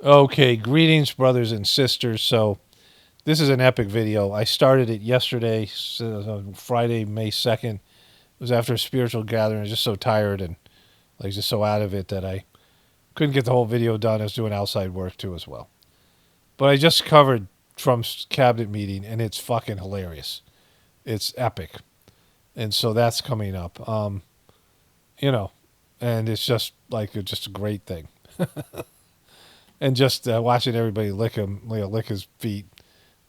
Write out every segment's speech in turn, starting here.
Okay, greetings, brothers and sisters. So, this is an epic video. I started it yesterday, Friday, May 2nd. It was after a spiritual gathering. I was just so tired and like just so out of it that I couldn't get the whole video done. I was doing outside work too as well. But I just covered Trump's cabinet meeting, and it's fucking hilarious. It's epic. And so that's coming up. You know, and it's just like just a great thing. And just watching everybody lick him, lick his feet,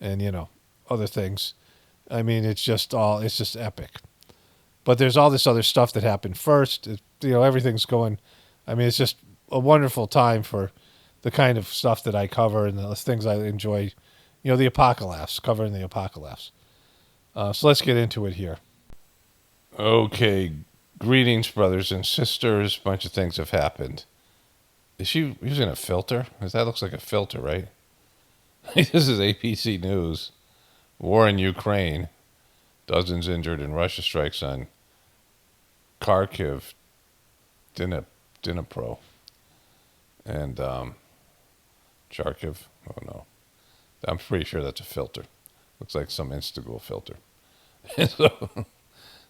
and other things. I mean, it's just epic. But there's all this other stuff that happened first. Everything's going. I mean, it's just a wonderful time for the kind of stuff that I cover and the things I enjoy. The apocalypse, covering the apocalypse. So let's get into it here. Okay, greetings, brothers and sisters. A bunch of things have happened. Is she using a filter? Because that looks like a filter, right? This is APC News. War in Ukraine. Dozens injured in Russia strikes on Kharkiv, Dnipro, and Charkiv. Oh, no. I'm pretty sure that's a filter. Looks like some Instagram filter. So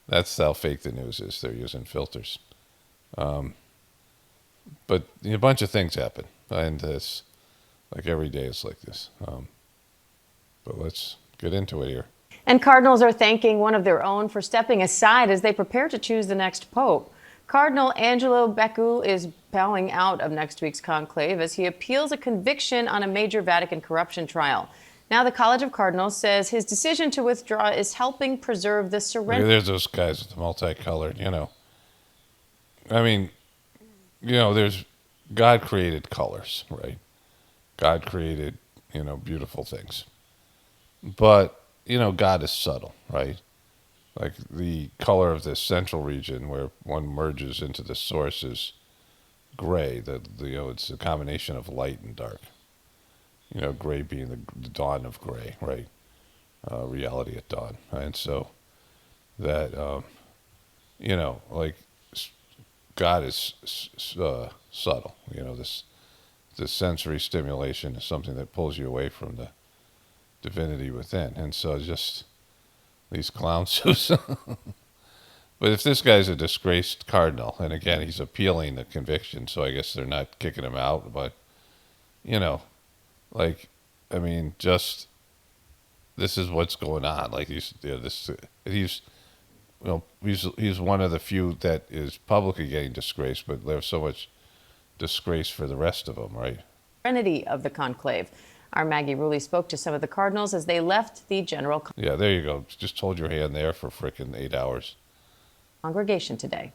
that's how fake the news is. They're using filters. But a bunch of things happen, and it's like every day is like this. But let's get into it here. And cardinals are thanking one of their own for stepping aside as they prepare to choose the next pope. Cardinal Angelo Beccu is bowing out of next week's conclave as he appeals a conviction on a major Vatican corruption trial. Now the College of Cardinals says his decision to withdraw is helping preserve the serenity. There's those guys with the multicolored, I mean, there's God created colors, right? God created, beautiful things. But, God is subtle, right? Like the color of this central region where one merges into the source is gray. It's a combination of light and dark. Gray being the dawn of gray, right? Reality at dawn. And so that, like God is subtle. This sensory stimulation is something that pulls you away from the divinity within. And so just these clown suits. But if this guy's a disgraced cardinal, and again, he's appealing the conviction, so I guess they're not kicking him out, but, just this is what's going on. Like he's one of the few that is publicly getting disgraced, but there's so much disgrace for the rest of them, right? Serenity of the conclave. Our Maggie Rulli spoke to some of the cardinals as they left the general. Yeah, there you go. Just hold your hand there for frickin' 8 hours. Congregation today.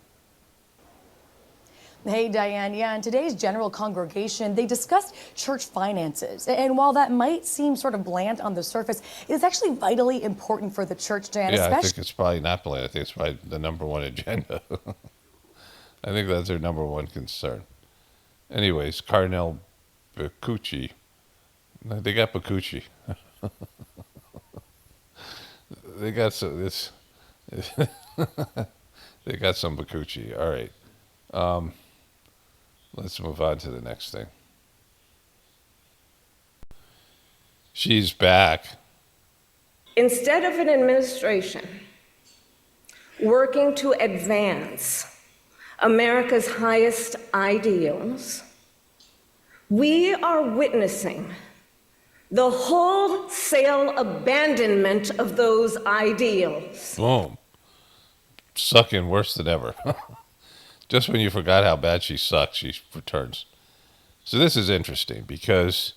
Hey, Diane. Yeah, in today's general congregation, they discussed church finances. And while that might seem sort of bland on the surface, it is actually vitally important for the church, Diane. Yeah, I think it's probably not bland. I think it's probably the number one agenda. I think that's their number one concern. Anyways, Cardinal Beccucci. They got Beccucci. They got some. They got some Beccucci. All right. Let's move on to the next thing. She's back. Instead of an administration working to advance America's highest ideals, we are witnessing the wholesale abandonment of those ideals. Boom. Sucking worse than ever. Just when you forgot how bad she sucked, she returns. So this is interesting because,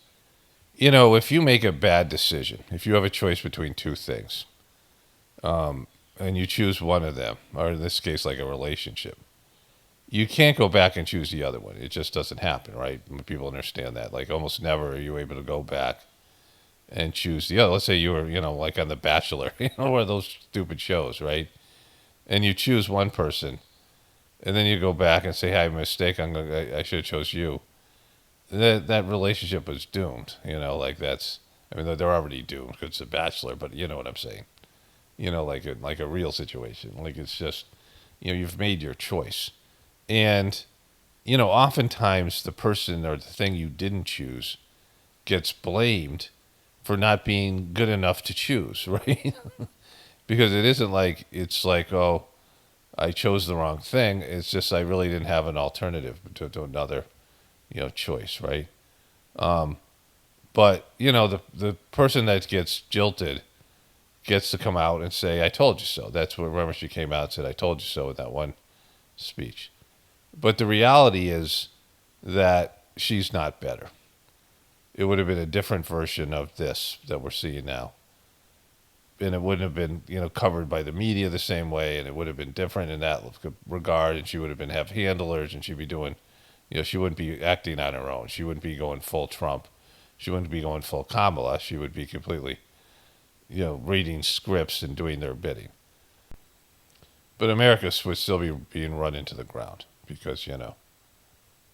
if you make a bad decision, if you have a choice between two things, and you choose one of them, or in this case, like a relationship, you can't go back and choose the other one. It just doesn't happen, right? People understand that. Like almost never are you able to go back and choose the other. Let's say you were, like on The Bachelor, one of those stupid shows, right? And you choose one person, and then you go back and say, "Hey, I made a mistake. I should have chose you." That relationship was doomed. They're already doomed because it's a Bachelor, but you know what I'm saying. Like a real situation. Like it's just, you've made your choice, and oftentimes the person or the thing you didn't choose gets blamed for not being good enough to choose, right? Because it isn't like, it's like, oh, I chose the wrong thing. It's just I really didn't have an alternative to another, choice, right? But, the person that gets jilted gets to come out and say, I told you so. That's what, remember, she came out and said, I told you so in that one speech. But the reality is that she's not better. It would have been a different version of this that we're seeing now. And it wouldn't have been, covered by the media the same way, and it would have been different in that regard, and she would have have handlers, and she'd be doing, she wouldn't be acting on her own. She wouldn't be going full Trump. She wouldn't be going full Kamala. She would be completely, reading scripts and doing their bidding. But America would still be being run into the ground because,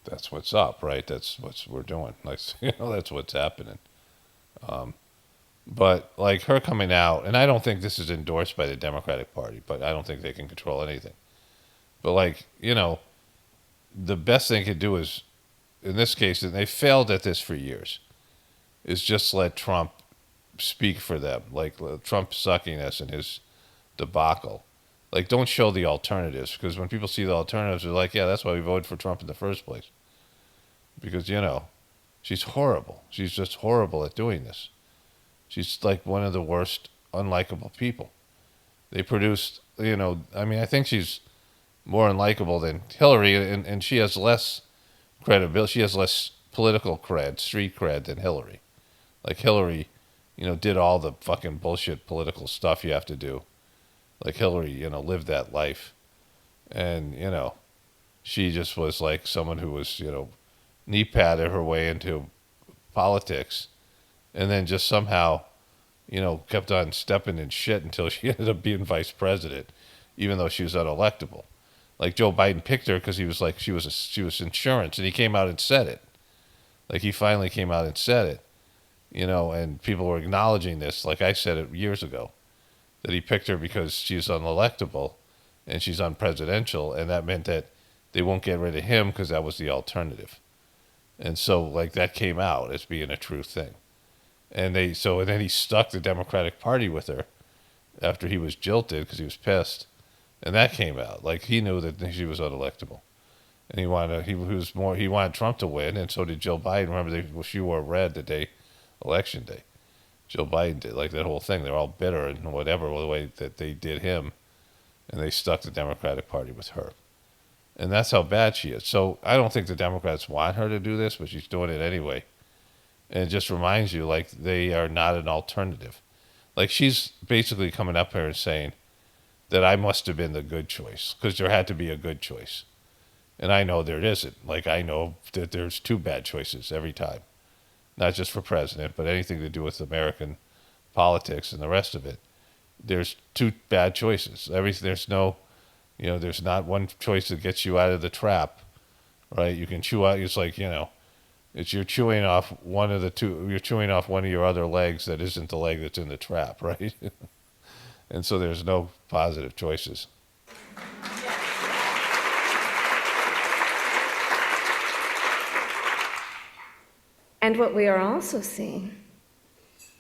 that's what's up, right? That's what we're doing. Like, that's what's happening. But like her coming out, and I don't think this is endorsed by the Democratic Party, but I don't think they can control anything. But like, the best thing could do is, in this case, and they failed at this for years, is just let Trump speak for them. Like Trump suckiness and his debacle. Like, don't show the alternatives, because when people see the alternatives, they're like, yeah, that's why we voted for Trump in the first place. Because, she's horrible. She's just horrible at doing this. She's like one of the worst unlikable people. They produced, I think she's more unlikable than Hillary, and she has less credibility. She has less political cred, street cred than Hillary. Like Hillary, did all the fucking bullshit political stuff you have to do. Like Hillary, lived that life. And, she just was like someone who was, knee padded her way into politics. And then just somehow, kept on stepping in shit until she ended up being vice president, even though she was unelectable. Like Joe Biden picked her because he was like, she was insurance, and he came out and said it. Like he finally came out and said it, and people were acknowledging this. Like I said it years ago, that he picked her because she's unelectable and she's unpresidential, and that meant that they won't get rid of him because that was the alternative. And so like that came out as being a true thing. And then he stuck the Democratic Party with her after he was jilted because he was pissed. And that came out. Like he knew that she was unelectable. And he wanted Trump to win, and so did Joe Biden. Remember, she wore red the day, election day. Joe Biden did, like that whole thing. They're all bitter and whatever, the way that they did him. And they stuck the Democratic Party with her. And that's how bad she is. So I don't think the Democrats want her to do this, but she's doing it anyway. And it just reminds you, like, they are not an alternative. Like, she's basically coming up here and saying that I must have been the good choice, because there had to be a good choice. And I know there isn't. Like, I know that there's two bad choices every time. Not just for president, but anything to do with American politics and the rest of it. There's two bad choices. There's no, there's not one choice that gets you out of the trap, right? You can chew out, it's like, you're chewing off one of the two, you're chewing off one of your other legs that isn't the leg that's in the trap, right? And so there's no positive choices. And what we are also seeing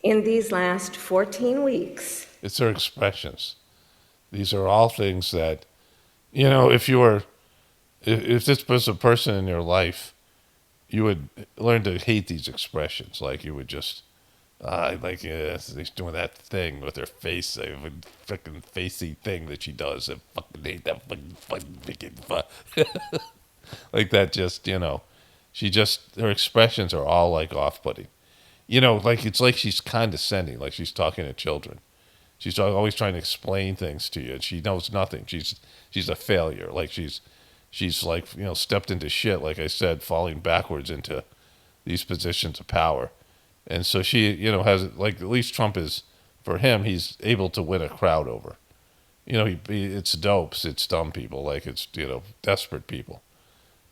in these last 14 weeks. It's her expressions. These are all things that, if this was a person in your life, you would learn to hate these expressions. Like you would just, she's doing that thing with her face, a fucking facey thing that she does. I fucking hate that fucking like that. Just her expressions are all like off-putting. Like it's like she's condescending, like she's talking to children. She's always trying to explain things to you, and she knows nothing. She's a failure. Like she's like, stepped into shit, like I said, falling backwards into these positions of power. And so she, has, like, at least Trump is, for him, he's able to win a crowd over. It's dopes, it's dumb people, like it's, desperate people.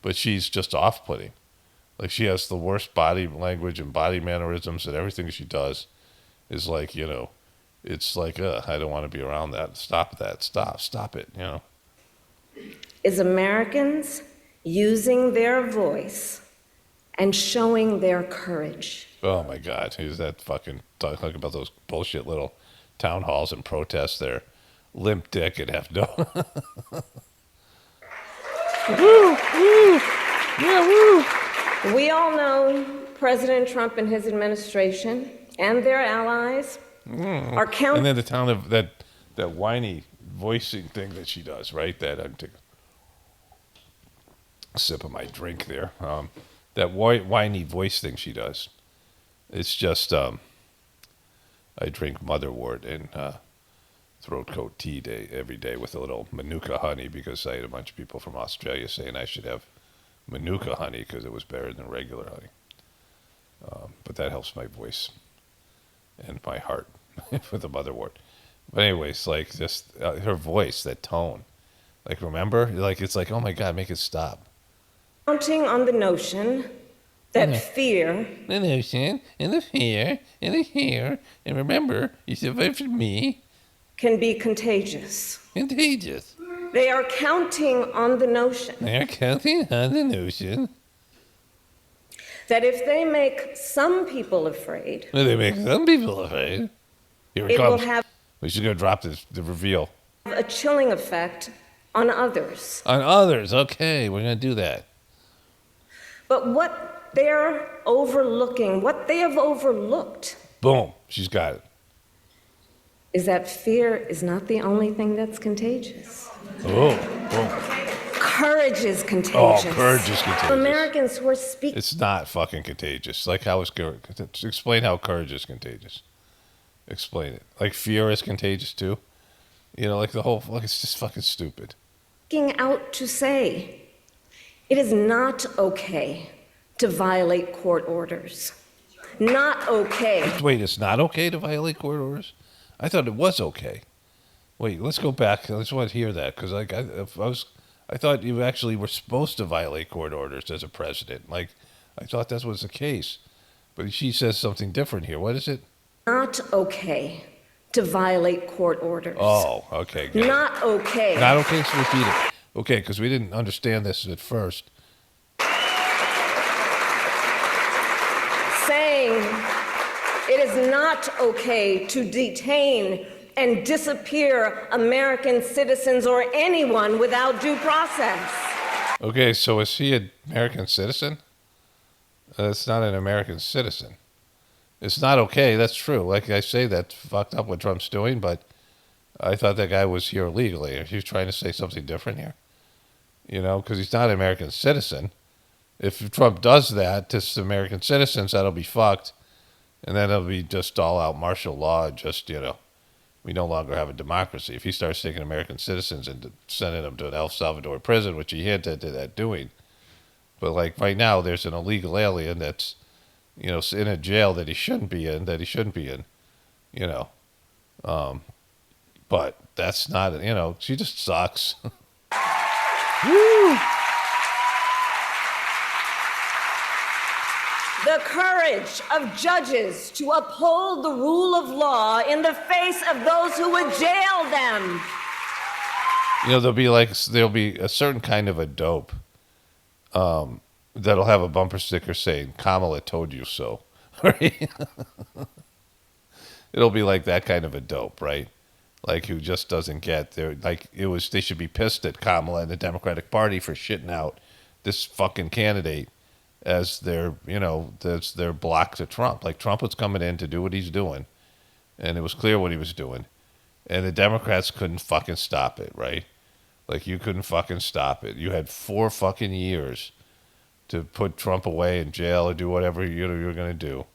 But she's just off-putting. Like she has the worst body language and body mannerisms, and everything she does is like, it's like, I don't want to be around that. Stop that. Stop it, Is Americans using their voice and showing their courage. Oh my God, who's that fucking talking about those bullshit little town halls and protests there? Limp dick and have no. Woo, woo, yeah, woo. We all know President Trump and his administration and their allies are counting. And then the town of that whiny voicing thing that she does, right? That I'm taking a sip of my drink there. That whiny voice thing she does. It's just I drink motherwort and throat coat tea every day with a little Manuka honey because I had a bunch of people from Australia saying I should have Manuka honey because it was better than regular honey. But that helps my voice and my heart with the motherwort. But anyways, like just her voice, that tone, like remember, like it's like, oh my God, make it stop. Counting on the notion that fear, The notion and the fear and the fear, and remember, you survived from me. can be contagious. Contagious. They are counting on the notion They're counting on the notion. that if they make some people afraid, Well, they make some people afraid. Here it it will comes. have We should go drop the reveal. a chilling effect on others. On others, okay, we're going to do that. But what they're overlooking, what they have overlooked, Boom, she's got it. is that fear is not the only thing that's contagious. Oh, boom. Courage is contagious. Oh, courage is contagious. Americans who are speaking. It's not fucking contagious. Like how is explain how courage is contagious. Explain it. Like fear is contagious too. You know, like the whole like it's just fucking stupid. Out to say it is not okay to violate court orders. Not okay. Wait, it's not okay to violate court orders? I thought it was okay. Wait, let's go back. I just want to hear that because like I thought you actually were supposed to violate court orders as a president. Like I thought that was the case, but she says something different here. What is it? Not okay to violate court orders. Oh, okay. Good. Not okay. Not okay. So repeat it. Okay, because we didn't understand this at first. Saying it is not okay to detain and disappear American citizens or anyone without due process. Okay, so is he an American citizen? It's not an American citizen. It's not okay. That's true. Like I say, that's fucked up what Trump's doing, but I thought that guy was here illegally. Are you trying to say something different here? You know, because he's not an American citizen. If Trump does that to American citizens, that'll be fucked. And then it'll be just all out martial law. Just, you know, we no longer have a democracy. If he starts taking American citizens and sending them to an El Salvador prison, which he hinted at doing. But like right now, there's an illegal alien that's, you know, in a jail that he shouldn't be in, you know. But that's not, you know, she just sucks. Woo! The courage of judges to uphold the rule of law in the face of those who would jail them. You know, there'll be a certain kind of a dope that'll have a bumper sticker saying, Kamala told you so. Right? It'll be like that kind of a dope, right? Like who just doesn't get there. Like they should be pissed at Kamala and the Democratic Party for shitting out this fucking candidate as their, you know, that's their block to Trump. Like Trump was coming in to do what he's doing, and it was clear what he was doing, and the Democrats couldn't fucking stop it, right? Like you couldn't fucking stop it. You had 4 fucking years to put Trump away in jail or do whatever you were going to do,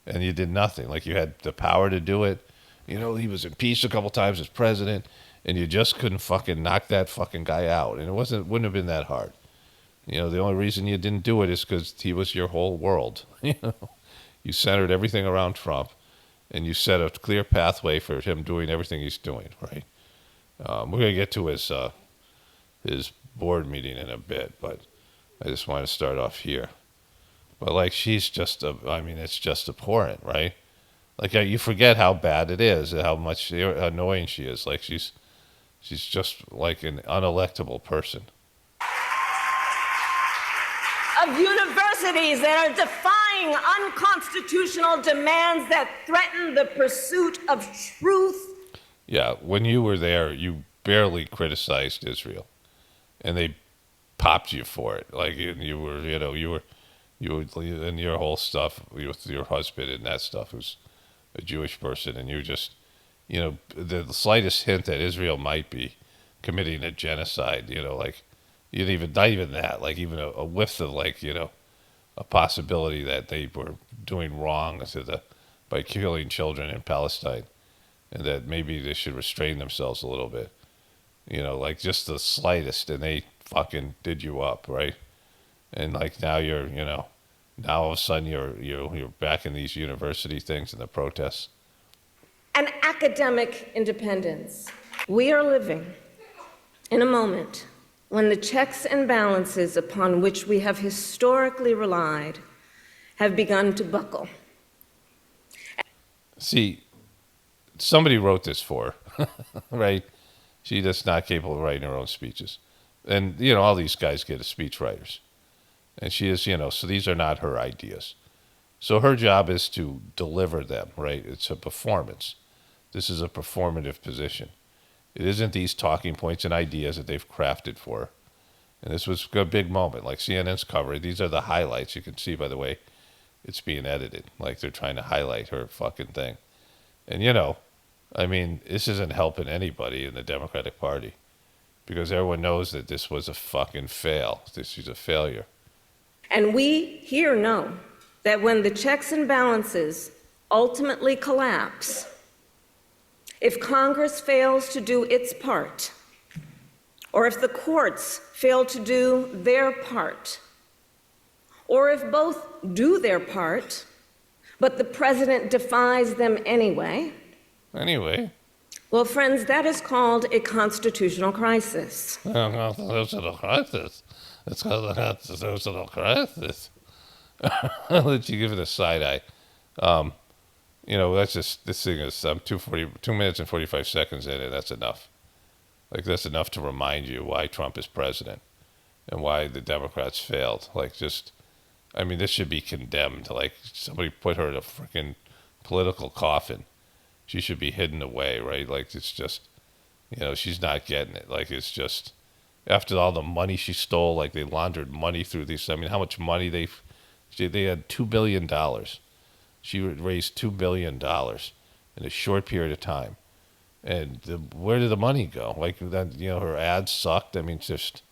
and you did nothing. Like you had the power to do it. You know, he was impeached a couple times as president, and you just couldn't fucking knock that fucking guy out. And wouldn't have been that hard. You know, the only reason you didn't do it is because he was your whole world. You know, you centered everything around Trump, and you set a clear pathway for him doing everything he's doing. Right? We're gonna get to his board meeting in a bit, but I just want to start off here. But like, she's just it's just abhorrent, right? Like you forget how bad it is, and how much annoying she is. Like she's just like an unelectable person. Of universal universities that are defying unconstitutional demands that threaten the pursuit of truth. Yeah, when you were there, you barely criticized Israel, and they popped you for it. Like you were, and your whole stuff with your husband and that stuff was a Jewish person, and you just, the slightest hint that Israel might be committing a genocide, like you didn't even, not even that, like even a whiff of like, a possibility that they were doing wrong by killing children in Palestine, and that maybe they should restrain themselves a little bit, like just the slightest, and they fucking did you up, right? And like now now all of a sudden you're back in these university things and the protests. And academic independence. We are living in a moment when the checks and balances upon which we have historically relied have begun to buckle. See, somebody wrote this for her, right? She's just not capable of writing her own speeches. And, all these guys get speech writers. And she is, so these are not her ideas. So her job is to deliver them, right? It's a performance. This is a performative position. It isn't these talking points and ideas that they've crafted for her. And this was a big moment, like CNN's coverage. These are the highlights. You can see, by the way, it's being edited. Like they're trying to highlight her fucking thing. And, this isn't helping anybody in the Democratic Party because everyone knows that this was a fucking fail. This is a failure. And we here know that when the checks and balances ultimately collapse, if Congress fails to do its part, or if the courts fail to do their part, or if both do their part, but the president defies them anyway. Well, friends, that is called a constitutional crisis. Constitutional crisis. It's called a constitutional crisis. I'll let you give it a side eye. That's just, this thing is 2 minutes and 45 seconds in, and that's enough. Like, that's enough to remind you why Trump is president and why the Democrats failed. Like, this should be condemned. Like, somebody put her in a freaking political coffin. She should be hidden away, right? Like, it's just, she's not getting it. Like, it's just, after all the money she stole, like, they laundered money through these. How much money they had $2 billion. She raised $2 billion in a short period of time. And where did the money go? Like, that, her ads sucked. Just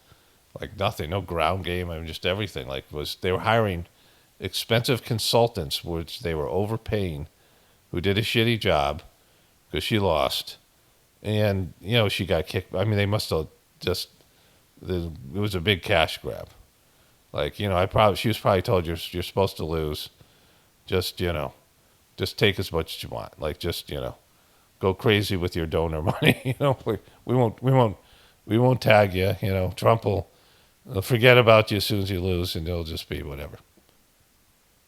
like nothing, no ground game. Just everything. Like, they were hiring expensive consultants, which they were overpaying, who did a shitty job because she lost. And, she got kicked. They must have just, it was a big cash grab. Like, she was probably told you're supposed to lose. Just take as much as you want. Like, just, go crazy with your donor money. We won't tag you. Trump will forget about you as soon as you lose, and it'll just be whatever.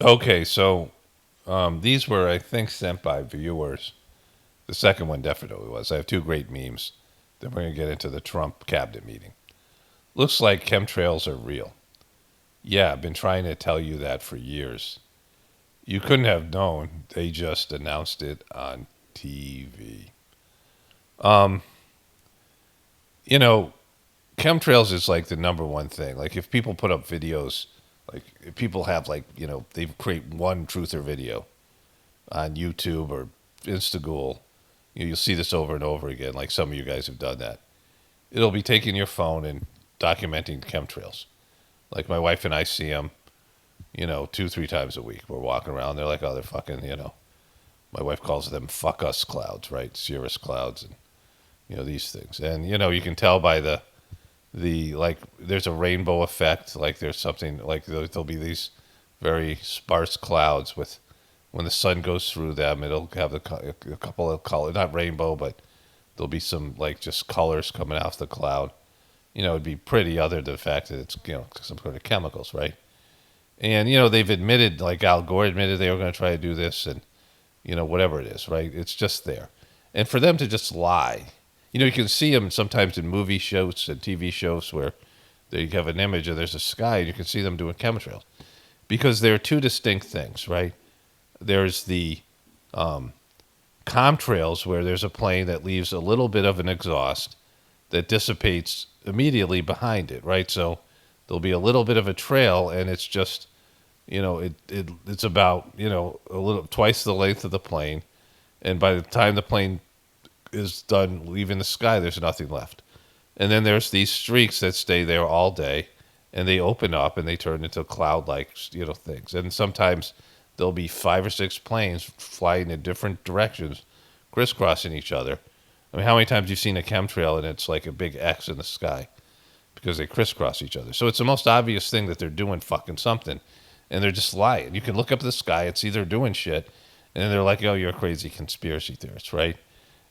Okay, so these were, I think, sent by viewers. The second one definitely was. I have two great memes. Then we're going to get into the Trump cabinet meeting. Looks like chemtrails are real. Yeah, I've been trying to tell you that for years. You couldn't have known. They just announced it on TV. Chemtrails is like the number one thing. Like, if people put up videos, like if people have they create one truther video on YouTube or Instagram, you'll see this over and over again. Like, some of you guys have done that. It'll be taking your phone and documenting chemtrails. Like, my wife and I see them, 2-3 times a week. We're walking around. They're like, oh, they're fucking, my wife calls them fuck us clouds, right? Cirrus clouds and, these things. And, you can tell by the like, there's a rainbow effect. Like, there's something, like, there'll be these very sparse clouds with, when the sun goes through them, it'll have a couple of colors, not rainbow, but there'll be some, like, just colors coming off the cloud. It'd be pretty, other than the fact that it's, some sort of chemicals, right? And, they've admitted, like Al Gore admitted they were going to try to do this and, whatever it is, right? It's just there. And for them to just lie, you can see them sometimes in movie shows and TV shows where they have an image of there's a sky and you can see them doing chemtrails. because there are two distinct things, right? There's the contrails where there's a plane that leaves a little bit of an exhaust that dissipates immediately behind it, right? So there'll be a little bit of a trail, and it's just, it's about, a little twice the length of the plane, and by the time the plane is done leaving the sky, there's nothing left. And then there's these streaks that stay there all day, and they open up and they turn into cloud-like, things. And sometimes there'll be 5 or 6 planes flying in different directions, crisscrossing each other. I mean, how many times have you seen a chemtrail and it's like a big X in the sky because they crisscross each other? So it's the most obvious thing that they're doing fucking something, and they're just lying. You can look up at the sky and see they're doing shit, and then they're like, oh, you're a crazy conspiracy theorist, right?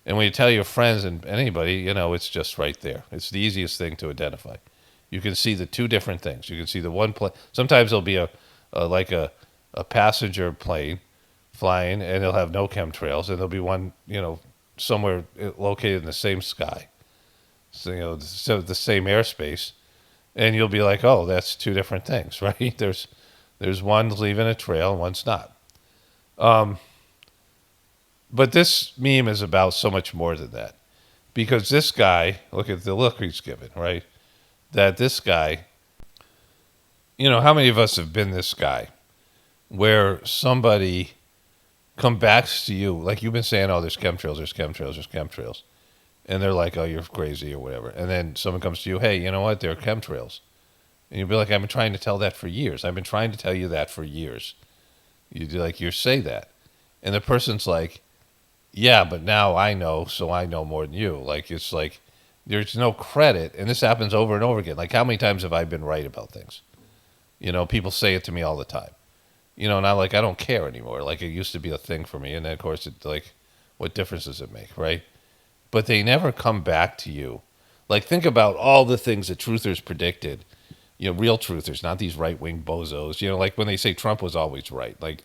And when you tell your friends and anybody, it's just right there. It's the easiest thing to identify. You can see the two different things. You can see the one plane. Sometimes there'll be a passenger plane flying, and it'll have no chemtrails, and there'll be one, somewhere located in the same sky, so the same airspace, and you'll be like, oh, that's two different things, right? There's one leaving a trail and one's not. But this meme is about so much more than that, because this guy, look at the look he's given, right? That this guy, how many of us have been this guy where somebody come back to you, like you've been saying, oh, there's chemtrails, and they're like, oh, you're crazy or whatever, and then someone comes to you, hey, you know what, there are chemtrails, and you'll be like, I've been trying to tell that for years. I've been trying to tell you that for years. You say that, and the person's like, yeah, but now I know, so I know more than you. Like, it's like there's no credit, and this happens over and over again. Like, how many times have I been right about things? People say it to me all the time. And I'm like, I don't care anymore. Like, it used to be a thing for me, and then, of course, it's like, what difference does it make, right? But they never come back to you. Like, think about all the things that truthers predicted, real truthers, not these right-wing bozos. Like when they say Trump was always right. Like,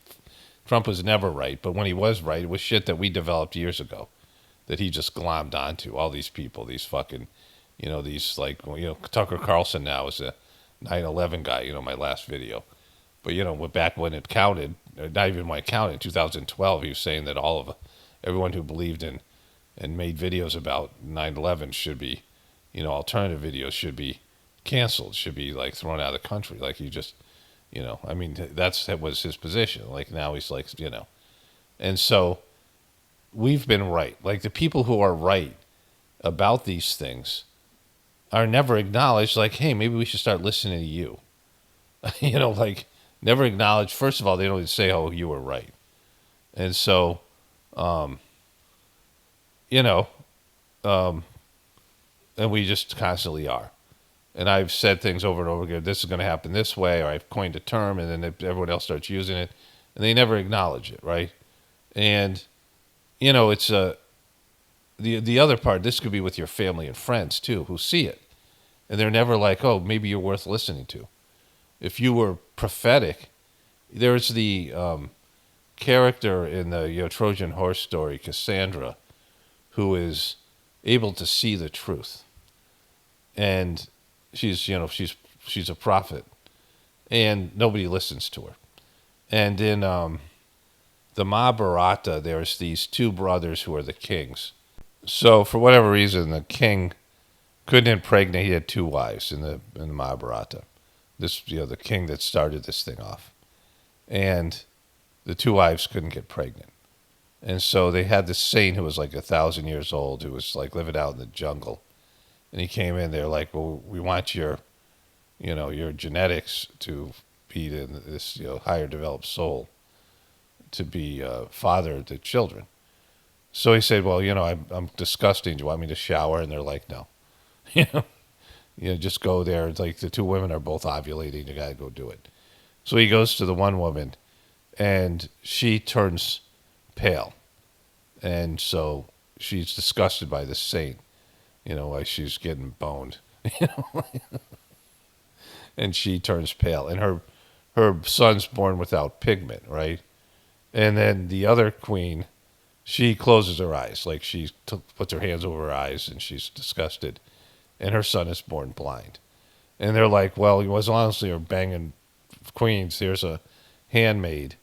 Trump was never right, but when he was right, it was shit that we developed years ago that he just glommed onto. All these people, these fucking, these like, Tucker Carlson now is a 9/11 guy, my last video. But, back when it counted, not even when it counted, in 2012, he was saying that everyone who believed in and made videos about 9/11 should be, alternative videos should be canceled, should be like thrown out of the country. Like he just, that was his position. Like now he's like, and so we've been right. Like the people who are right about these things are never acknowledged. Like, hey, maybe we should start listening to you. Like never acknowledged. First of all, they don't even say, oh, you were right. And so, and we just constantly are. And I've said things over and over again, this is going to happen this way, or I've coined a term, and then everyone else starts using it, and they never acknowledge it, right? And, it's the other part, this could be with your family and friends, too, who see it. And they're never like, oh, maybe you're worth listening to. If you were prophetic, there's the character in the Trojan horse story, Cassandra, who is able to see the truth. And she's a prophet, and nobody listens to her. And in the Mahabharata, there's these two brothers who are the kings. So for whatever reason, the king couldn't impregnate. He had 2 wives in the Mahabharata. This, the king that started this thing off, and the 2 wives couldn't get pregnant. And so they had this saint who was like 1,000 years old, who was like living out in the jungle. And he came in, they're like, well, we want your genetics to be in this, higher developed soul to be father to children. So he said, well, I'm disgusting. Do you want me to shower? And they're like, no. Just go there. It's like the 2 women are both ovulating. You got to go do it. So he goes to the one woman, and she turns pale. And so she's disgusted by the saint. Like she's getting boned, and she turns pale, and her son's born without pigment, right? And then the other queen, she closes her eyes, like she puts her hands over her eyes, and she's disgusted, and her son is born blind. And they're like, well, as long as you're banging Queens, there's a handmaid.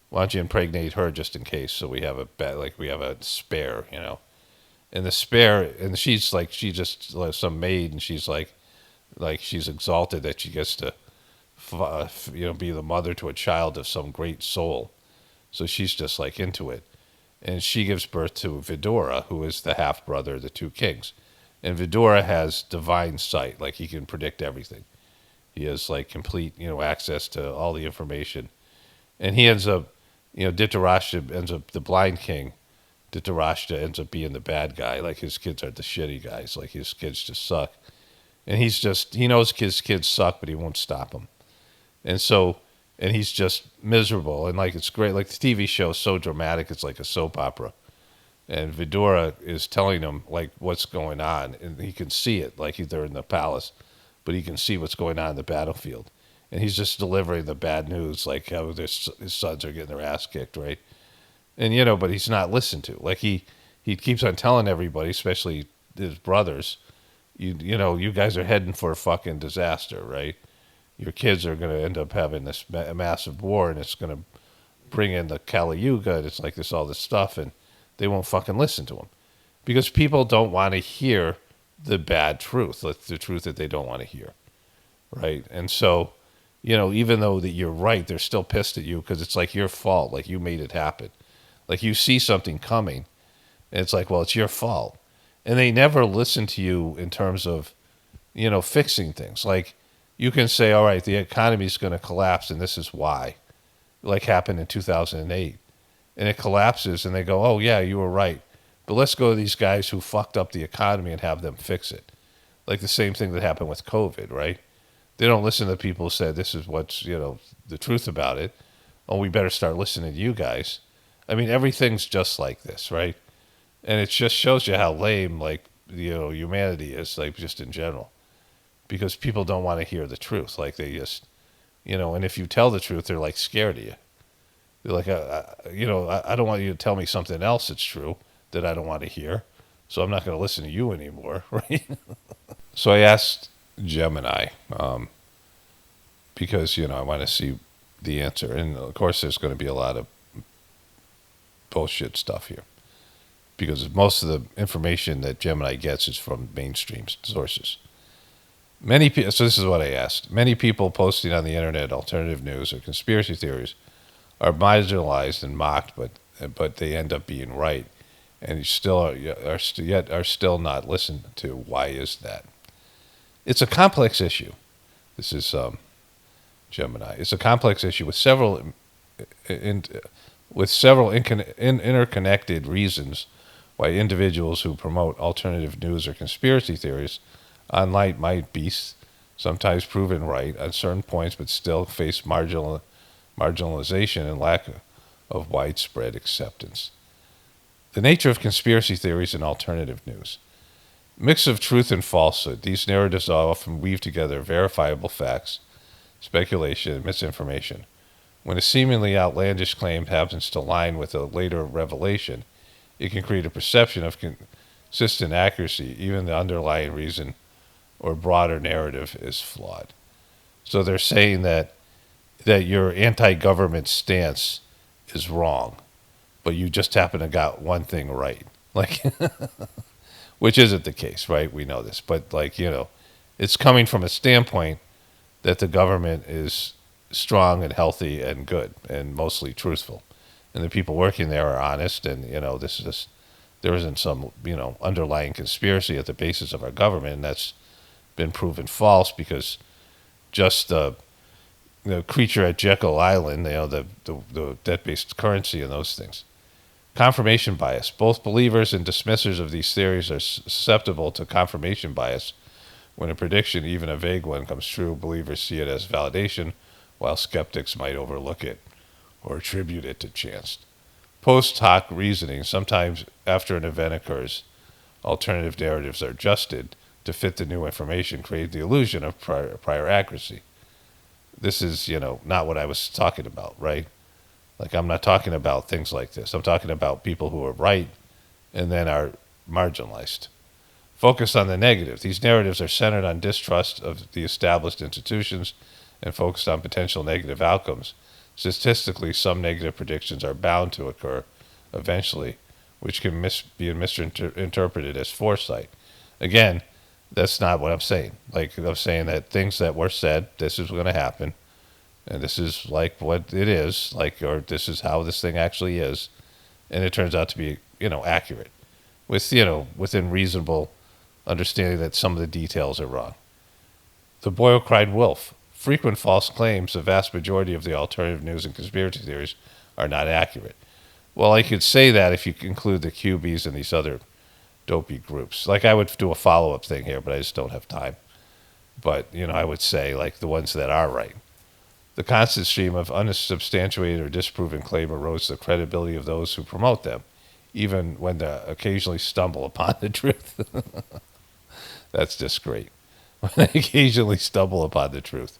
Why don't you impregnate her just in case? So we have we have a spare, you know. And the spare, and she's like, she just some maid, and she's like she's exalted that she gets to, you know, be the mother to a child of some great soul. So she's just like into it. And she gives birth to Vidura, who is the half brother of the two kings. And Vidura has divine sight, like he can predict everything. He has like complete, you know, access to all the information. And he ends up, you know, Dhritarashtra ends up the blind king. Dhritarashtra ends up being the bad guy. Like his kids are the shitty guys. Like his kids just suck. And he knows his kids suck, but he won't stop them. And so, and he's just miserable. And like, it's great. Like the TV show is so dramatic. It's like a soap opera. And Vidura is telling him like what's going on. And he can see it. Like they're in the palace, but he can see what's going on in the battlefield. And he's just delivering the bad news, like how his sons are getting their ass kicked, right? And, you know, but he's not listened to. Like he keeps on telling everybody, especially his brothers, you know, you guys are heading for a fucking disaster, right? Your kids are going to end up having this massive war, and it's going to bring in the Kali Yuga, and it's like this, all this stuff, and they won't fucking listen to him. Because people don't want to hear the bad truth, like the truth that they don't want to hear, right? And so, you know, even though that you're right, they're still pissed at you because it's like your fault, like you made it happen. Like you see something coming, and it's like, well, it's your fault. And they never listen to you in terms of, you know, fixing things. Like you can say, all right, the economy is going to collapse, and this is why, like happened in 2008. And it collapses, and they go, oh, yeah, you were right. But let's go to these guys who fucked up the economy and have them fix it. Like the same thing that happened with COVID, right? They don't listen to people who said this is what's, you know, the truth about it. Oh, we better start listening to you guys. I mean, everything's just like this, right? And it just shows you how lame, like, you know, humanity is, like, just in general. Because people don't want to hear the truth. Like, they just, you know, and if you tell the truth, they're, like, scared of you. They're like, you know, I don't want you to tell me something else that's true that I don't want to hear. So I'm not going to listen to you anymore, right? So I asked Gemini, because, you know, I want to see the answer. And, of course, there's going to be a lot of bullshit stuff here. Because most of the information that Gemini gets is from mainstream sources. So this is what I asked. Many people posting on the internet alternative news or conspiracy theories are marginalized and mocked, but they end up being right, and are still not listened to. Why is that? It's a complex issue. This is Gemini. It's a complex issue with several interconnected reasons why individuals who promote alternative news or conspiracy theories online might be sometimes proven right on certain points, but still face marginalization and lack of widespread acceptance. The nature of conspiracy theories and alternative news. Mix of truth and falsehood. These narratives often weave together verifiable facts, speculation, and misinformation. When a seemingly outlandish claim happens to align with a later revelation, it can create a perception of consistent accuracy, even the underlying reason or broader narrative is flawed. So they're saying that your anti-government stance is wrong, but you just happen to got one thing right. Like, which isn't the case, right? We know this. But, like, you know, it's coming from a standpoint that the government is strong and healthy and good and mostly truthful. And the people working there are honest, and, you know, there isn't some, you know, underlying conspiracy at the basis of our government, and that's been proven false because just the creature at Jekyll Island, you know, the debt-based currency and those things. Confirmation bias. Both believers and dismissers of these theories are susceptible to confirmation bias. When a prediction, even a vague one, comes true, believers see it as validation, while skeptics might overlook it or attribute it to chance. Post hoc reasoning. Sometimes after an event occurs, alternative narratives are adjusted to fit the new information, create the illusion of prior accuracy. This is, you know, not what I was talking about, right? Like, I'm not talking about things like this. I'm talking about people who are right and then are marginalized. Focus on the negative. These narratives are centered on distrust of the established institutions, and focused on potential negative outcomes, statistically, some negative predictions are bound to occur eventually, which can be misinterpreted as foresight. Again, that's not what I'm saying. Like, I'm saying that things that were said, this is going to happen, and this is like what it is, like, or this is how this thing actually is, and it turns out to be, accurate, with, within reasonable understanding that some of the details are wrong. The boy who cried wolf. Frequent false claims, the vast majority of the alternative news and conspiracy theories are not accurate. Well, I could say that if you include the QBs and these other dopey groups. Like, I would do a follow-up thing here, but I just don't have time. But, I would say, like, the ones that are right. The constant stream of unsubstantiated or disproven claim erodes the credibility of those who promote them, even when they occasionally stumble upon the truth. That's just great. When they occasionally stumble upon the truth.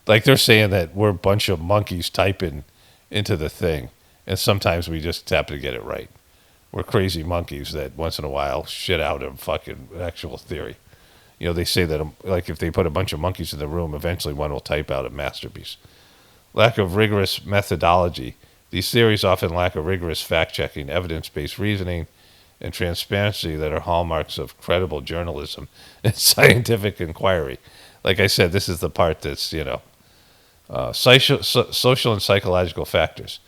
Like, they're saying that we're a bunch of monkeys typing into the thing, and sometimes we just happen to get it right. We're crazy monkeys that once in a while shit out a fucking actual theory. They say that, like, if they put a bunch of monkeys in the room, eventually one will type out a masterpiece. Lack of rigorous methodology. These theories often lack a rigorous fact-checking, evidence-based reasoning, and transparency that are hallmarks of credible journalism and scientific inquiry. Like I said, this is the part that's, social and psychological factors.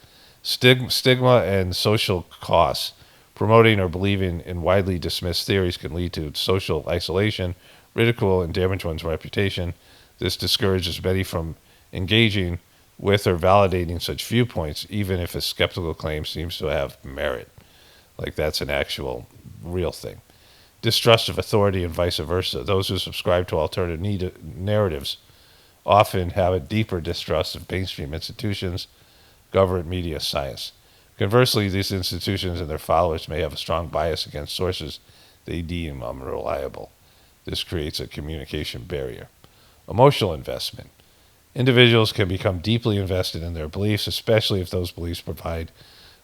Stigma and social costs. Promoting or believing in widely dismissed theories can lead to social isolation, ridicule, and damage one's reputation. This discourages many from engaging with or validating such viewpoints, even if a skeptical claim seems to have merit. Like, that's an actual real thing. Distrust of authority and vice versa. Those who subscribe to alternative narratives often have a deeper distrust of mainstream institutions, government, media, science. Conversely, these institutions and their followers may have a strong bias against sources they deem unreliable. This creates a communication barrier. Emotional investment. Individuals can become deeply invested in their beliefs, especially if those beliefs provide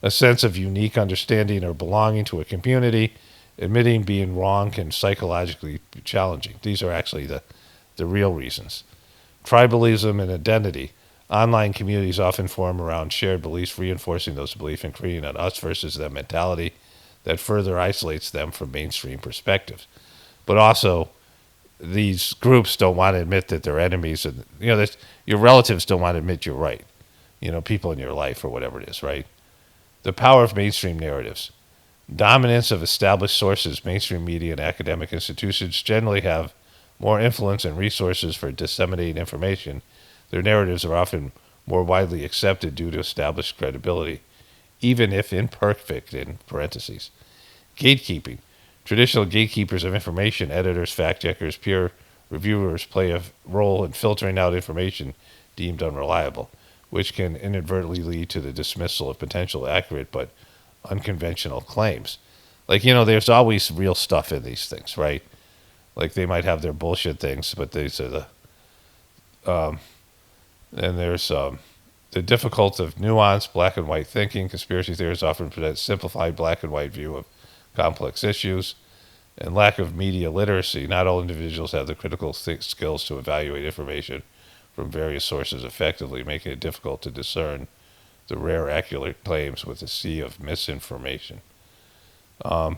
a sense of unique understanding or belonging to a community. Admitting being wrong can psychologically be challenging. These are actually the real reasons. Tribalism and identity. Online communities often form around shared beliefs, reinforcing those beliefs and creating an us versus them mentality that further isolates them from mainstream perspectives. But also, these groups don't want to admit that they're enemies, and your relatives don't want to admit you're right. People in your life or whatever it is, right? The power of mainstream narratives. Dominance of established sources, mainstream media, and academic institutions generally have more influence and resources for disseminating information. Their narratives are often more widely accepted due to established credibility, even if imperfect, in parentheses. Gatekeeping. Traditional gatekeepers of information, editors, fact-checkers, peer reviewers, play a role in filtering out information deemed unreliable, which can inadvertently lead to the dismissal of potential accurate but unconventional claims. Like, there's always real stuff in these things, right? Like, they might have their bullshit things, but these are and there's the difficulty of nuanced black and white thinking. Conspiracy theories often present a simplified black and white view of complex issues, and lack of media literacy. Not all individuals have the critical skills to evaluate information from various sources effectively, making it difficult to discern the rare accurate claims with a sea of misinformation. It's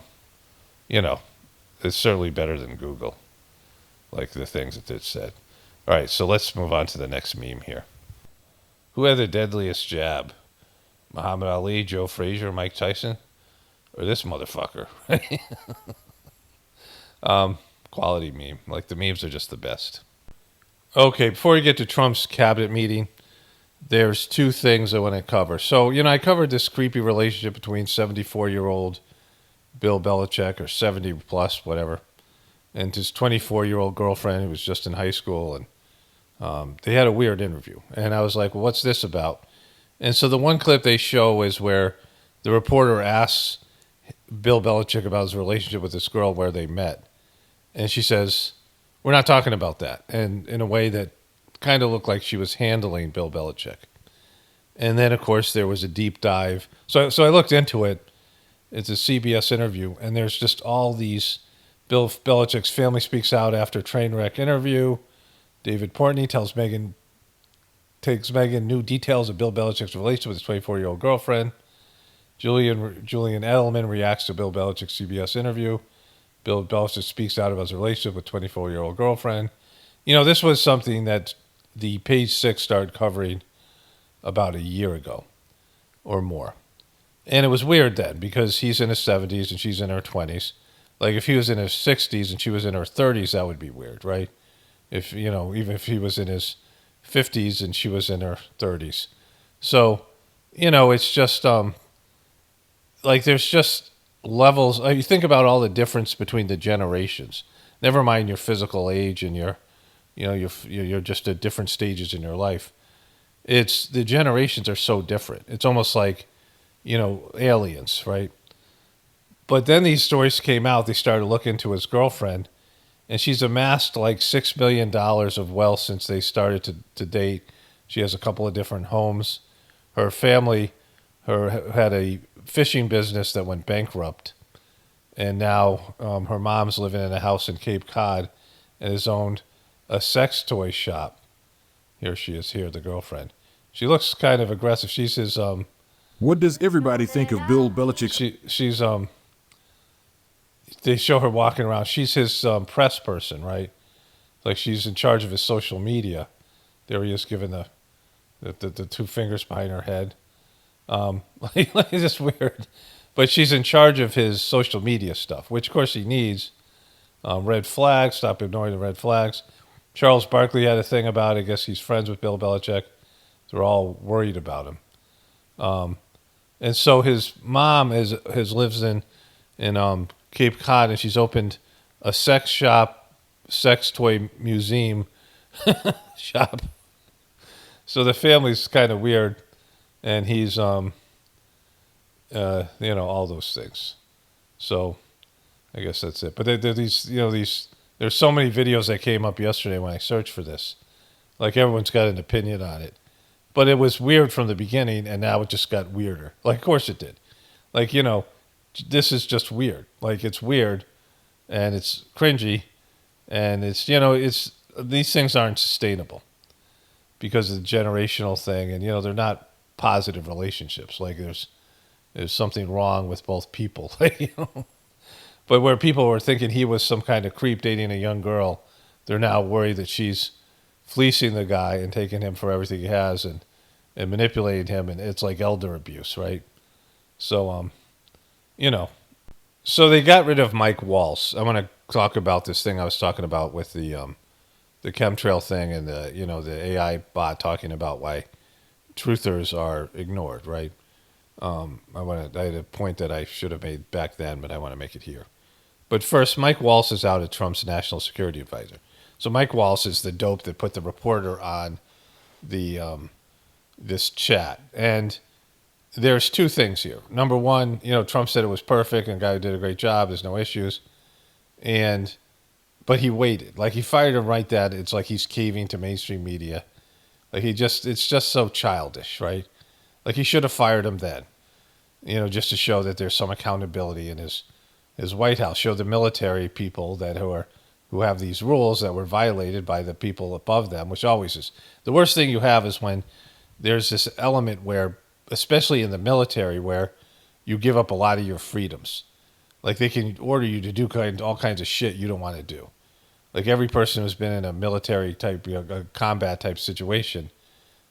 certainly better than Google, like the things that it said. All right, so let's move on to the next meme here. Who had the deadliest jab? Muhammad Ali, Joe Frazier, Mike Tyson? Or this motherfucker? Quality meme. Like, the memes are just the best. Okay, before we get to Trump's cabinet meeting, there's two things I want to cover. So, I covered this creepy relationship between 74-year-old Bill Belichick, or 70 plus, whatever, and his 24-year-old girlfriend who was just in high school, and they had a weird interview. And I was like, well, what's this about? And so the one clip they show is where the reporter asks Bill Belichick about his relationship with this girl, where they met. And she says, we're not talking about that. And in a way that kind of looked like she was handling Bill Belichick. And then, of course, there was a deep dive. So I looked into it. It's a CBS interview, and there's just all these. Bill Belichick's family speaks out after train wreck interview. David Portnoy tells Megyn takes Meghan new details of Bill Belichick's relationship with his 24-year-old girlfriend. Julian Edelman reacts to Bill Belichick's CBS interview. Bill Belichick speaks out about his relationship with 24-year-old girlfriend. This was something that the Page Six started covering about a year ago or more. And it was weird then because he's in his 70s and she's in her 20s. Like if he was in his 60s and she was in her 30s, that would be weird, right? If, even if he was in his 50s and she was in her 30s. So, it's just like there's just levels. You think about all the difference between the generations. Never mind your physical age and you're just at different stages in your life. It's the generations are so different. It's almost like, aliens, right? But then these stories came out. They started looking into his girlfriend, and she's amassed like $6 million of wealth since they started to date. She has a couple of different homes. Her family had a fishing business that went bankrupt, and now her mom's living in a house in Cape Cod and has owned a sex toy shop. Here she is here, the girlfriend. She looks kind of aggressive. She's his... What does everybody think of Bill Belichick? She's they show her walking around. She's his press person, right? Like she's in charge of his social media. There he is giving the two fingers behind her head. It's just weird. But she's in charge of his social media stuff, which of course he needs. Red flags, stop ignoring the red flags. Charles Barkley had a thing about it. I guess he's friends with Bill Belichick. They're all worried about him. And so his mom lives in Cape Cod, and she's opened a sex shop, sex toy museum shop. So the family's kind of weird, and he's all those things. So I guess that's it. But there's so many videos that came up yesterday when I searched for this. Like everyone's got an opinion on it. But it was weird from the beginning, and now it just got weirder. Like, of course it did. Like, this is just weird. Like, it's weird, and it's cringy, and it's these things aren't sustainable because of the generational thing, and, they're not positive relationships. Like, there's something wrong with both people. But where people were thinking he was some kind of creep dating a young girl, they're now worried that she's fleecing the guy and taking him for everything he has and manipulating him, and it's like elder abuse, right? So, so they got rid of Mike Waltz. I want to talk about this thing I was talking about with the chemtrail thing and the AI bot talking about why truthers are ignored, right? I had a point that I should have made back then, but I want to make it here. But first, Mike Waltz is out as Trump's national security advisor. So Mike Waltz is the dope that put the reporter on the this chat. And there's two things here. Number one, Trump said it was perfect and the guy did a great job. There's no issues. But he waited. Like he fired him right then. It's like he's caving to mainstream media. Like it's just so childish, right? Like he should have fired him then, just to show that there's some accountability in his White House. Show the military people who have these rules that were violated by the people above them, which always is. The worst thing you have is when there's this element where, especially in the military, where you give up a lot of your freedoms. Like they can order you to do all kinds of shit you don't want to do. Like every person who's been in a military type, a combat type situation,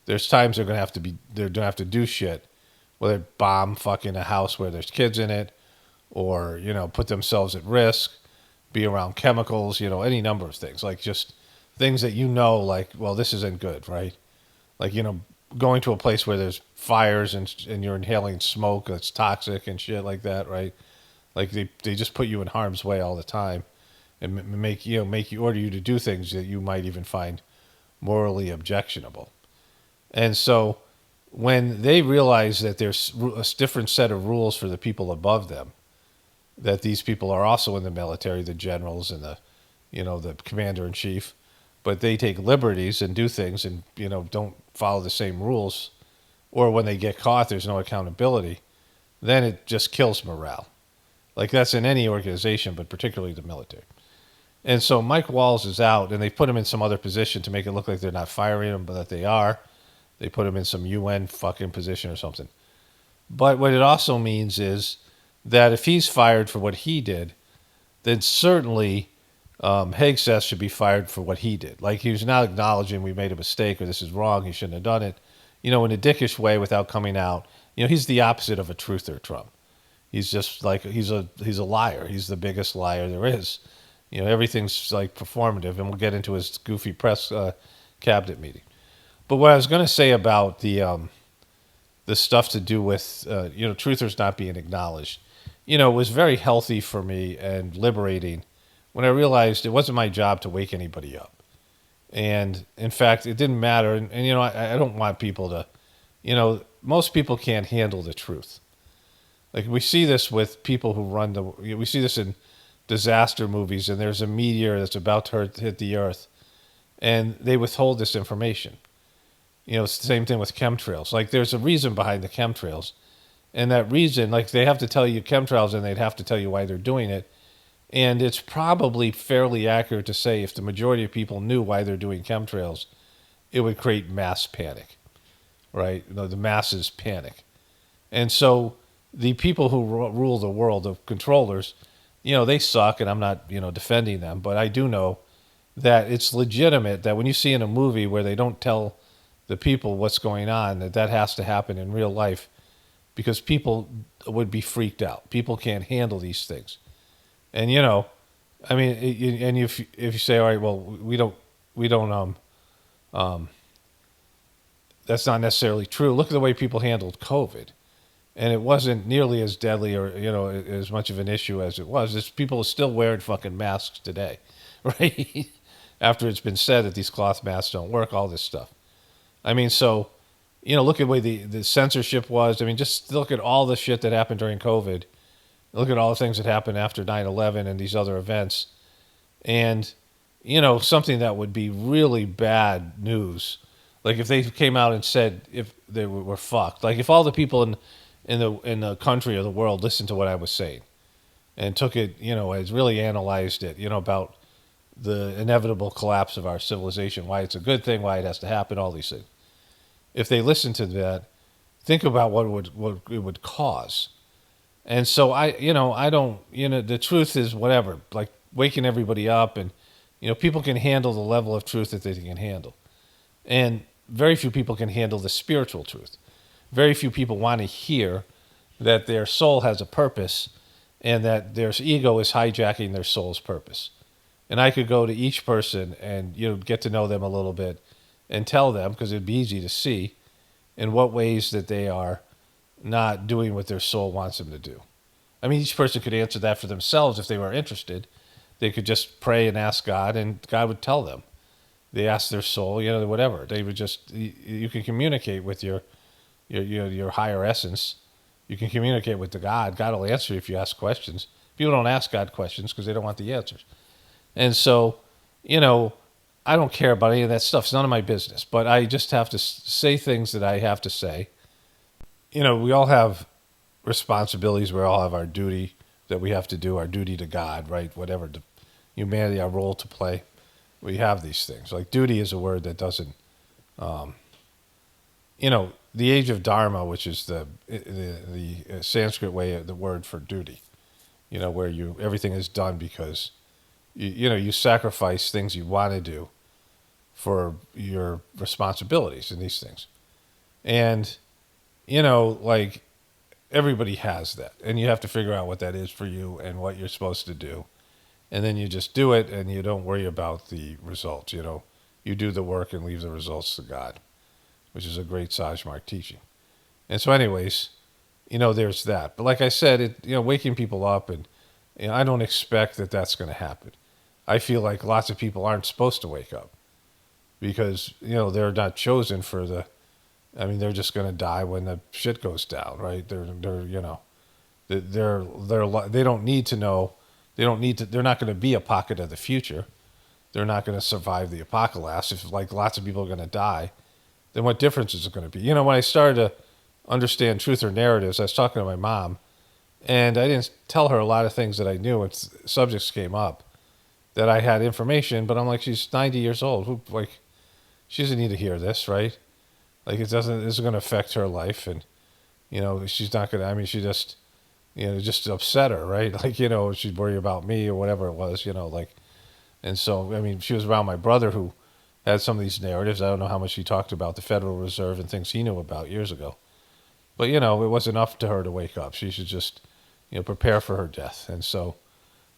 there's times they're gonna have to do shit, whether bomb fucking a house where there's kids in it, or put themselves at risk, be around chemicals, any number of things, like just things that like, well, this isn't good, right? Like going to a place where there's fires and you're inhaling smoke that's toxic and shit like that, right? Like they just put you in harm's way all the time, and make you order you to do things that you might even find morally objectionable. And so when they realize that there's a different set of rules for the people above them, that these people are also in the military, the generals and the commander in chief, but they take liberties and do things and don't follow the same rules, or when they get caught, there's no accountability, then it just kills morale. Like that's in any organization, but particularly the military. And so Mike Waltz is out, and they put him in some other position to make it look like they're not firing him, but that they are. They put him in some UN fucking position or something. But what it also means is that if he's fired for what he did, then certainly Hegseth should be fired for what he did. Like, he was not acknowledging we made a mistake or this is wrong, he shouldn't have done it, in a dickish way without coming out. He's the opposite of a truther, Trump. He's just like, he's a liar. He's the biggest liar there is. Everything's like performative, and we'll get into his goofy press cabinet meeting. But what I was going to say about the stuff to do with, truthers not being acknowledged, it was very healthy for me and liberating when I realized it wasn't my job to wake anybody up. And in fact, it didn't matter. And I don't want people to, most people can't handle the truth. Like, we see this with people who we see this in disaster movies, and there's a meteor that's about to hit the earth, and they withhold this information. It's the same thing with chemtrails. Like, there's a reason behind the chemtrails, and that reason, like, they have to tell you chemtrails, and they'd have to tell you why they're doing it. And it's probably fairly accurate to say if the majority of people knew why they're doing chemtrails, it would create mass panic, right? The masses panic. And so the people who rule the world, the controllers, they suck, and I'm not, defending them. But I do know that it's legitimate that when you see in a movie where they don't tell the people what's going on, that has to happen in real life, because people would be freaked out. People can't handle these things. And, I mean, and if you say, all right, well, we don't, that's not necessarily true. Look at the way people handled COVID. And it wasn't nearly as deadly or, as much of an issue as it was. People are still wearing fucking masks today, right? After it's been said that these cloth masks don't work, all this stuff. I mean, so, look at the way the censorship was. I mean, just look at all the shit that happened during COVID. Look at all the things that happened after 9/11 and these other events. And, something that would be really bad news, like if they came out and said if they were fucked, like if all the people in the country or the world listened to what I was saying and took it, as really analyzed it, about the inevitable collapse of our civilization, why it's a good thing, why it has to happen, all these things. If they listened to that, think about what it would cause. And so I don't, the truth is whatever, like waking everybody up, and, people can handle the level of truth that they can handle. And very few people can handle the spiritual truth. Very few people want to hear that their soul has a purpose and that their ego is hijacking their soul's purpose. And I could go to each person and, get to know them a little bit and tell them, because it'd be easy to see in what ways that they are not doing what their soul wants them to do. I mean, each person could answer that for themselves if they were interested. They could just pray and ask God, and God would tell them. They ask their soul, whatever. They would just, you can communicate with your higher essence. You can communicate with the God. God will answer you if you ask questions. People don't ask God questions because they don't want the answers. And so, I don't care about any of that stuff. It's none of my business. But I just have to say things that I have to say. We all have responsibilities. We all have our duty that we have to do, our duty to God, right? Whatever, to humanity, our role to play. We have these things. Like, duty is a word that doesn't, the age of dharma, which is the Sanskrit way of the word for duty, where everything is done because you sacrifice things you want to do for your responsibilities in these things. And, like, everybody has that, and you have to figure out what that is for you and what you're supposed to do. And then you just do it, and you don't worry about the results. You do the work and leave the results to God, which is a great Sajmark teaching. And so anyways, there's that. But like I said, waking people up, and I don't expect that that's going to happen. I feel like lots of people aren't supposed to wake up because, they're not chosen for they're just going to die when the shit goes down, right? They don't need to know. They're not going to be a pocket of the future. They're not going to survive the apocalypse. If like lots of people are going to die, then what difference is it going to be? When I started to understand truth or narratives, I was talking to my mom, and I didn't tell her a lot of things that I knew when subjects came up that I had information, but I'm like, she's 90 years old. She doesn't need to hear this, right? Like it doesn't. It's going to affect her life, and she's not going to. I mean, she just just upset her, right? Like she's worried about me or whatever it was, like. And so I mean, she was around my brother who had some of these narratives. I don't know how much he talked about the Federal Reserve and things he knew about years ago, but it was enough to her to wake up. She should just prepare for her death, and so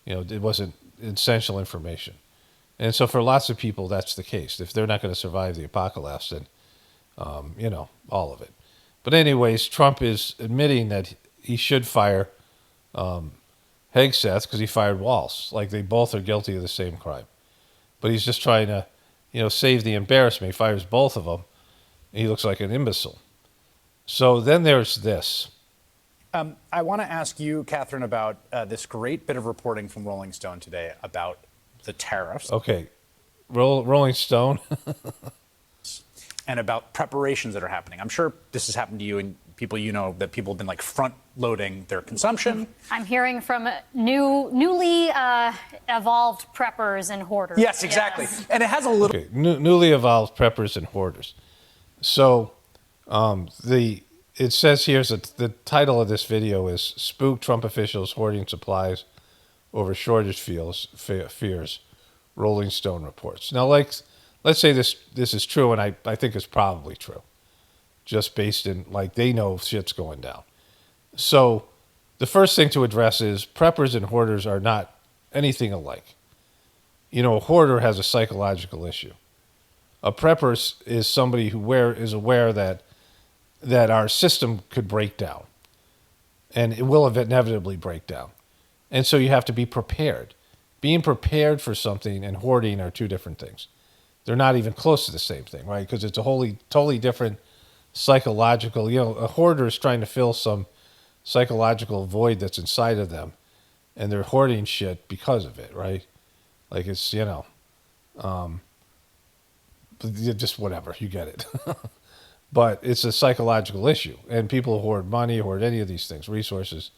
it wasn't essential information. And so for lots of people, that's the case. If they're not going to survive the apocalypse, then, all of it. But anyways, Trump is admitting that he should fire Hegseth because he fired Walz. Like they both are guilty of the same crime. But he's just trying to, save the embarrassment. He fires both of them. And he looks like an imbecile. So then there's this. I want to ask you, Catherine, about this great bit of reporting from Rolling Stone today about the tariffs. Okay. Rolling Stone. And about preparations that are happening. I'm sure this has happened to you and people that people have been like front loading their consumption. I'm hearing from newly evolved preppers and hoarders. Yes, exactly. Yes. And it has a little... Okay. Newly evolved preppers and hoarders. So it says here that the title of this video is Spook Trump Officials Hoarding Supplies Over Shortage Fears, Rolling Stone Reports. Now, let's say this is true, and I think it's probably true, just based in, they know shit's going down. So the first thing to address is preppers and hoarders are not anything alike. A hoarder has a psychological issue. A prepper is somebody who is aware that our system could break down, and it will inevitably break down. And so you have to be prepared. Being prepared for something and hoarding are two different things. They're not even close to the same thing, right? Because it's a totally different psychological, a hoarder is trying to fill some psychological void that's inside of them, and they're hoarding shit because of it, right? Like it's, just whatever, you get it. But it's a psychological issue, and people who hoard money, hoard any of these things, resources,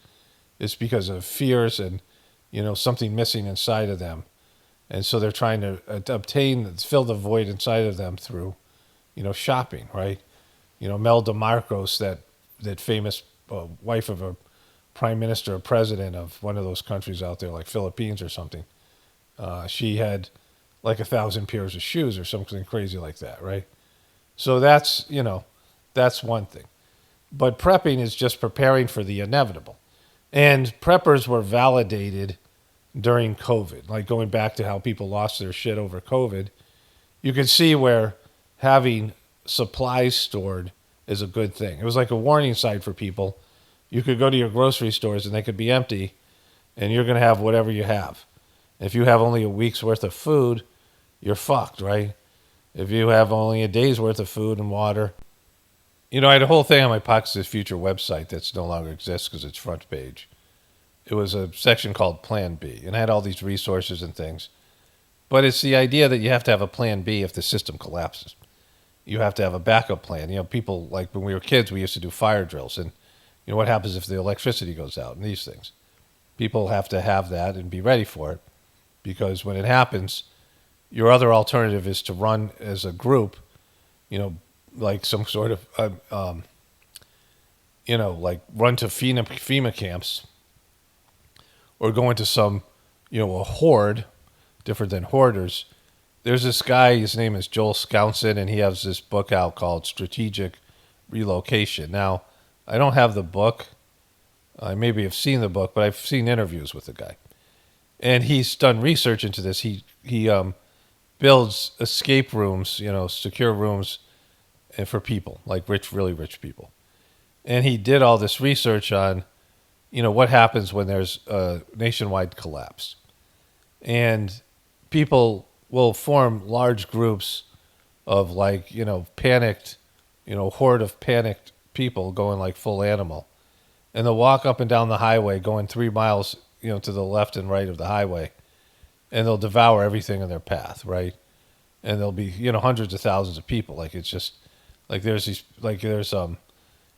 it's because of fears and, something missing inside of them. And so they're trying to fill the void inside of them through, shopping, right? Mel DeMarcos, that famous wife of a prime minister or president of one of those countries out there, like Philippines or something, she had like 1,000 pairs of shoes or something crazy like that, right? So that's one thing. But prepping is just preparing for the inevitable. And preppers were validated during COVID, like going back to how people lost their shit over COVID. You can see where having supplies stored is a good thing. It was like a warning sign for people. You could go to your grocery stores and they could be empty, and you're going to have whatever you have. If you have only a week's worth of food, you're fucked, right? If you have only a day's worth of food and water. I had a whole thing on my Pockets of the Future website that's no longer exists because it's front page. It was a section called Plan B, and I had all these resources and things. But it's the idea that you have to have a plan B if the system collapses. You have to have a backup plan. People, like when we were kids, we used to do fire drills, and what happens if the electricity goes out and these things. People have to have that and be ready for it, because when it happens, your other alternative is to run as a group, like some sort of, like run to FEMA camps, or go into some, a horde, different than hoarders. There's this guy, his name is Joel Skounson, and he has this book out called Strategic Relocation. Now, I don't have the book. I maybe have seen the book, but I've seen interviews with the guy. And he's done research into this. He builds escape rooms, secure rooms for people, like really rich people. And he did all this research on, what happens when there's a nationwide collapse. And people will form large groups of panicked, horde of panicked people going like full animal. And they'll walk up and down the highway going 3 miles, to the left and right of the highway. And they'll devour everything in their path, right? And there'll be, hundreds of thousands of people. Like it's just, like there's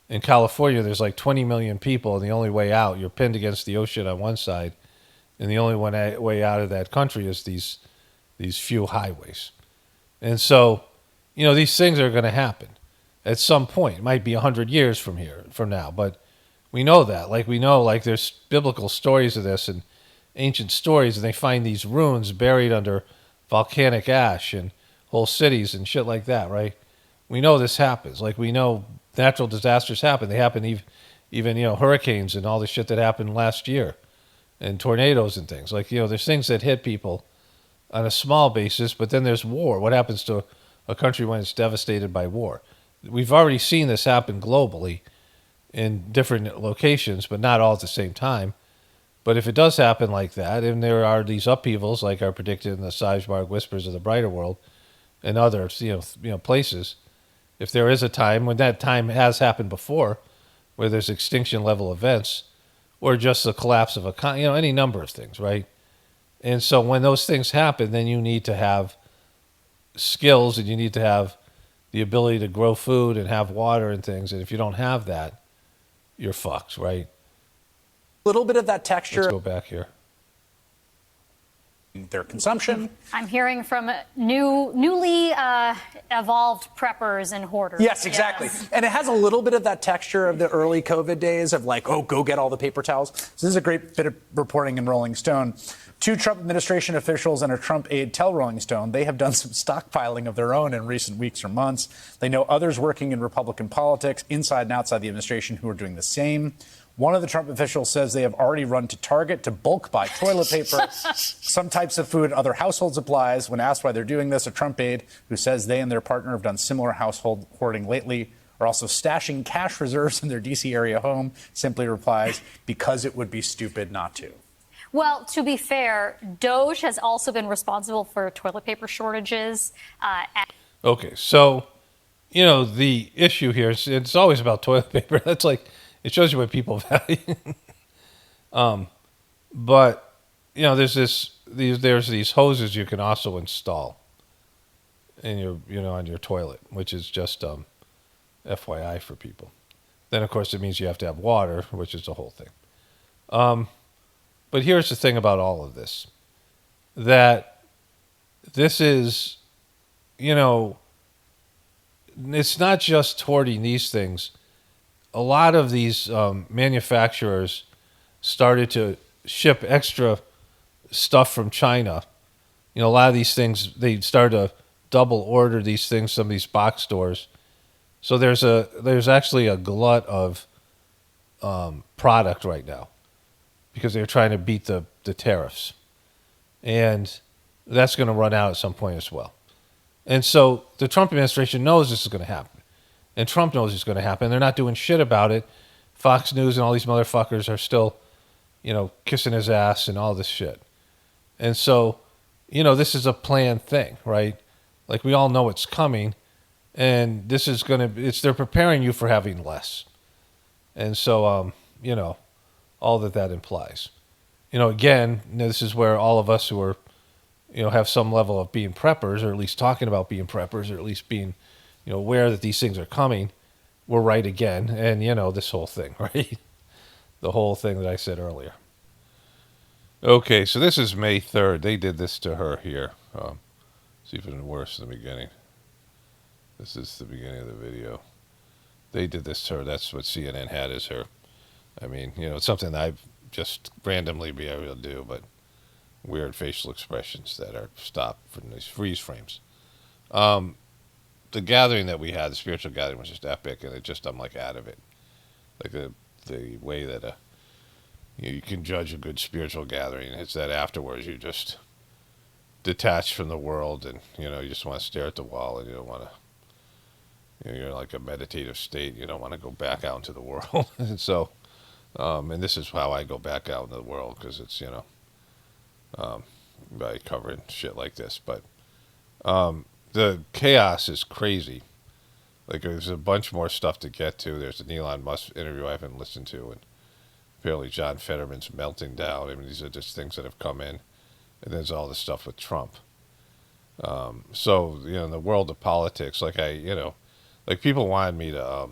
in California, there's like 20 million people, and the only way out, you're pinned against the ocean on one side, and the only way out of that country is these few highways. And so, these things are going to happen. at some point. It might be 100 years from now, but we know that. Like, we know, like, there's biblical stories of this and ancient stories, and they find these ruins buried under volcanic ash and whole cities and shit like that, right? We know this happens. Like, we know natural disasters happen. They happen even hurricanes and all the shit that happened last year, and tornadoes and things. Like, there's things that hit people on a small basis, but then there's war. What happens to a country when it's devastated by war? We've already seen this happen globally in different locations, but not all at the same time. But if it does happen like that, and there are these upheavals like are predicted in the Sajmark Whispers of the Brighter World and other places, if there is a time when that time has happened before, where there's extinction level events, or just the collapse of any number of things, right? And so when those things happen, then you need to have skills, and you need to have the ability to grow food and have water and things. And if you don't have that, you're fucked, right? A little bit of that texture. Let's go back here. Their consumption. I'm hearing from newly evolved preppers and hoarders. Yes, exactly. Yes. And it has a little bit of that texture of the early COVID days of like, oh, go get all the paper towels. So this is a great bit of reporting in Rolling Stone. 2 Trump administration officials and a Trump aide tell Rolling Stone they have done some stockpiling of their own in recent weeks or months. They know others working in Republican politics inside and outside the administration who are doing the same. One of the Trump officials says they have already run to Target to bulk buy toilet paper, some types of food, other household supplies. When asked why they're doing this, a Trump aide who says they and their partner have done similar household hoarding lately are also stashing cash reserves in their D.C. area home simply replies, because it would be stupid not to. Well, to be fair, Doge has also been responsible for toilet paper shortages. Okay, so, the issue here is it's always about toilet paper. That's like, it shows you what people value. But, there's these hoses you can also install in your, on your toilet, which is just FYI for people. Then, of course, it means you have to have water, which is the whole thing. But here's the thing about all of this, that this is, it's not just hoarding these things. A lot of these manufacturers started to ship extra stuff from China. A lot of these things, they started to double order these things, some of these box stores. So there's actually a glut of product right now because they're trying to beat the tariffs. And that's going to run out at some point as well. And so the Trump administration knows this is going to happen. And Trump knows it's going to happen. They're not doing shit about it. Fox News and all these motherfuckers are still, kissing his ass and all this shit. And so, this is a planned thing, right? Like, we all know it's coming. And this is they're preparing you for having less. And so, all that implies. Again, this is where all of us who are, have some level of being preppers, or at least talking about being preppers, or at least being aware that these things are coming, we're right again. And, this whole thing, right? The whole thing that I said earlier. Okay, so this is May 3rd. They did this to her here. It's even worse in the beginning. This is the beginning of the video. They did this to her. That's what CNN had as her. I mean, it's something that I've just randomly be able to do, but weird facial expressions that are stopped from these freeze frames. The gathering that we had, the spiritual gathering, was just epic, and I'm like out of it. Like the way that you can judge a good spiritual gathering, it's that afterwards you just detach from the world, and you just want to stare at the wall, and you don't want to. You're in like a meditative state. You don't want to go back out into the world, and so, and this is how I go back out into the world, because it's by covering shit like this, but. The chaos is crazy. Like, there's a bunch more stuff to get to. There's an Elon Musk interview I haven't listened to, and apparently John Fetterman's melting down. I mean, these are just things that have come in, and there's all the stuff with Trump. So, in the world of politics, like people wanted me to,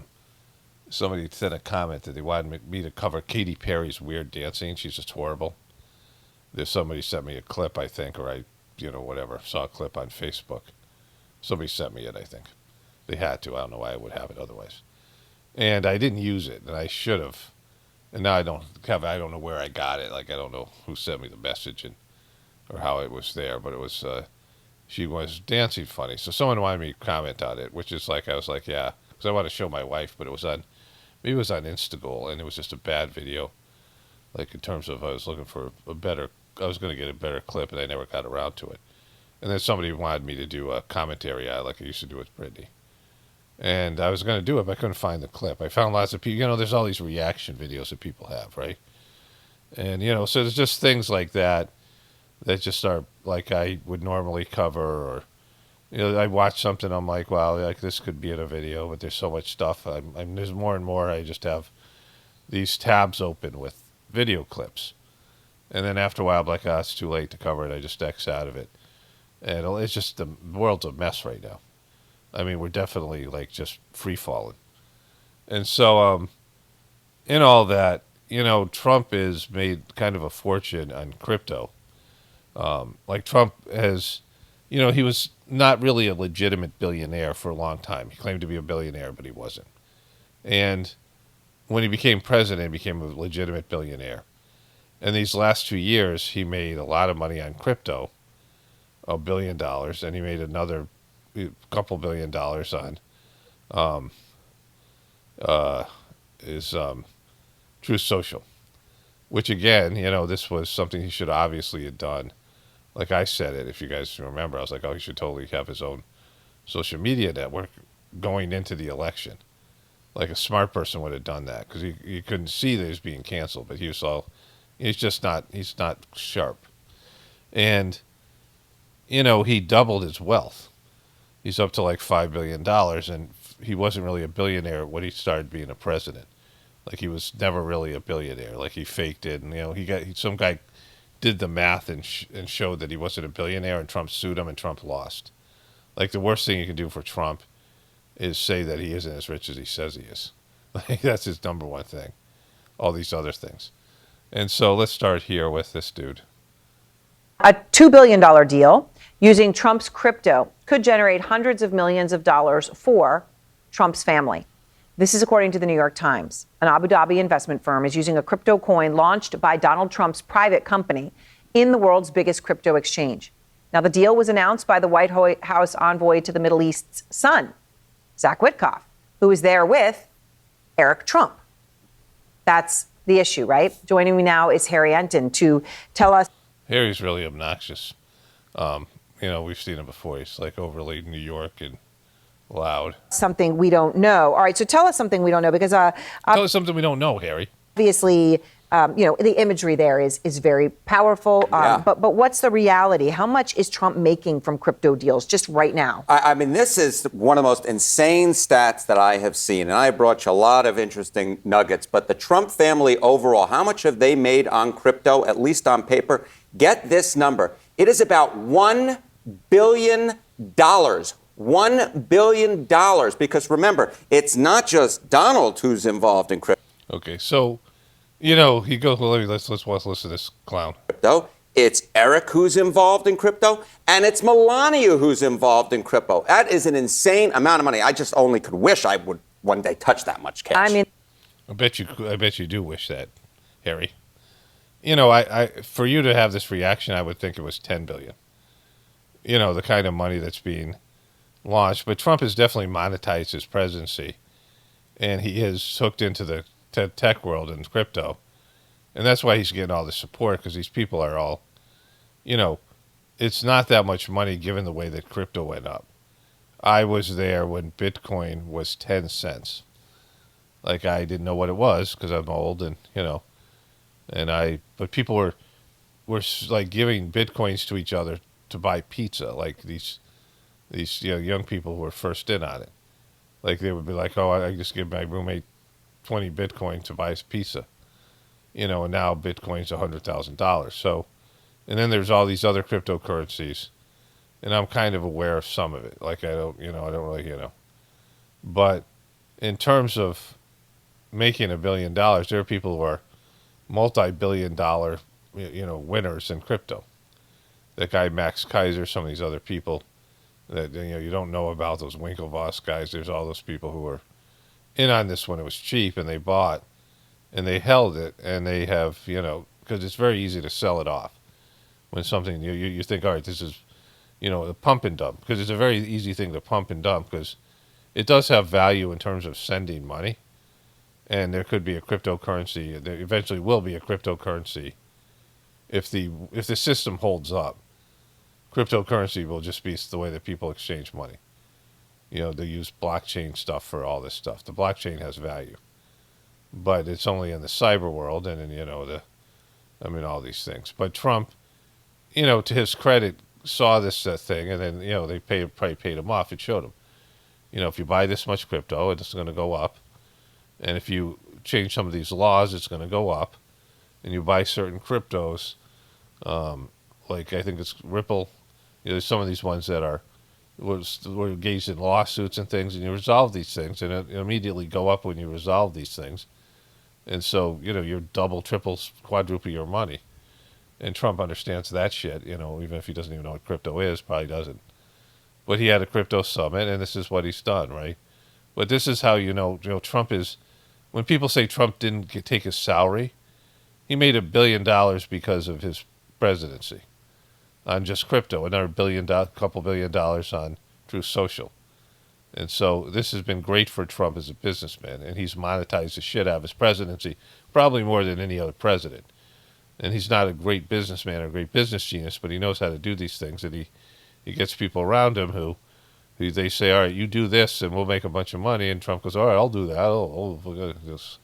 somebody sent a comment that they wanted me to cover Katy Perry's weird dancing. She's just horrible. There's somebody sent me a clip, I think, or I, whatever, saw a clip on Facebook. Somebody sent me it, I think. They had to. I don't know why I would have it otherwise. And I didn't use it, and I should have. And now I don't have. I don't know where I got it. Like I don't know who sent me the message or how it was there. But it was. She was dancing funny. So someone wanted me to comment on it, which is like I was like, yeah, because I want to show my wife, but it was on. Maybe it was on Instagram, and it was just a bad video. Like in terms of I was looking for a better. I was going to get a better clip, and I never got around to it. And then somebody wanted me to do a commentary on it like I used to do with Brittany. And I was going to do it, but I couldn't find the clip. I found lots of people, there's all these reaction videos that people have, right? And, so there's just things like that just are like I would normally cover. Or, I watch something, I'm like, wow, like this could be in a video, but there's so much stuff. There's more and more. I just have these tabs open with video clips. And then after a while, I'm like, it's too late to cover it. I just X out of it. And it's just the world's a mess right now. I mean, we're definitely like just free falling. And so, in all that, Trump has made kind of a fortune on crypto. Like Trump has, he was not really a legitimate billionaire for a long time. He claimed to be a billionaire, but he wasn't. And when he became president, he became a legitimate billionaire. And these last 2 years, he made a lot of money on crypto. $1 billion, and he made another couple $1 billion on his Truth Social, which again, this was something he should obviously have done. Like I said it, if you guys remember, I was like, he should totally have his own social media network going into the election. Like a smart person would have done that because you couldn't see that he was being canceled, but he's not sharp. And he doubled his wealth. He's up to like $5 billion, and he wasn't really a billionaire when he started being a president. Like he was never really a billionaire. Like he faked it, and some guy did the math and showed that he wasn't a billionaire, and Trump sued him, and Trump lost. Like the worst thing you can do for Trump is say that he isn't as rich as he says he is. Like that's his number one thing. All these other things. And so let's start here with this dude. A $2 billion deal using Trump's crypto could generate hundreds of millions of dollars for Trump's family. This is according to the New York Times. An Abu Dhabi investment firm is using a crypto coin launched by Donald Trump's private company in the world's biggest crypto exchange. Now, the deal was announced by the White House envoy to the Middle East's son, Zach Witkoff, who was there with Eric Trump. That's the issue, right? Joining me now is Harry Enton to tell us. Harry's really obnoxious. We've seen him before. He's like overly New York and loud. Something we don't know. All right, so tell us something we don't know because tell us something we don't know, Harry. Obviously, the imagery there is very powerful. But what's the reality? How much is Trump making from crypto deals just right now? I mean, this is one of the most insane stats that I have seen. And I brought you a lot of interesting nuggets. But the Trump family overall, how much have they made on crypto, at least on paper? Get this number. It is about $1 billion. $1 billion. Because remember, it's not just Donald who's involved in crypto. Okay, so, he goes, well, let's listen to this clown. It's Eric who's involved in crypto, and it's Melania who's involved in crypto. That is an insane amount of money. I just only could wish I would one day touch that much cash. I mean, I bet you do wish that, Harry. I for you to have this reaction, I would think it was $10 billion. The kind of money that's being launched. But Trump has definitely monetized his presidency, and he is hooked into the tech world and crypto. And that's why he's getting all the support, because these people are all, it's not that much money given the way that crypto went up. I was there when Bitcoin was 10 cents. Like, I didn't know what it was because I'm old, and, but people were like giving Bitcoins to each other to buy pizza. Like these young people who were first in on it. Like they would be like, I just give my roommate 20 Bitcoin to buy his pizza. And now Bitcoin's $100,000. So, and then there's all these other cryptocurrencies, and I'm kind of aware of some of it. Like I don't really, but in terms of making $1 billion, there are people who are multi-billion-dollar, winners in crypto. That guy Max Kaiser, some of these other people, that you don't know about, those Winklevoss guys. There's all those people who were in on this when it was cheap, and they bought and they held it, and they have, because it's very easy to sell it off when something you think, all right, this is, a pump and dump, because it's a very easy thing to pump and dump, because it does have value in terms of sending money, and there could be a cryptocurrency. There eventually will be a cryptocurrency if the system holds up. Cryptocurrency will just be the way that people exchange money. They use blockchain stuff for all this stuff. The blockchain has value, but it's only in the cyber world and in all these things. But Trump, to his credit, saw this thing, and then they probably paid him off. It showed him, if you buy this much crypto, it's going to go up, and if you change some of these laws, it's going to go up, and you buy certain cryptos, like I think it's Ripple. There's some of these ones that were engaged in lawsuits and things, and you resolve these things, and it immediately go up when you resolve these things. And so, you're double, triple, quadruple your money. And Trump understands that shit, even if he doesn't even know what crypto is, probably doesn't. But he had a crypto summit, and this is what he's done, right? But this is how Trump is, when people say Trump didn't take his salary, he made $1 billion because of his presidency on just crypto, another couple $1 billion on Truth Social. And so this has been great for Trump as a businessman, and he's monetized the shit out of his presidency, probably more than any other president. And he's not a great businessman or a great business genius, but he knows how to do these things, and he gets people around him who they say, all right, you do this, and we'll make a bunch of money, and Trump goes, all right, I'll do that. Oh, this.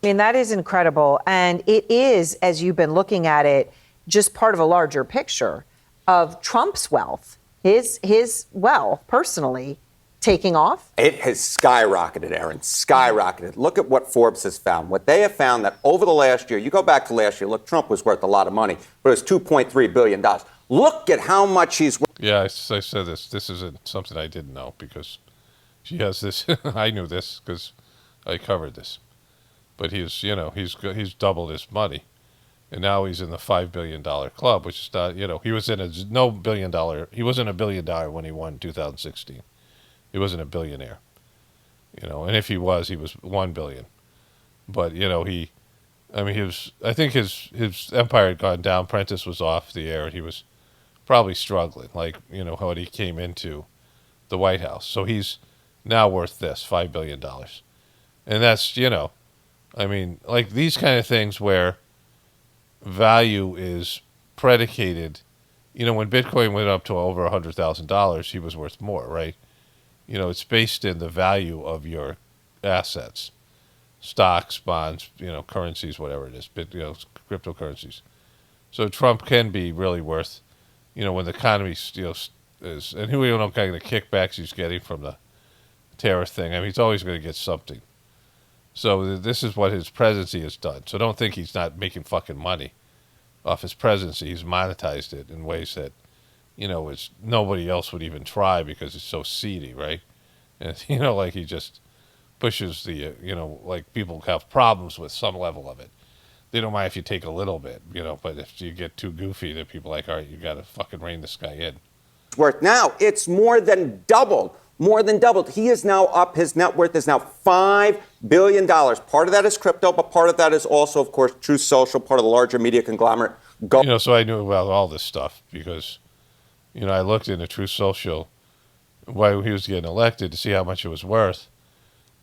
That is incredible, and it is, as you've been looking at it, just part of a larger picture of Trump's wealth, his wealth personally taking off. It has skyrocketed, Aaron, skyrocketed. Look at what Forbes has found. What they have found that over the last year, you go back to last year, look, Trump was worth a lot of money, but it was $2.3 billion. Look at how much he's worth. Yeah, I said this. This isn't something I didn't know, because she has this. I knew this because I covered this. But he's doubled his money. And now he's in the $5 billion club, which is not, he was in he wasn't $1 billion when he won 2016. He wasn't a billionaire, and if he was $1 billion. But, I think his empire had gone down. Prentice was off the air, and he was probably struggling, like, how he came into the White House. So he's now worth this, $5 billion. And that's, like these kind of things where value is predicated. When Bitcoin went up to over $100,000, he was worth more, right? It's based in the value of your assets, stocks, bonds, currencies, whatever it is, cryptocurrencies. So Trump can be really worth, when the economy is, and who we don't know kind of the kickbacks he's getting from the tariff thing. He's always going to get something. So this is what his presidency has done. So don't think he's not making fucking money off his presidency. He's monetized it in ways that, it's nobody else would even try because it's so seedy, right? And, like he just pushes the, like people have problems with some level of it. They don't mind if you take a little bit, but if you get too goofy, then people are like, all right, you got to fucking rein this guy in. Worth now, it's more than doubled. More than doubled. He is now up. His net worth is now $5 billion. Part of that is crypto, but part of that is also, of course, Truth Social, part of the larger media conglomerate. So I knew about all this stuff because, I looked into Truth Social while he was getting elected to see how much it was worth.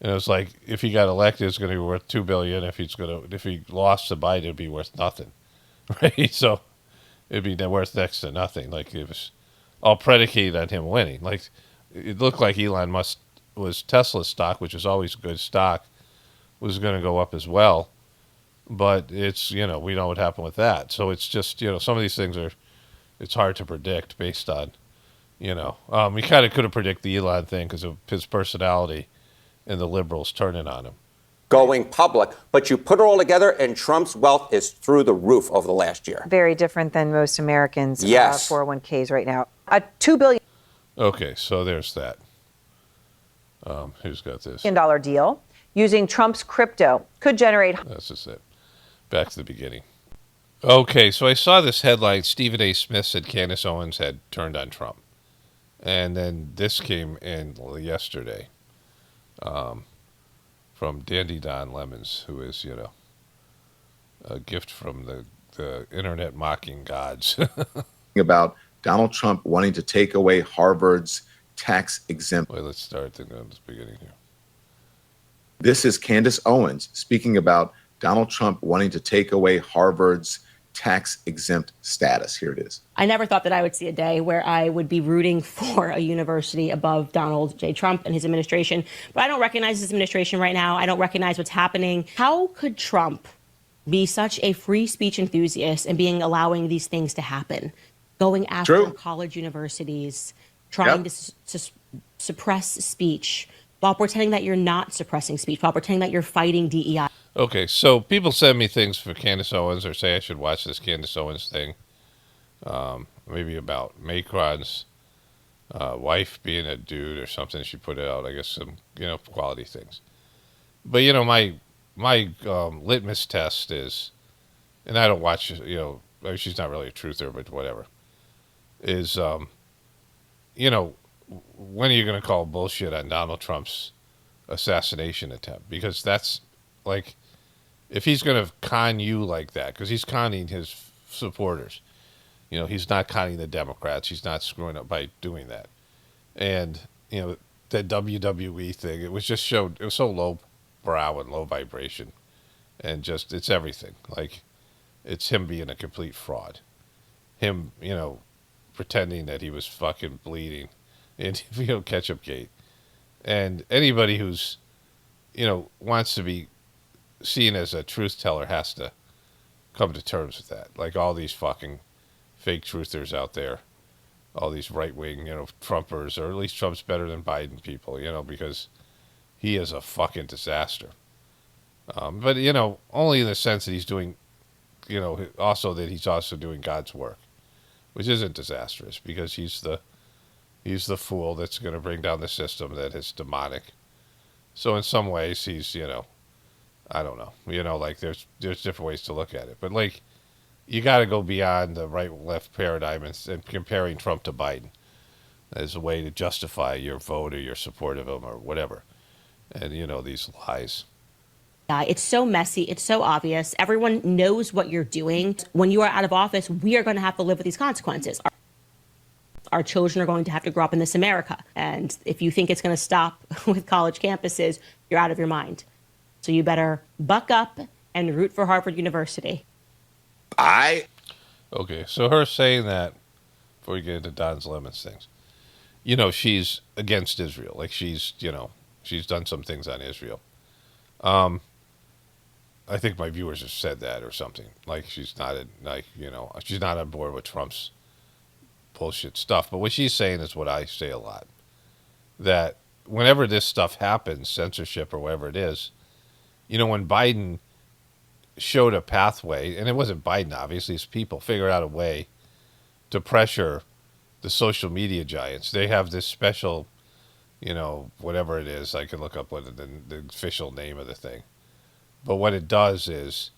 And it was like, if he got elected, it's going to be worth $2 billion. If he lost to Biden, it'd be worth nothing, right? So it'd be worth next to nothing. Like it was all predicated on him winning. Like, it looked like Elon Musk was Tesla's stock, which is always a good stock, was going to go up as well. But it's, we know what happened with that. So it's just, some of these things it's hard to predict based on, we kind of could have predicted the Elon thing because of his personality and the liberals turning on him. Going public, but you put it all together and Trump's wealth is through the roof over the last year. Very different than most Americans' yes. 401ks right now. $2 billion. Okay, so there's that. Who's got this? $1 billion deal using Trump's crypto could generate. That's just it. Back to the beginning. Okay, so I saw this headline. Stephen A. Smith said Candace Owens had turned on Trump. And then this came in yesterday from Dandy Don Lemons, who is, a gift from the internet mocking gods. About Donald Trump wanting to take away Harvard's tax exempt. Wait, let's start at the beginning here. This is Candace Owens speaking about Donald Trump wanting to take away Harvard's tax exempt status. Here it is. I never thought that I would see a day where I would be rooting for a university above Donald J. Trump and his administration. But I don't recognize his administration right now. I don't recognize what's happening. How could Trump be such a free speech enthusiast and allowing these things to happen? Going after college universities, trying to suppress speech while pretending that you're not suppressing speech, while pretending that you're fighting DEI. Okay, so people send me things for Candace Owens or say I should watch this Candace Owens thing, maybe about Macron's wife being a dude or something. She put it out, I guess, some, quality things. But, my litmus test is, and I don't watch, she's not really a truther, but whatever, is, when are you going to call bullshit on Donald Trump's assassination attempt? Because that's, like, if he's going to con you like that, because he's conning his supporters, he's not conning the Democrats. He's not screwing up by doing that. And, that WWE thing, it was so low brow and low vibration. And just, it's everything. Like, it's him being a complete fraud. Him, pretending that he was fucking bleeding in, Ketchup Gate. And anybody who's, wants to be seen as a truth teller has to come to terms with that. Like all these fucking fake truthers out there, all these right-wing, Trumpers, or at least Trump's better than Biden people, because he is a fucking disaster. But, only in the sense that he's doing, also that he's also doing God's work, which isn't disastrous because he's the fool that's going to bring down the system that is demonic. So in some ways he's, I don't know, like there's different ways to look at it. But like, you got to go beyond the right-left paradigm and comparing Trump to Biden as a way to justify your vote or your support of him or whatever. And, these lies. It's so messy. It's so obvious. Everyone knows what you're doing. When you are out of office, we are going to have to live with these consequences. Our children are going to have to grow up in this America. And if you think it's going to stop with college campuses, you're out of your mind. So you better buck up and root for Harvard University. Okay, so her saying that, before we get into Don's Lemons things, she's against Israel. Like she's done some things on Israel. I think my viewers have said that or something. Like she's not she's not on board with Trump's bullshit stuff. But what she's saying is what I say a lot. That whenever this stuff happens, censorship or whatever it is, when Biden showed a pathway, and it wasn't Biden, obviously, it's people figured out a way to pressure the social media giants. They have this special, whatever it is, I can look up what the official name of the thing. But what it does is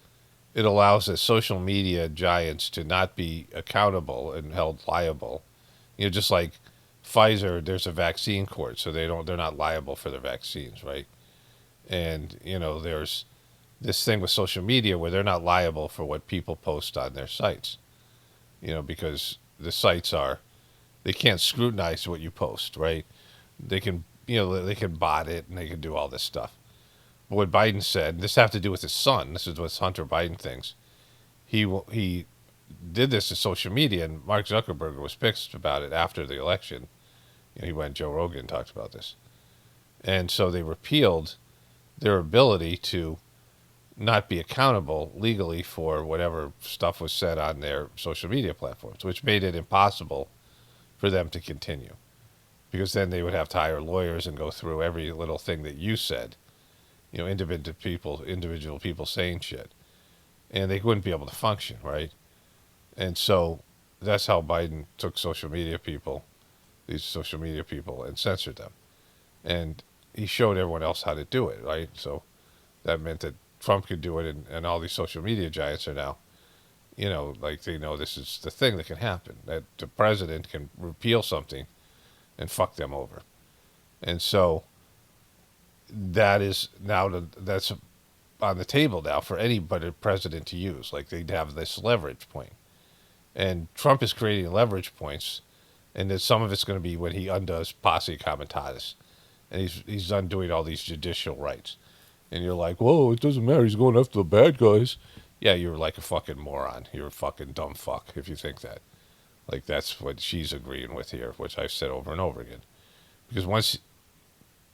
it allows the social media giants to not be accountable and held liable. Just like Pfizer, there's a vaccine court, so they're not liable for their vaccines, right? And, there's this thing with social media where they're not liable for what people post on their sites, because the sites they can't scrutinize what you post, right? They can, they can bot it and they can do all this stuff. But what Biden said, this have to do with his son. This is what Hunter Biden thinks. He did this to social media, and Mark Zuckerberg was pissed about it after the election. He went, Joe Rogan talked about this. And so they repealed their ability to not be accountable legally for whatever stuff was said on their social media platforms, which made it impossible for them to continue. Because then they would have to hire lawyers and go through every little thing that you said, individual people saying shit. And they wouldn't be able to function, right? And so that's how Biden took these social media people, and censored them. And he showed everyone else how to do it, right? So that meant that Trump could do it, and all these social media giants are now, like they know this is the thing that can happen, that the president can repeal something and fuck them over. And so that is now that's on the table now for any president to use. Like, they'd have this leverage point. And Trump is creating leverage points, and then some of it's going to be when he undoes posse comitatus, and he's undoing all these judicial rights. And you're like, whoa, it doesn't matter. He's going after the bad guys. Yeah, you're like a fucking moron. You're a fucking dumb fuck if you think that. Like, that's what she's agreeing with here, which I've said over and over again. Because once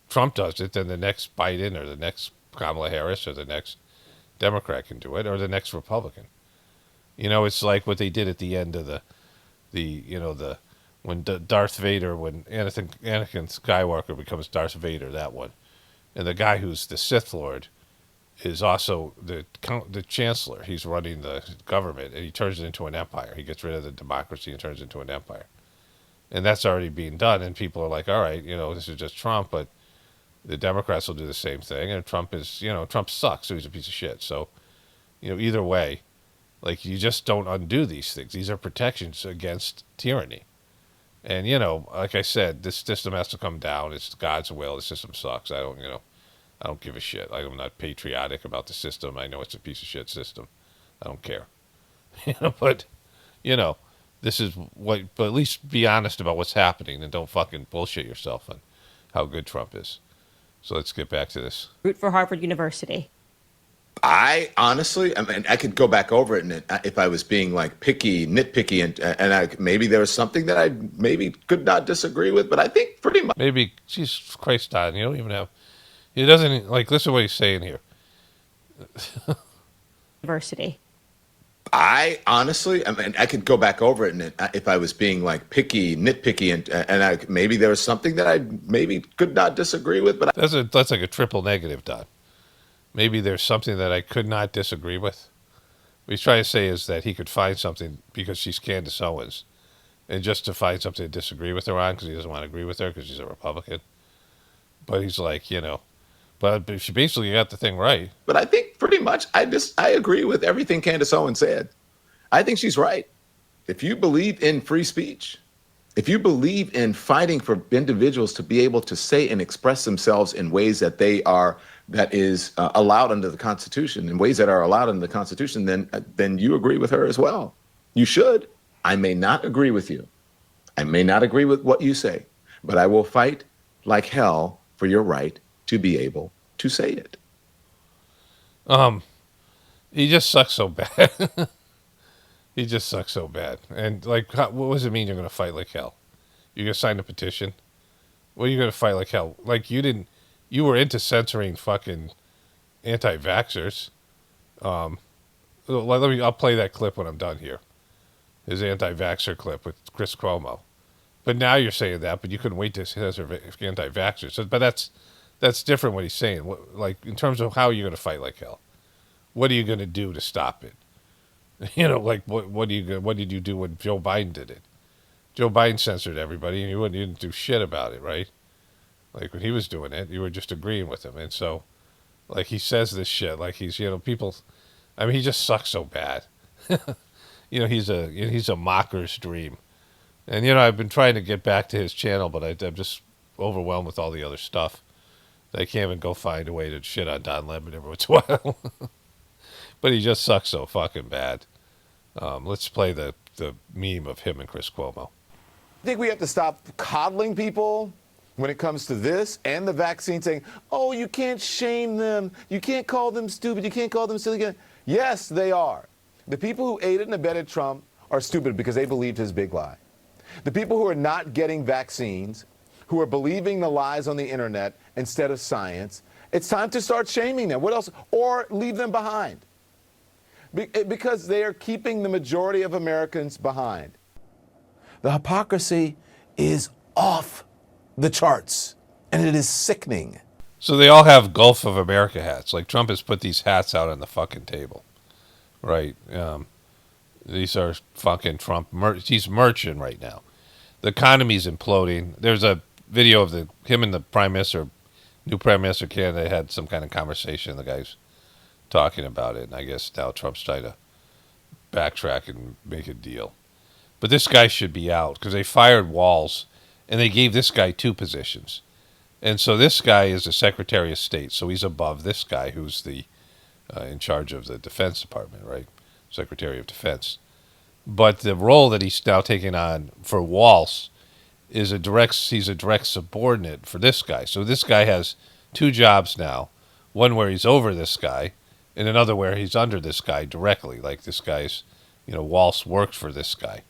Trump does it, then the next Biden or the next Kamala Harris or the next Democrat can do it, or the next Republican. It's like what they did at the end of when Darth Vader, when Anakin Skywalker becomes Darth Vader, that one. And the guy who's the Sith Lord is also the chancellor. He's running the government, and he turns it into an empire. He gets rid of the democracy and turns it into an empire. And that's already being done, and people are like, all right, this is just Trump, but the Democrats will do the same thing, and Trump sucks, so he's a piece of shit. So, either way, like, you just don't undo these things. These are protections against tyranny. And, like I said, this system has to come down. It's God's will. The system sucks. I don't give a shit. I'm not patriotic about the system. I know it's a piece of shit system. I don't care. But, this is what, but at least be honest about what's happening and don't fucking bullshit yourself on how good Trump is. So let's get back to this. Root for Harvard University. I honestly, I could go back over it, and if I was being like nitpicky, and maybe there was something that I maybe could not disagree with, but I think pretty much. Maybe, Jesus Christ, Don, you don't even have, he doesn't, like, listen to what he's saying here. University. I honestly, I could go back over it, and if I was being like nitpicky, and maybe there was something that I maybe could not disagree with, but that's like a triple negative, Don. Maybe there's something that I could not disagree with. What he's trying to say is that he could find something because she's Candace Owens, and just to find something to disagree with her on because he doesn't want to agree with her because she's a Republican. But he's like, but she basically got the thing right. But I think pretty much I agree with everything Candace Owens said. I think she's right. If you believe in free speech, if you believe in fighting for individuals to be able to say and express themselves in ways that is allowed under the Constitution, in ways that are allowed under the Constitution, then you agree with her as well. You should. I may not agree with you. I may not agree with what you say, but I will fight like hell for your right to be able to say it. He just sucks so bad. He just sucks so bad. And, like, what does it mean you're going to fight like hell? You're going to sign a petition? What are you going to fight like hell? Like, you were into censoring fucking anti-vaxxers. I'll play that clip when I'm done here. His anti-vaxxer clip with Chris Cuomo. But now you're saying that, but you couldn't wait to censor anti-vaxxers. So, but that's different what he's saying. Like, in terms of how you're going to fight like hell. What are you going to do to stop it? Like, what did you do when Joe Biden did it? Joe Biden censored everybody, and you didn't do shit about it, right? Like, when he was doing it, you were just agreeing with him. And so, like, he says this shit, like he's, people, he just sucks so bad. He's a mocker's dream. And, I've been trying to get back to his channel, but I'm just overwhelmed with all the other stuff. I can't even go find a way to shit on Don Lemon every once in a while. But he just sucks so fucking bad. Let's play the meme of him and Chris Cuomo. I think we have to stop coddling people when it comes to this and the vaccine, saying, oh, you can't shame them. You can't call them stupid. You can't call them silly. Yes, they are. The people who aided and abetted Trump are stupid because they believed his big lie. The people who are not getting vaccines, who are believing the lies on the internet instead of science, it's time to start shaming them. What else? Or leave them behind. Because they are keeping the majority of Americans behind. The hypocrisy is off the charts, and it is sickening. So they all have Gulf of America hats. Like, Trump has put these hats out on the fucking table, right? These are fucking Trump. He's merching right now. The economy's imploding. There's a video of him and the new Prime Minister Canada had some kind of conversation. The guy's talking about it, and I guess now Trump's trying to backtrack and make a deal. But this guy should be out because they fired Walz and they gave this guy 2 positions. And so this guy is a Secretary of State, so he's above this guy who's the in charge of the Defense Department, right? Secretary of Defense. But the role that he's now taking on for Waltz is he's a direct subordinate for this guy. So this guy has 2 jobs now, one where he's over this guy, and another where he's under this guy directly. Like this guy's, Waltz works for this guy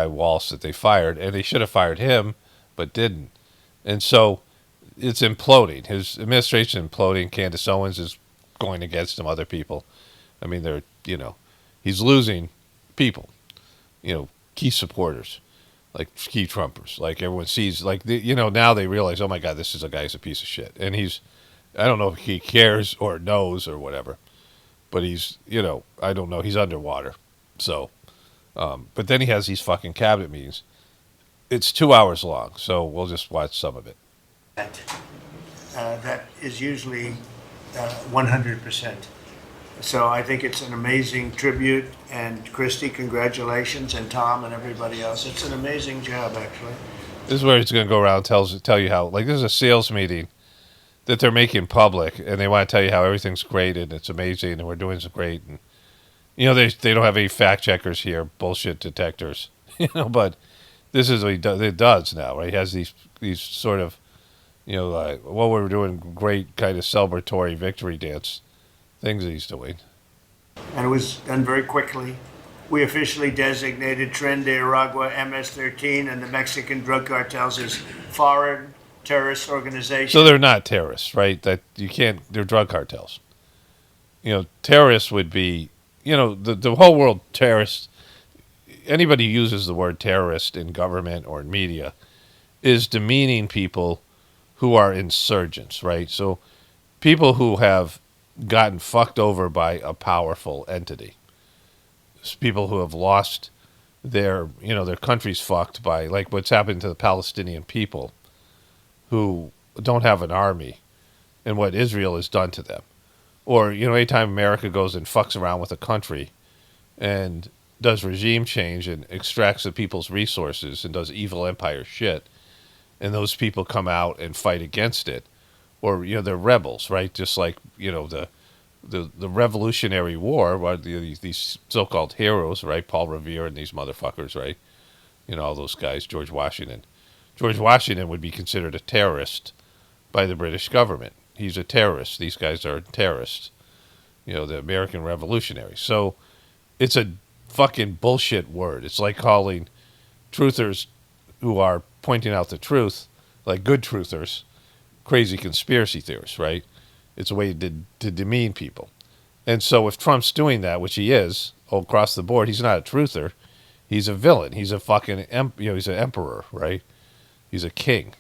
Waltz that they fired, and they should have fired him, but didn't. And so it's imploding. His administration is imploding. Candace Owens is going against him, other people. I mean, he's losing people, key supporters, like key Trumpers. Like everyone sees, now they realize, oh my God, this is a guy who's a piece of shit. And I don't know if he cares or knows or whatever, but he's, I don't know, he's underwater. So, but then he has these fucking cabinet meetings. It's 2 hours long, so we'll just watch some of it. That is usually 100%. So I think it's an amazing tribute. And Christy, congratulations, and Tom and everybody else. It's an amazing job, actually. This is where he's going to go around and tell you how, this is a sales meeting that they're making public, and they want to tell you how everything's great and it's amazing and we're doing so great. And, they don't have any fact checkers here, bullshit detectors, but this is what it does now, right? He has these sort of, we're doing great kind of celebratory victory dance things he's doing. And it was done very quickly. We officially designated Tren de Aragua, MS-13, and the Mexican drug cartels as foreign terrorist organizations. So they're not terrorists, right? They're drug cartels. Terrorists would be, the whole world terrorists. Anybody who uses the word terrorist in government or in media is demeaning people who are insurgents, right? So people who have gotten fucked over by a powerful entity. It's people who have lost their country's fucked by, like what's happened to the Palestinian people who don't have an army and what Israel has done to them. Or, anytime America goes and fucks around with a country and does regime change and extracts the people's resources and does evil empire shit, and those people come out and fight against it, or they're rebels, right? Just like the Revolutionary War, where these so-called heroes, right? Paul Revere and these motherfuckers, right? All those guys. George Washington would be considered a terrorist by the British government. He's a terrorist. These guys are terrorists. The American revolutionaries. So it's a fucking bullshit word. It's like calling truthers who are pointing out the truth, like good truthers, crazy conspiracy theorists, right? It's a way to demean people. And so if Trump's doing that, which he is, across the board, he's not a truther. He's a villain. He's a fucking, he's an emperor, right? He's a king.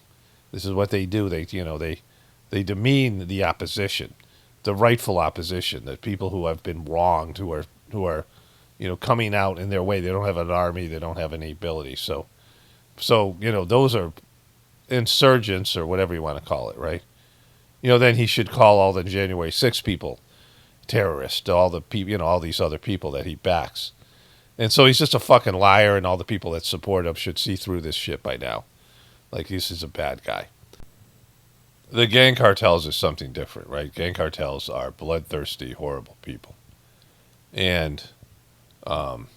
This is what they do. They demean the opposition, the rightful opposition, the people who have been wronged, who are coming out in their way. They don't have an army. They don't have any ability. So those are insurgents or whatever you want to call it, right? Then he should call all the January 6 people terrorists, all the people, all these other people that he backs. And so he's just a fucking liar, and all the people that support him should see through this shit by now. Like, this is a bad guy. The gang cartels is something different, right? Gang cartels are bloodthirsty, horrible people. And, gang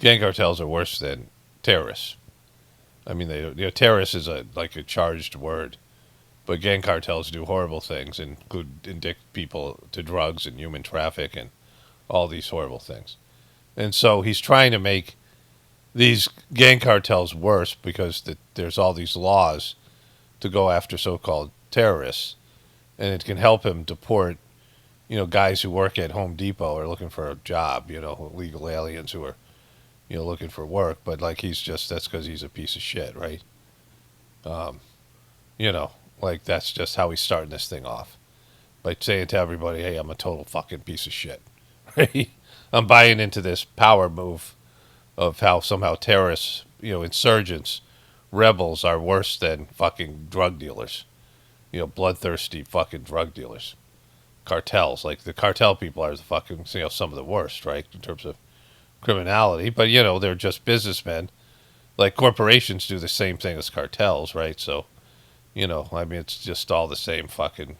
cartels are worse than terrorists. I mean, terrorist is a charged word, but gang cartels do horrible things and could addict people to drugs and human traffic and all these horrible things. And so he's trying to make these gang cartels worse because there's all these laws to go after so-called terrorists, and it can help him deport, guys who work at Home Depot or looking for a job, illegal aliens who are looking for work, but that's because he's a piece of shit, right? That's just how he's starting this thing off. By saying to everybody, hey, I'm a total fucking piece of shit, right? I'm buying into this power move of how somehow terrorists, insurgents, rebels are worse than fucking drug dealers, bloodthirsty fucking drug dealers. Cartels, like the cartel people are the fucking, some of the worst, right? In terms of criminality, but they're just businessmen. Like corporations do the same thing as cartels, right? So, I mean, it's just all the same fucking,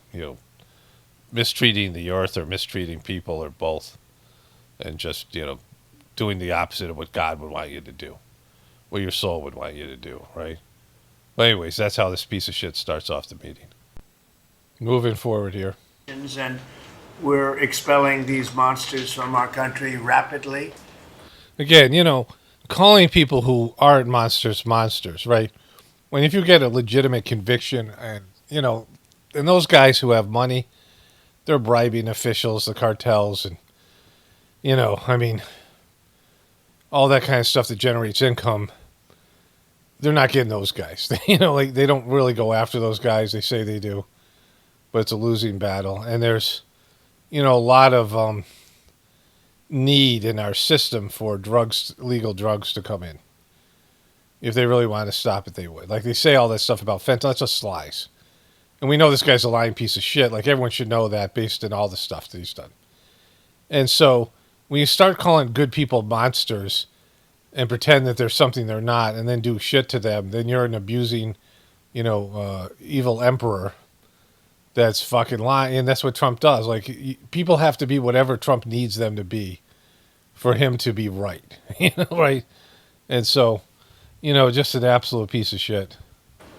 mistreating the earth or mistreating people or both, and just doing the opposite of what God would want you to do, what your soul would want you to do, right? But anyways, that's how this piece of shit starts off the meeting. Moving forward here. And we're expelling these monsters from our country rapidly. Again, calling people who aren't monsters, right? When if you get a legitimate conviction and, and those guys who have money, they're bribing officials, the cartels, and, I mean, all that kind of stuff that generates income, they're not getting those guys. Like they don't really go after those guys. They say they do, but it's a losing battle. And there's, a lot of need in our system for drugs, legal drugs to come in. If they really wanted to stop it, they would. Like they say all that stuff about fentanyl, that's just lies. And we know this guy's a lying piece of shit. Like everyone should know that based on all the stuff that he's done. And so when you start calling good people monsters and pretend that there's something they're not and then do shit to them, then you're an abusing, evil emperor that's fucking lying. And that's what Trump does. Like people have to be whatever Trump needs them to be for him to be right. Right? And so, just an absolute piece of shit.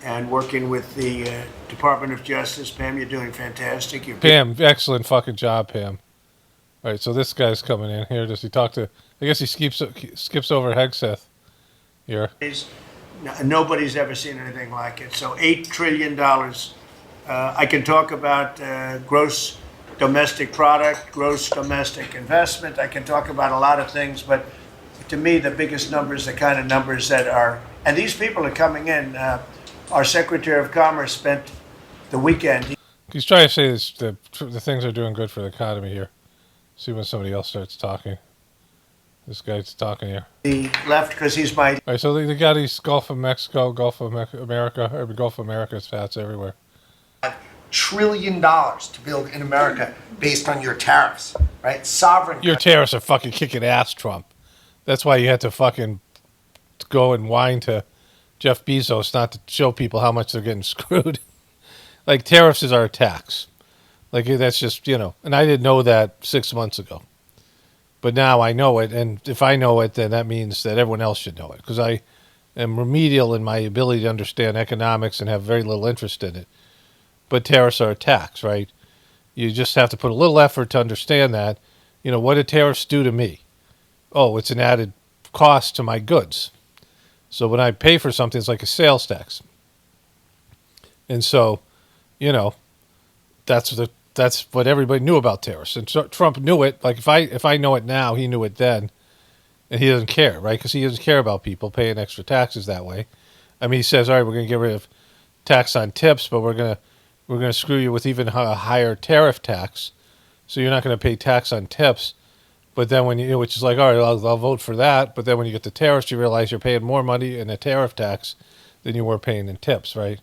And working with the Department of Justice, Pam, you're doing fantastic. Pam, excellent fucking job, Pam. All right, so this guy's coming in here. Does he talk to... I guess he skips over Hegseth here. Nobody's ever seen anything like it. So $8 trillion. I can talk about gross domestic product, gross domestic investment. I can talk about a lot of things, but to me, the biggest numbers, the kind of numbers that are... And these people are coming in. Our Secretary of Commerce spent the weekend... He's trying to say this, the things are doing good for the economy here. See when somebody else starts talking. This guy's talking here. He left because he's my... All right, so they got these Gulf of Mexico, Gulf of America, or Gulf of America's fats everywhere. $1 trillion to build in America based on your tariffs, right? Sovereign. Your tariffs are fucking kicking ass, Trump. That's why you had to fucking go and whine to Jeff Bezos not to show people how much they're getting screwed. Like, tariffs is our tax. Like, that's just, and I didn't know that 6 months ago. But now I know it, and if I know it, then that means that everyone else should know it, because I am remedial in my ability to understand economics and have very little interest in it. But tariffs are a tax, right? You just have to put a little effort to understand that. What do tariffs do to me? Oh, it's an added cost to my goods. So when I pay for something, it's like a sales tax. And so, that's what everybody knew about tariffs. And so Trump knew it. Like if I know it now, he knew it then. And he doesn't care, right? Because he doesn't care about people paying extra taxes that way. I mean, he says, all right, we're going to get rid of tax on tips, but we're going to screw you with even a higher tariff tax. So you're not going to pay tax on tips. But then when which is like, all right, I'll vote for that. But then when you get the tariffs, you realize you're paying more money in a tariff tax than you were paying in tips, right?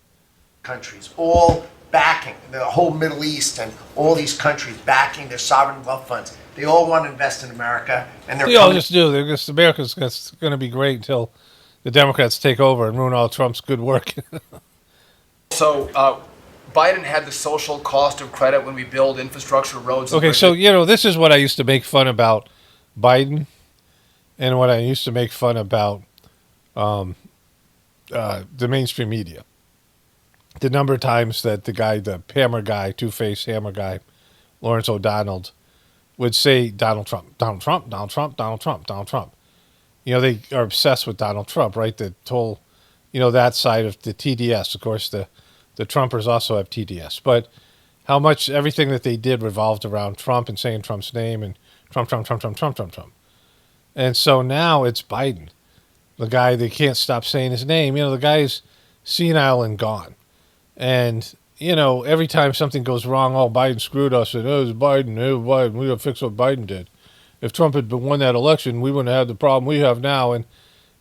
Countries all backing the whole Middle East and all these countries backing their sovereign wealth funds. They all want to invest in America, and they're. They all just do. America's going to be great until the Democrats take over and ruin all Trump's good work. So Biden had the social cost of credit when we build infrastructure, roads. Okay, so this is what I used to make fun about Biden, and what I used to make fun about the mainstream media. The number of times that the hammer guy, two-faced hammer guy, Lawrence O'Donnell, would say Donald Trump, Donald Trump, Donald Trump, Donald Trump, Donald Trump. They are obsessed with Donald Trump, right? The whole, that side of the TDS. Of course, the Trumpers also have TDS. But how much everything that they did revolved around Trump and saying Trump's name and Trump. And so now it's Biden, the guy they can't stop saying his name. The guy's senile and gone. And, every time something goes wrong, Biden screwed us. And, it was Biden. We got to fix what Biden did. If Trump had won that election, we wouldn't have had the problem we have now. And,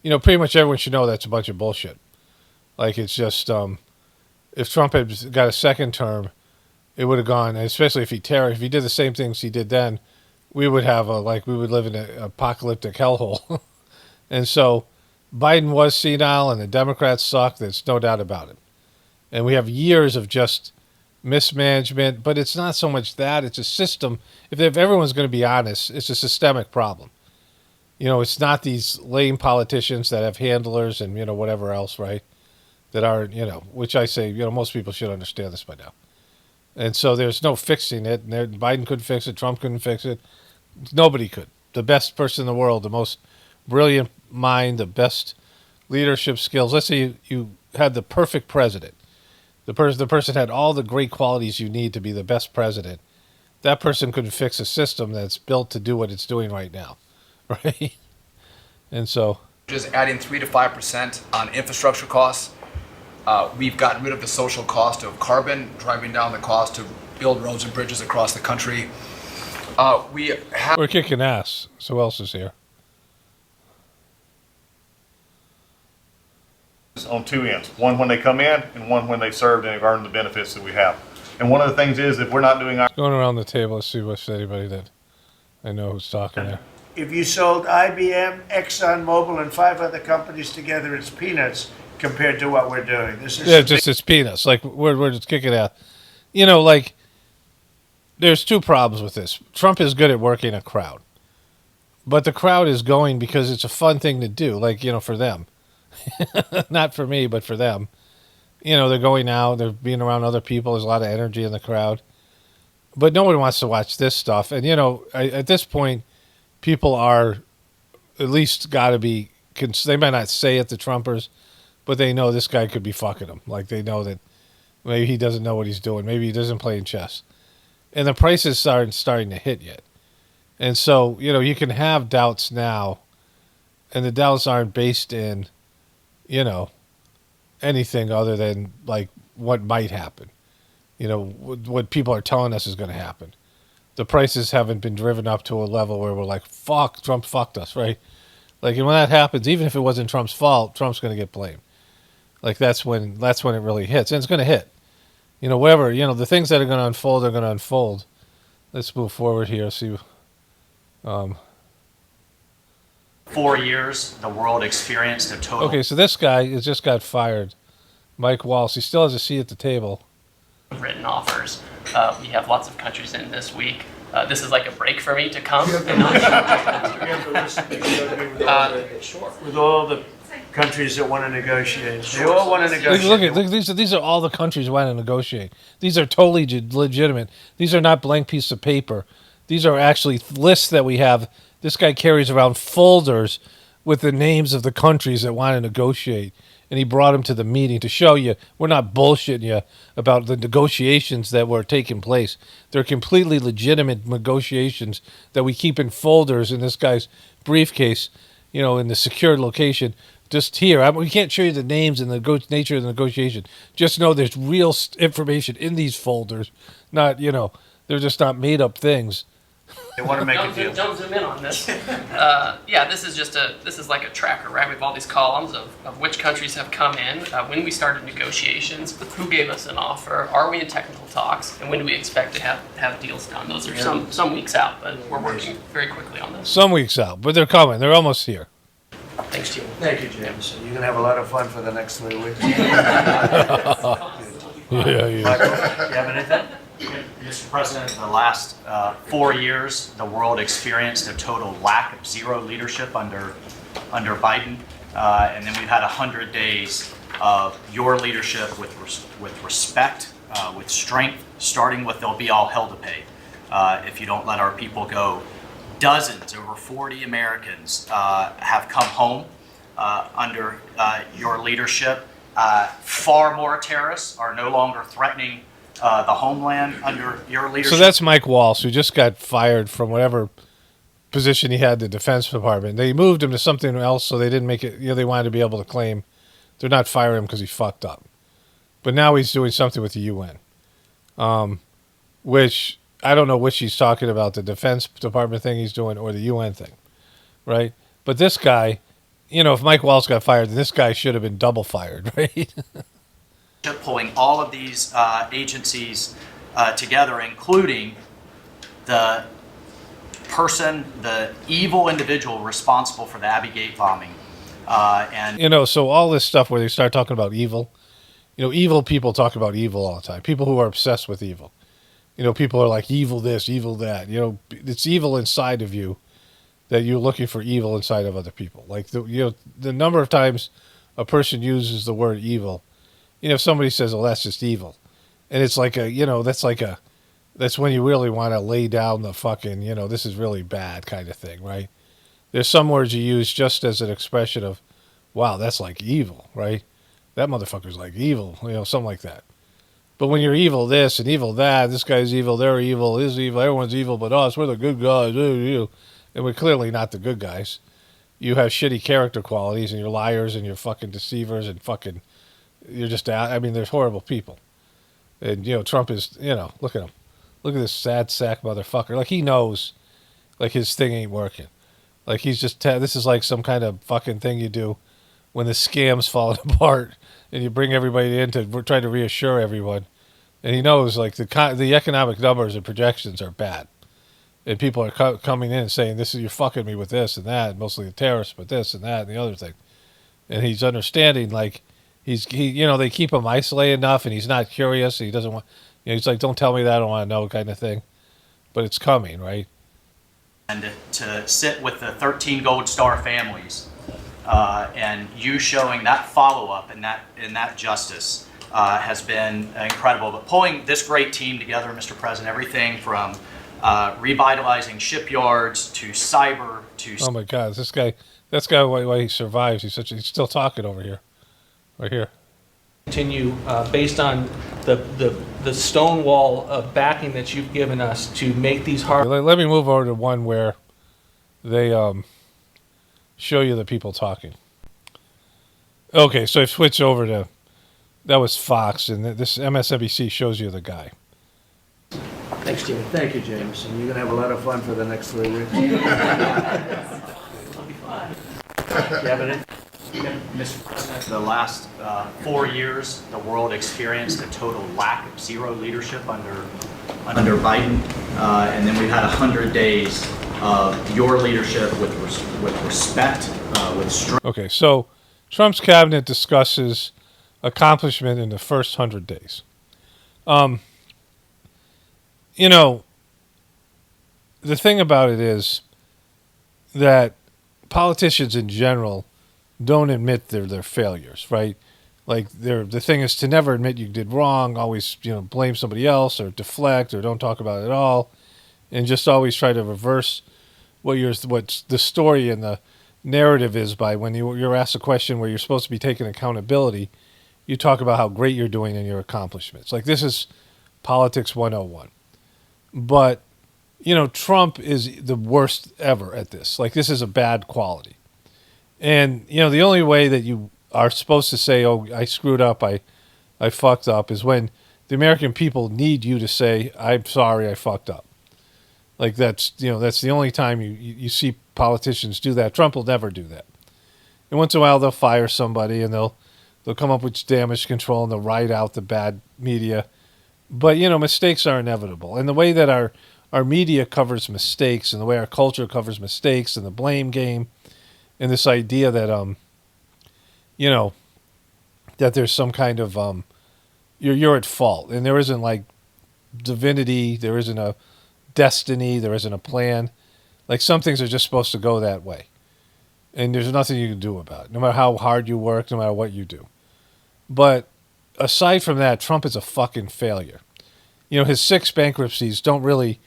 pretty much everyone should know that's a bunch of bullshit. Like, it's just, if Trump had got a second term, it would have gone, especially if he did the same things he did then, we would have we would live in an apocalyptic hellhole. And so Biden was senile and the Democrats suck. There's no doubt about it. And we have years of just mismanagement, but it's not so much that, it's a system. If everyone's going to be honest, it's a systemic problem. It's not these lame politicians that have handlers and, whatever else, right? That are, which I say, most people should understand this by now. And so there's no fixing it. And Biden couldn't fix it. Trump couldn't fix it. Nobody could. The best person in the world, the most brilliant mind, the best leadership skills. Let's say you had the perfect president. The person had all the great qualities you need to be the best president. That person couldn't fix a system that's built to do what it's doing right now, right? And so, just adding 3 to 5% on infrastructure costs. We've gotten rid of the social cost of carbon, driving down the cost to build roads and bridges across the country. We're kicking ass. So who else is here? On two ends, one when they come in and one when they've served and have earned the benefits that we have. And one of the things is, if we're not doing our... Going around the table, let's see what's anybody that I know who's talking there. If you sold IBM, ExxonMobil, and 5 other companies together, it's peanuts compared to what we're doing. This is it's peanuts. Like we're just kicking out. There's two problems with this. Trump is good at working a crowd, but the crowd is going because it's a fun thing to do. For them. Not for me, but for them. They're going out, they're being around other people, there's a lot of energy in the crowd. But no one wants to watch this stuff. And, at this point, people are at least got to be, they might not say it, the Trumpers, but they know this guy could be fucking them. Like, they know that maybe he doesn't know what he's doing. Maybe he doesn't play in chess. And the prices aren't starting to hit yet. And so, you can have doubts now, and the doubts aren't based in anything other than what might happen, what people are telling us is going to happen. The prices haven't been driven up to a level where we're like, fuck, Trump fucked us, right? And when that happens, even if it wasn't Trump's fault, Trump's going to get blamed. That's when it really hits, and it's going to hit. Whatever, the things that are going to unfold are going to unfold. Let's move forward here. See, 4 years, the world experienced a total... Okay, so this guy has just got fired. Mike Walsh. He still has a seat at the table. ...written offers. We have lots of countries in this week. This is like a break for me to come and not sure. With all the countries that want to negotiate. They all want to negotiate. Look, these are all the countries who want to negotiate. These are totally legitimate. These are not blank pieces of paper. These are actually lists that we have. This guy carries around folders with the names of the countries that want to negotiate. And he brought them to the meeting to show you we're not bullshitting you about the negotiations that were taking place. They're completely legitimate negotiations that we keep in folders in this guy's briefcase, in the secured location. Just here. We can't show you the names and the nature of the negotiation. Just know there's real information in these folders. Not, they're just not made up things. They want to make a deal. Don't zoom in on this. This is like a tracker, right? With all these columns of which countries have come in, when we started negotiations, who gave us an offer, are we in technical talks, and when do we expect to have deals done? Those are some weeks out, but we're working very quickly on this. Some weeks out, but they're coming. They're almost here. Thanks, Jim. Thank you, James. You're going to have a lot of fun for the next 3 weeks. Yeah. Michael, you have anything? Mr. President, in the last 4 years, the world experienced a total lack of zero leadership under Biden, and then we've had 100 days of your leadership with respect, with strength, starting with there'll be all hell to pay if you don't let our people go. Dozens, over 40 Americans have come home under your leadership. Far more terrorists are no longer threatening the homeland under your leadership. So that's Mike Walsh, who just got fired from whatever position he had in the Defense Department. They moved him to something else, so they didn't make it. They wanted to be able to claim they're not firing him because he fucked up. But now he's doing something with the UN, which I don't know which he's talking about, the Defense Department thing he's doing or the UN thing, right? But this guy, if Mike Walsh got fired, then this guy should have been double fired, right? Pulling all of these agencies together, including the person, the evil individual responsible for the Abbey Gate bombing. And You know, so all this stuff where they start talking about evil, you know, evil people talk about evil all the time. People who are obsessed with evil. You know, people are like, evil this, evil that. You know, it's evil inside of you that you're looking for evil inside of other people. Like, the number of times a person uses the word evil, you know, if somebody says, oh, that's just evil. And it's like that's when you really want to lay down the fucking, you know, this is really bad kind of thing, right? There's some words you use just as an expression of, wow, that's like evil, right? That motherfucker's like evil, you know, something like that. But when you're evil this and evil that, this guy's evil, they're evil, is evil, everyone's evil but us, we're the good guys, and we're clearly not the good guys. You have shitty character qualities, and you're liars, and you're fucking deceivers, and fucking, you're just, I mean, there's horrible people. And, you know, Trump is, you know, look at him. Look at this sad sack motherfucker. Like, he knows, like, his thing ain't working. Like, he's just, this is like some kind of fucking thing you do when the scam's falling apart, and you bring everybody in to try to reassure everyone. And he knows, like, the economic numbers and projections are bad. And people are coming in and saying, this is, you're fucking me with this and that, mostly the terrorists, but this and that and the other thing. And he's understanding, like, he you know, they keep him isolated enough, and he's not curious, and he doesn't want, you know, he's like, don't tell me that, I don't want to know, kind of thing. But it's coming, right? And to sit with the 13 Gold Star families, and you showing that follow-up and that justice has been incredible. But pulling this great team together, Mr. President, everything from revitalizing shipyards to cyber to... Oh my God, this guy, that's why he survives. He's still talking over here, right here. Continue based on the stonewall of backing that you've given us to make these hard. Let me move over to one where they show you the people talking. Okay, so I've switched over to, that was Fox, and this MSNBC shows you the guy. Thanks, Jimmy. Thank you, James. And you're going to have a lot of fun for the next 3 weeks. Mr. President, the last 4 years, the world experienced a total lack of zero leadership under Biden, and then we've had 100 days of your leadership with respect, with strength. Okay, so Trump's cabinet discusses accomplishment in the first 100 days. You know, the thing about it is that politicians in general don't admit their failures, right? Like, the thing is to never admit you did wrong, always, you know, blame somebody else or deflect or don't talk about it at all, and just always try to reverse what the story and the narrative is by when you're asked a question where you're supposed to be taking accountability, you talk about how great you're doing and your accomplishments. Like, this is politics 101. But, you know, Trump is the worst ever at this. Like, this is a bad quality. And, you know, the only way that you are supposed to say, oh, I screwed up, I fucked up, is when the American people need you to say, I'm sorry, I fucked up. Like, that's the only time you see politicians do that. Trump will never do that. And once in a while, they'll fire somebody, and they'll come up with damage control, and they'll write out the bad media. But, you know, mistakes are inevitable. And the way that our media covers mistakes, and the way our culture covers mistakes, and the blame game, and this idea that, you know, that there's some kind of, you're at fault. And there isn't, like, divinity, there isn't a destiny, there isn't a plan. Like, some things are just supposed to go that way. And there's nothing you can do about it, no matter how hard you work, no matter what you do. But aside from that, Trump is a fucking failure. You know, his 6 bankruptcies don't really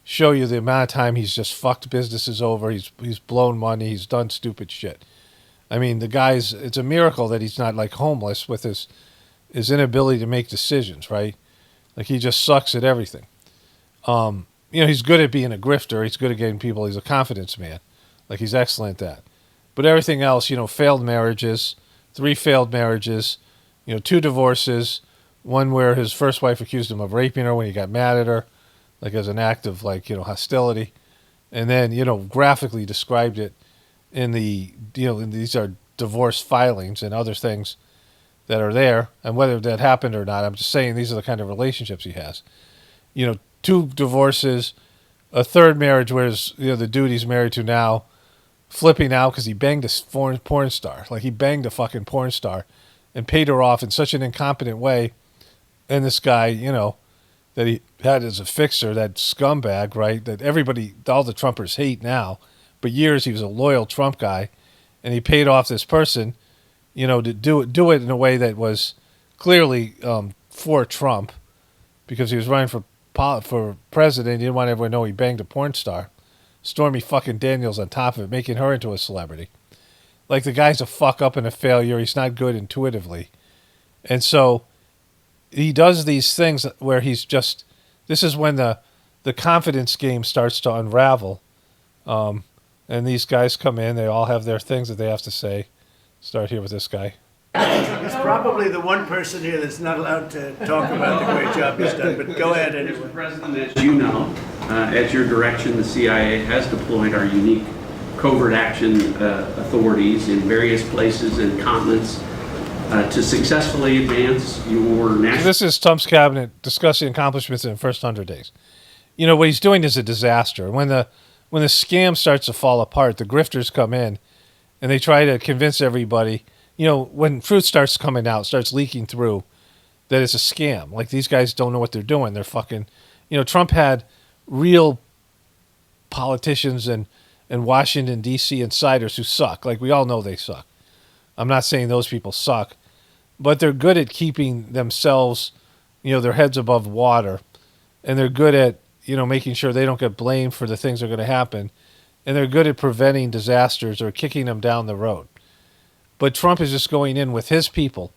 show you the amount of time he's just fucked businesses over. He's blown money. He's done stupid shit. I mean, the guy's, it's a miracle that he's not, like, homeless with his inability to make decisions, right? Like, he just sucks at everything. You know, he's good at being a grifter. He's good at getting people. He's a confidence man. Like, he's excellent at that. But everything else, you know, failed marriages, 3 failed marriages, you know, 2 divorces, one where his first wife accused him of raping her when he got mad at her, like, as an act of, like, you know, hostility. And then, you know, graphically described it in the, you know, in these are divorce filings and other things that are there. And whether that happened or not, I'm just saying these are the kind of relationships he has. You know, 2 divorces, a third marriage where the dude he's married to now flipping out because he banged a foreign porn star. Like, he banged a fucking porn star and paid her off in such an incompetent way. And this guy, that he had as a fixer, that scumbag, right, that everybody, all the Trumpers hate now. But years he was a loyal Trump guy, and he paid off this person, to do it in a way that was clearly for Trump, because he was running for president. He didn't want everyone to know he banged a porn star. Stormy fucking Daniels on top of it, making her into a celebrity. Like, the guy's a fuck up and a failure. He's not good intuitively. And so he does these things where he's just, this is when the confidence game starts to unravel. And these guys come in, they all have their things that they have to say. Start here with this guy. He's probably the one person here that's not allowed to talk about the great job he's done, but go ahead anyway. Mr. President, as you know, at your direction, the CIA has deployed our unique covert action authorities in various places and continents to successfully advance your national... So this is Trump's cabinet discussing accomplishments in the first 100 days. What he's doing is a disaster. When the scam starts to fall apart, the grifters come in, and they try to convince everybody... when truth starts coming out, starts leaking through, that it's a scam. Like, these guys don't know what they're doing. They're fucking... Trump had real politicians and Washington, D.C. insiders who suck. Like, we all know they suck. I'm not saying those people suck, but they're good at keeping themselves, their heads above water, and they're good at, making sure they don't get blamed for the things that are going to happen, and they're good at preventing disasters or kicking them down the road. But Trump is just going in with his people.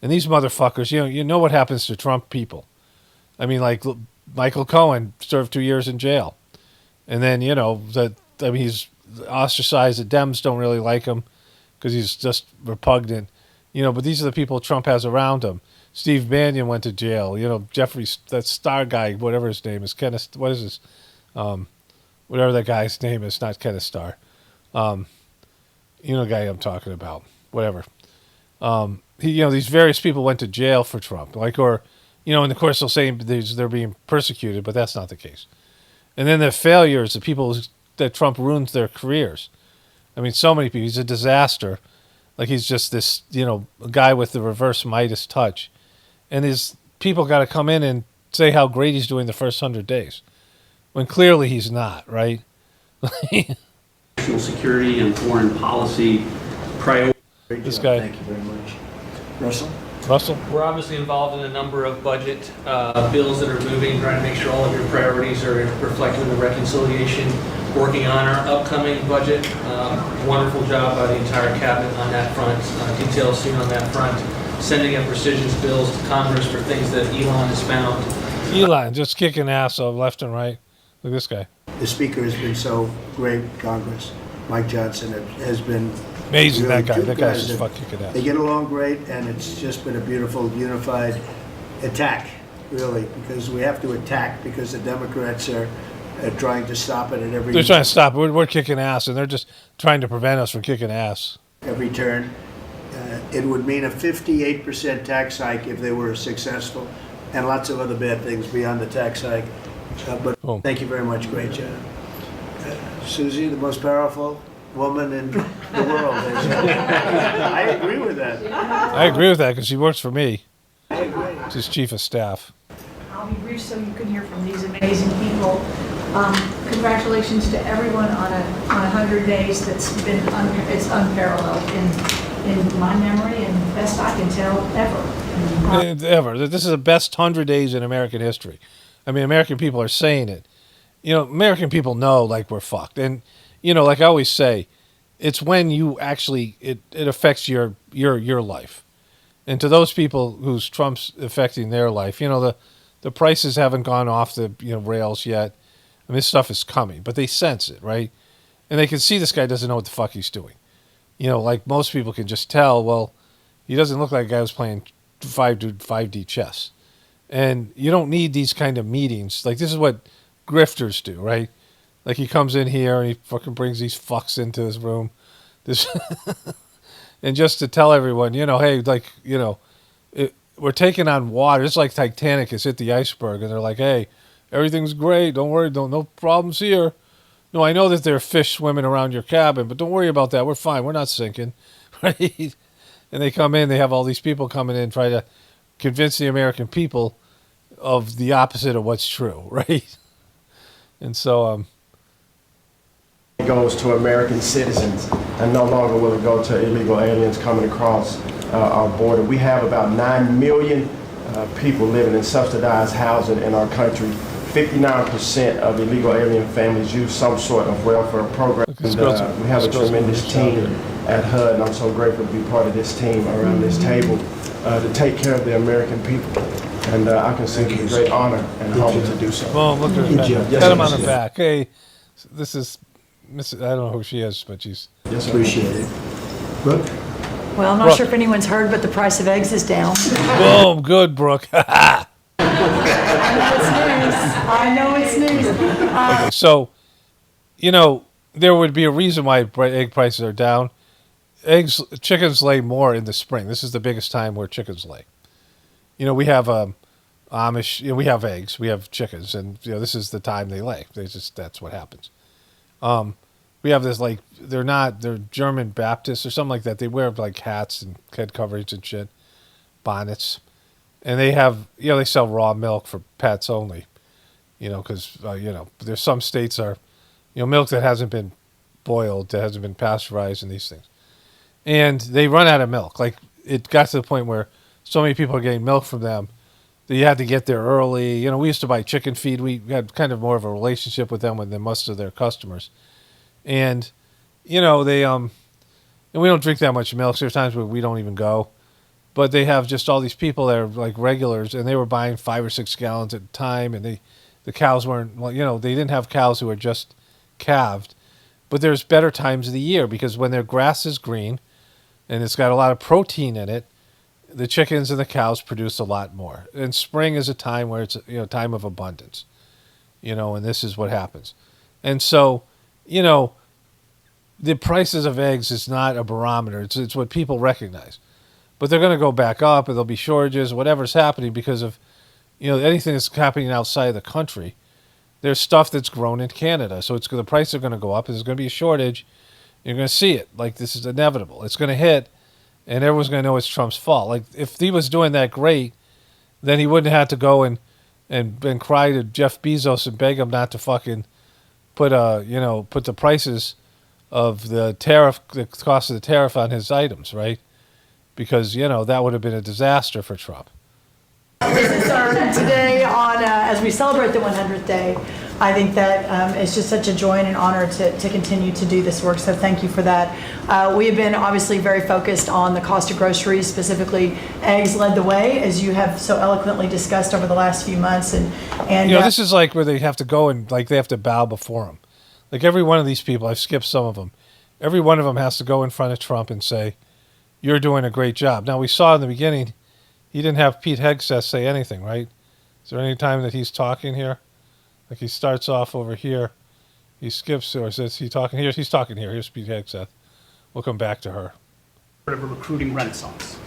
And these motherfuckers, you know what happens to Trump people. I mean, like, Michael Cohen served 2 years in jail. And then, he's ostracized. The Dems don't really like him because he's just repugnant. But these are the people Trump has around him. Steve Bannon went to jail. Jeffrey, that star guy, whatever his name is, Kenneth, what is his, whatever that guy's name is, not Kenneth Starr. The guy I'm talking about. Whatever. These various people went to jail for Trump. And of course they'll say they're being persecuted, but that's not the case. And then the failures, the people that Trump ruins their careers. I mean, so many people. He's a disaster. Like, he's just this, guy with the reverse Midas touch. And his people got to come in and say how great he's doing the first 100 days. When clearly he's not, right? National security and foreign policy priorities. This guy. Thank you very much. Russell? We're obviously involved in a number of budget bills that are moving, trying to make sure all of your priorities are reflected in the reconciliation, working on our upcoming budget. Wonderful job by the entire cabinet on that front. Details seen on that front. Sending up precision bills to Congress for things that Elon has found. Elon just kicking ass left and right. Look at this guy. The speaker has been so great, Congress. Mike Johnson has been amazing. Really, that guy's just fucking kicking ass. They get along great, and it's just been a beautiful, unified attack, really, because we have to attack because the Democrats are trying to stop it at every... They're trying to stop it. We're kicking ass, and they're just trying to prevent us from kicking ass. Every turn. It would mean a 58% tax hike if they were successful, and lots of other bad things beyond the tax hike. But thank you very much. Great job. Susie, the most powerful woman in the world. I agree with that. I agree with that because she works for me. I agree. She's chief of staff. I'll be brief so you can hear from these amazing people. Congratulations to everyone on 100 days. That's been it's unparalleled in my memory and best I can tell ever. This is the best 100 days in American history. I mean, American people are saying it. American people know, like, we're fucked. And, like I always say, it's when you actually, it affects your life. And to those people whose Trump's affecting their life, the prices haven't gone off the rails yet. I mean, this stuff is coming, but they sense it, right? And they can see this guy doesn't know what the fuck he's doing. Like most people can just tell, well, he doesn't look like a guy who's playing 5D chess. And you don't need these kind of meetings. Like, this is what grifters do, right? Like, he comes in here and he fucking brings these fucks into his room. And just to tell everyone, hey, like, we're taking on water. It's like Titanic has hit the iceberg. And they're like, hey, everything's great. Don't worry. No problems here. No, I know that there are fish swimming around your cabin, but don't worry about that. We're fine. We're not sinking, right? And they come in. They have all these people coming in, try to convince the American people of the opposite of what's true, right? And so, It goes to American citizens and no longer will it go to illegal aliens coming across our border. We have about 9 million people living in subsidized housing in our country. 59% of illegal alien families use some sort of welfare program. And, we have a tremendous team at HUD, and I'm so grateful to be part of this team around this table to take care of the American people. And I consider it a great honor and humble to do so. well, look at her. Pat him on the back. Hey, this is Miss. I don't know who she is, but she's. Yes, appreciate it. Brooke? Well, I'm not sure if anyone's heard, but the price of eggs is down. Boom, good, Brooke. I know it's news. Okay, so, there would be a reason why egg prices are down. Chickens lay more in the spring. This is the biggest time where chickens lay. We have Amish. We have eggs. We have chickens, and this is the time they lay. That's what happens. We have this they're German Baptists or something like that. They wear hats and head coverings and shit, bonnets, and they have they sell raw milk for pets only. Because there's some states are, milk that hasn't been boiled, that hasn't been pasteurized, and these things, and they run out of milk. It got to the point where so many people are getting milk from them that you had to get there early. We used to buy chicken feed. We had kind of more of a relationship with them than most of their customers. And, they, and we don't drink that much milk. So there's times where we don't even go. But they have just all these people that are regulars, and they were buying 5 or 6 gallons at a time. And the cows weren't, they didn't have cows who were just calved. But there's better times of the year because when their grass is green and it's got a lot of protein in it, the chickens and the cows produce a lot more. And spring is a time where it's time of abundance, and this is what happens. And so, the prices of eggs is not a barometer. It's what people recognize. But they're going to go back up, and there'll be shortages, whatever's happening because of, anything that's happening outside of the country. There's stuff that's grown in Canada, so the prices are going to go up. There's going to be a shortage. You're going to see it. This is inevitable. It's going to hit. And everyone's going to know it's Trump's fault. If he was doing that great, then he wouldn't have to go and cry to Jeff Bezos and beg him not to fucking put the prices of the cost of the tariff on his items, right? Because, that would have been a disaster for Trump. This is our today as we celebrate the 100th day. I think that it's just such a joy and an honor to continue to do this work. So thank you for that. We have been obviously very focused on the cost of groceries, specifically eggs led the way, as you have so eloquently discussed over the last few months. And this is where they have to go and they have to bow before him. Every one of these people, I've skipped some of them. Every one of them has to go in front of Trump and say, "You're doing a great job." Now we saw in the beginning, he didn't have Pete Hegseth say anything, right? Is there any time that he's talking here? He starts off over here, he skips, or says he's talking here. He's talking here. Here's Pete Hegseth. We'll come back to her. Of a recruiting renaissance.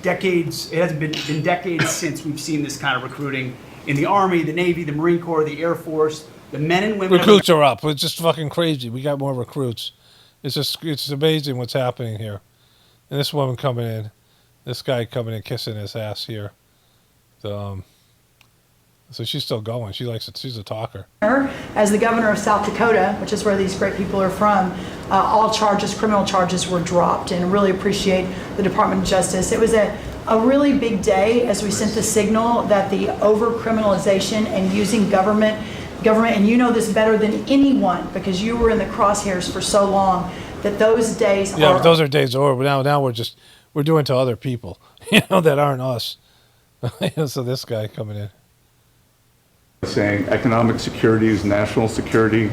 Decades. It hasn't been decades since we've seen this kind of recruiting in the Army, the Navy, the Marine Corps, the Air Force. The men and women. Recruits are up. It's just fucking crazy. We got more recruits. It's amazing what's happening here. And this woman coming in, this guy coming in kissing his ass here. So she's still going. She likes it. She's a talker. As the governor of South Dakota, which is where these great people are from, all criminal charges were dropped, and really appreciate the Department of Justice. It was a really big day as we sent the signal that the over-criminalization and using government, and you know this better than anyone because you were in the crosshairs for so long, that those days but those are days over. Now we're doing to other people, that aren't us. So this guy coming in. Saying economic security is national security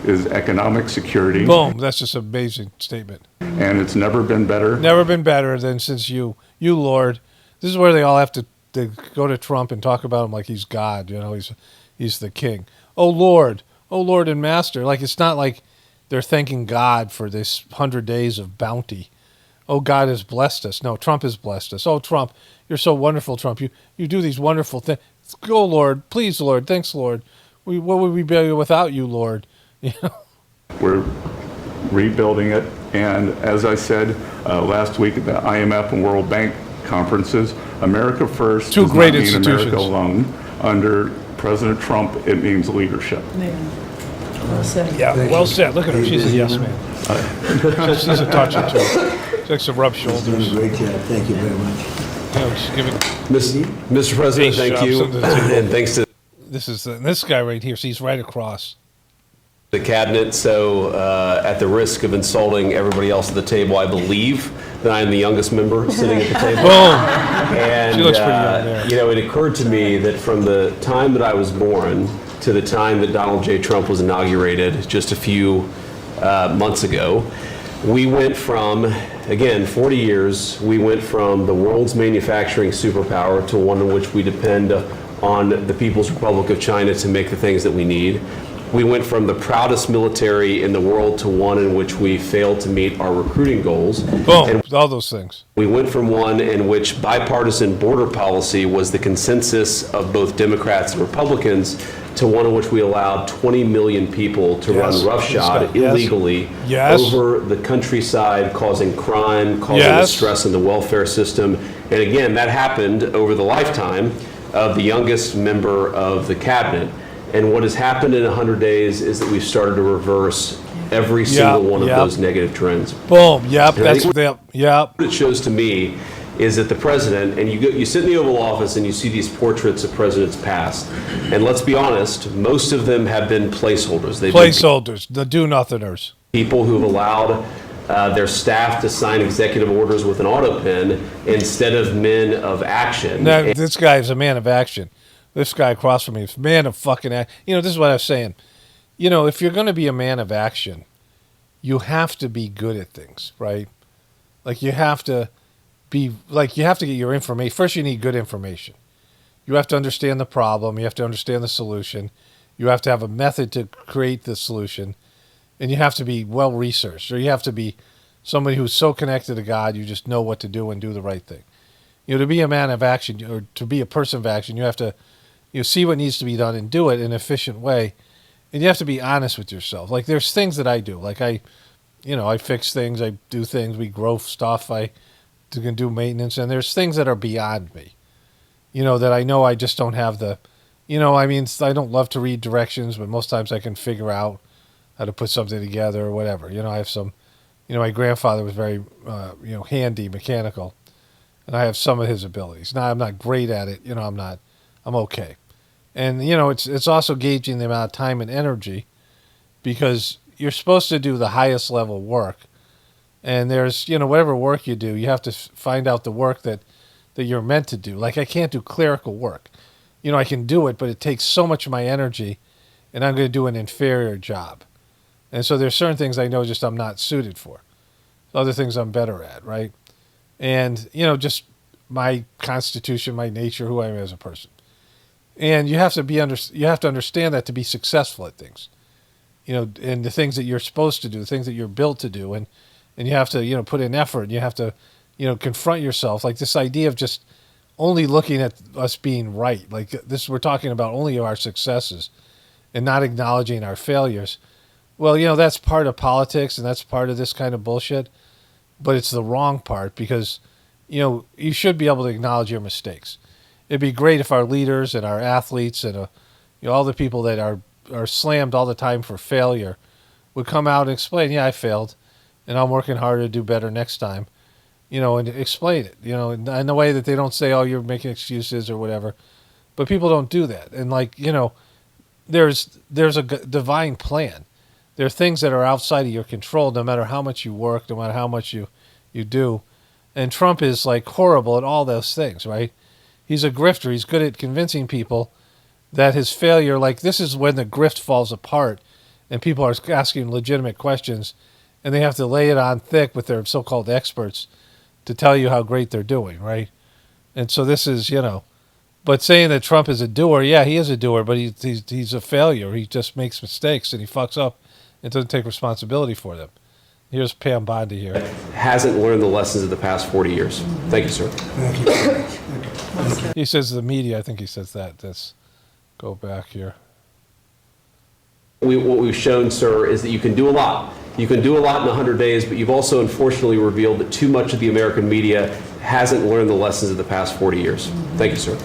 is economic security. Boom, that's just an amazing statement. And it's never been better. Never been better than since you Lord. This is where they all have to go to Trump and talk about him like he's God, he's the king. Oh Lord and Master. It's not like they're thanking God for this 100 days of bounty. oh, God has blessed us. No, Trump has blessed us. Oh, Trump, you're so wonderful, Trump. You do these wonderful things. Go, Lord. Please, Lord. Thanks, Lord. What would we be without you, Lord? You know? We're rebuilding it. And as I said last week at the IMF and World Bank conferences, America first Two does great not mean institutions. America alone. Under President Trump, it means leadership. Well said. Yeah, well said. Look at her. She's a yes man. She's a toucher, too. She likes to rub shoulders. Great job. Thank you very much. You know, she's giving Mr. President, thank you. And thanks to this guy right here. He's right across. the cabinet. So at the risk of insulting everybody else at the table, I believe that I am the youngest member sitting at the table. Boom. And, She looks pretty young there. you know, it occurred to me that from the time that I was born to the time that Donald J. Trump was inaugurated just a few months ago, we went from, again, 40 years, we went from the world's manufacturing superpower to one in which we depend on the People's Republic of China to make the things that we need. We went from the proudest military in the world to one in which we failed to meet our recruiting goals. Boom, and all those things. We went from one in which bipartisan border policy was the consensus of both Democrats and Republicans to one in which we allowed 20 million people to run roughshod illegally over the countryside, causing crime, causing distress in the welfare system. And again, that happened over the lifetime of the youngest member of the cabinet. And what has happened in 100 days is that we've started to reverse every single one of those negative trends. Boom. Yep. And That's what it shows to me is that the president, and you sit in the Oval Office and you see these portraits of presidents past, and let's be honest, most of them have been placeholders. They've placeholders, the do-nothingers. People who've allowed their staff to sign executive orders with an auto pen instead of men of action. Now, this guy is a man of action. This guy across from me is a man of fucking action. You know, this is what I was saying. You know, if you're going to be a man of action, you have to be good at things, right? Like you have to get your information. First, you need good information. You have to understand the problem. You have to understand the solution. You have to have a method to create the solution. And you have to be well researched, or you have to be somebody who's so connected to God, you just know what to do and do the right thing. You know, to be a man of action, or to be a person of action, you have to see what needs to be done and do it in an efficient way. And you have to be honest with yourself. Like there's things that I do. Like I fix things, I do things, we grow stuff, I can do maintenance, and there's things that are beyond me. You know, that I know I just don't have the, I don't love to read directions, but most times I can figure out how to put something together or whatever. You know, I have some, my grandfather was very, handy, mechanical, and I have some of his abilities. Now, I'm not great at it. I'm okay. And, it's also gauging the amount of time and energy, because you're supposed to do the highest level work. And there's, whatever work you do, you have to find out the work that you're meant to do. Like I can't do clerical work. I can do it, but it takes so much of my energy, and I'm going to do an inferior job. And so there's certain things I know just I'm not suited for. Other things I'm better at, right? And, just my constitution, my nature, who I am as a person. And you have to understand that to be successful at things. And the things that you're supposed to do, the things that you're built to do, and you have to, put in effort, and you have to, confront yourself. Like this idea of just only looking at us being right. Like this, we're talking about only our successes and not acknowledging our failures. Well, that's part of politics, and that's part of this kind of bullshit, but it's the wrong part, because, you should be able to acknowledge your mistakes. It'd be great if our leaders and our athletes and all the people that are slammed all the time for failure would come out and explain, I failed, and I'm working harder to do better next time, and explain it, in the way that they don't say, oh, you're making excuses or whatever. But people don't do that. And there's a divine plan. There are things that are outside of your control, no matter how much you work, no matter how much you do. And Trump is like horrible at all those things, right? He's a grifter. He's good at convincing people that his failure, like this is when the grift falls apart and people are asking legitimate questions, and they have to lay it on thick with their so-called experts to tell you how great they're doing, right? And so this is, but saying that Trump is a doer, yeah, he is a doer, but he's a failure. He just makes mistakes and he fucks up and doesn't take responsibility for them. Here's Pam Bondi here. Hasn't learned the lessons of the past 40 years. Thank you, sir. He says the media. I think he says that. Let's go back here. What we've shown, sir, is that you can do a lot. You can do a lot in 100 days, but you've also unfortunately revealed that too much of the American media hasn't learned the lessons of the past 40 years. Thank you, sir.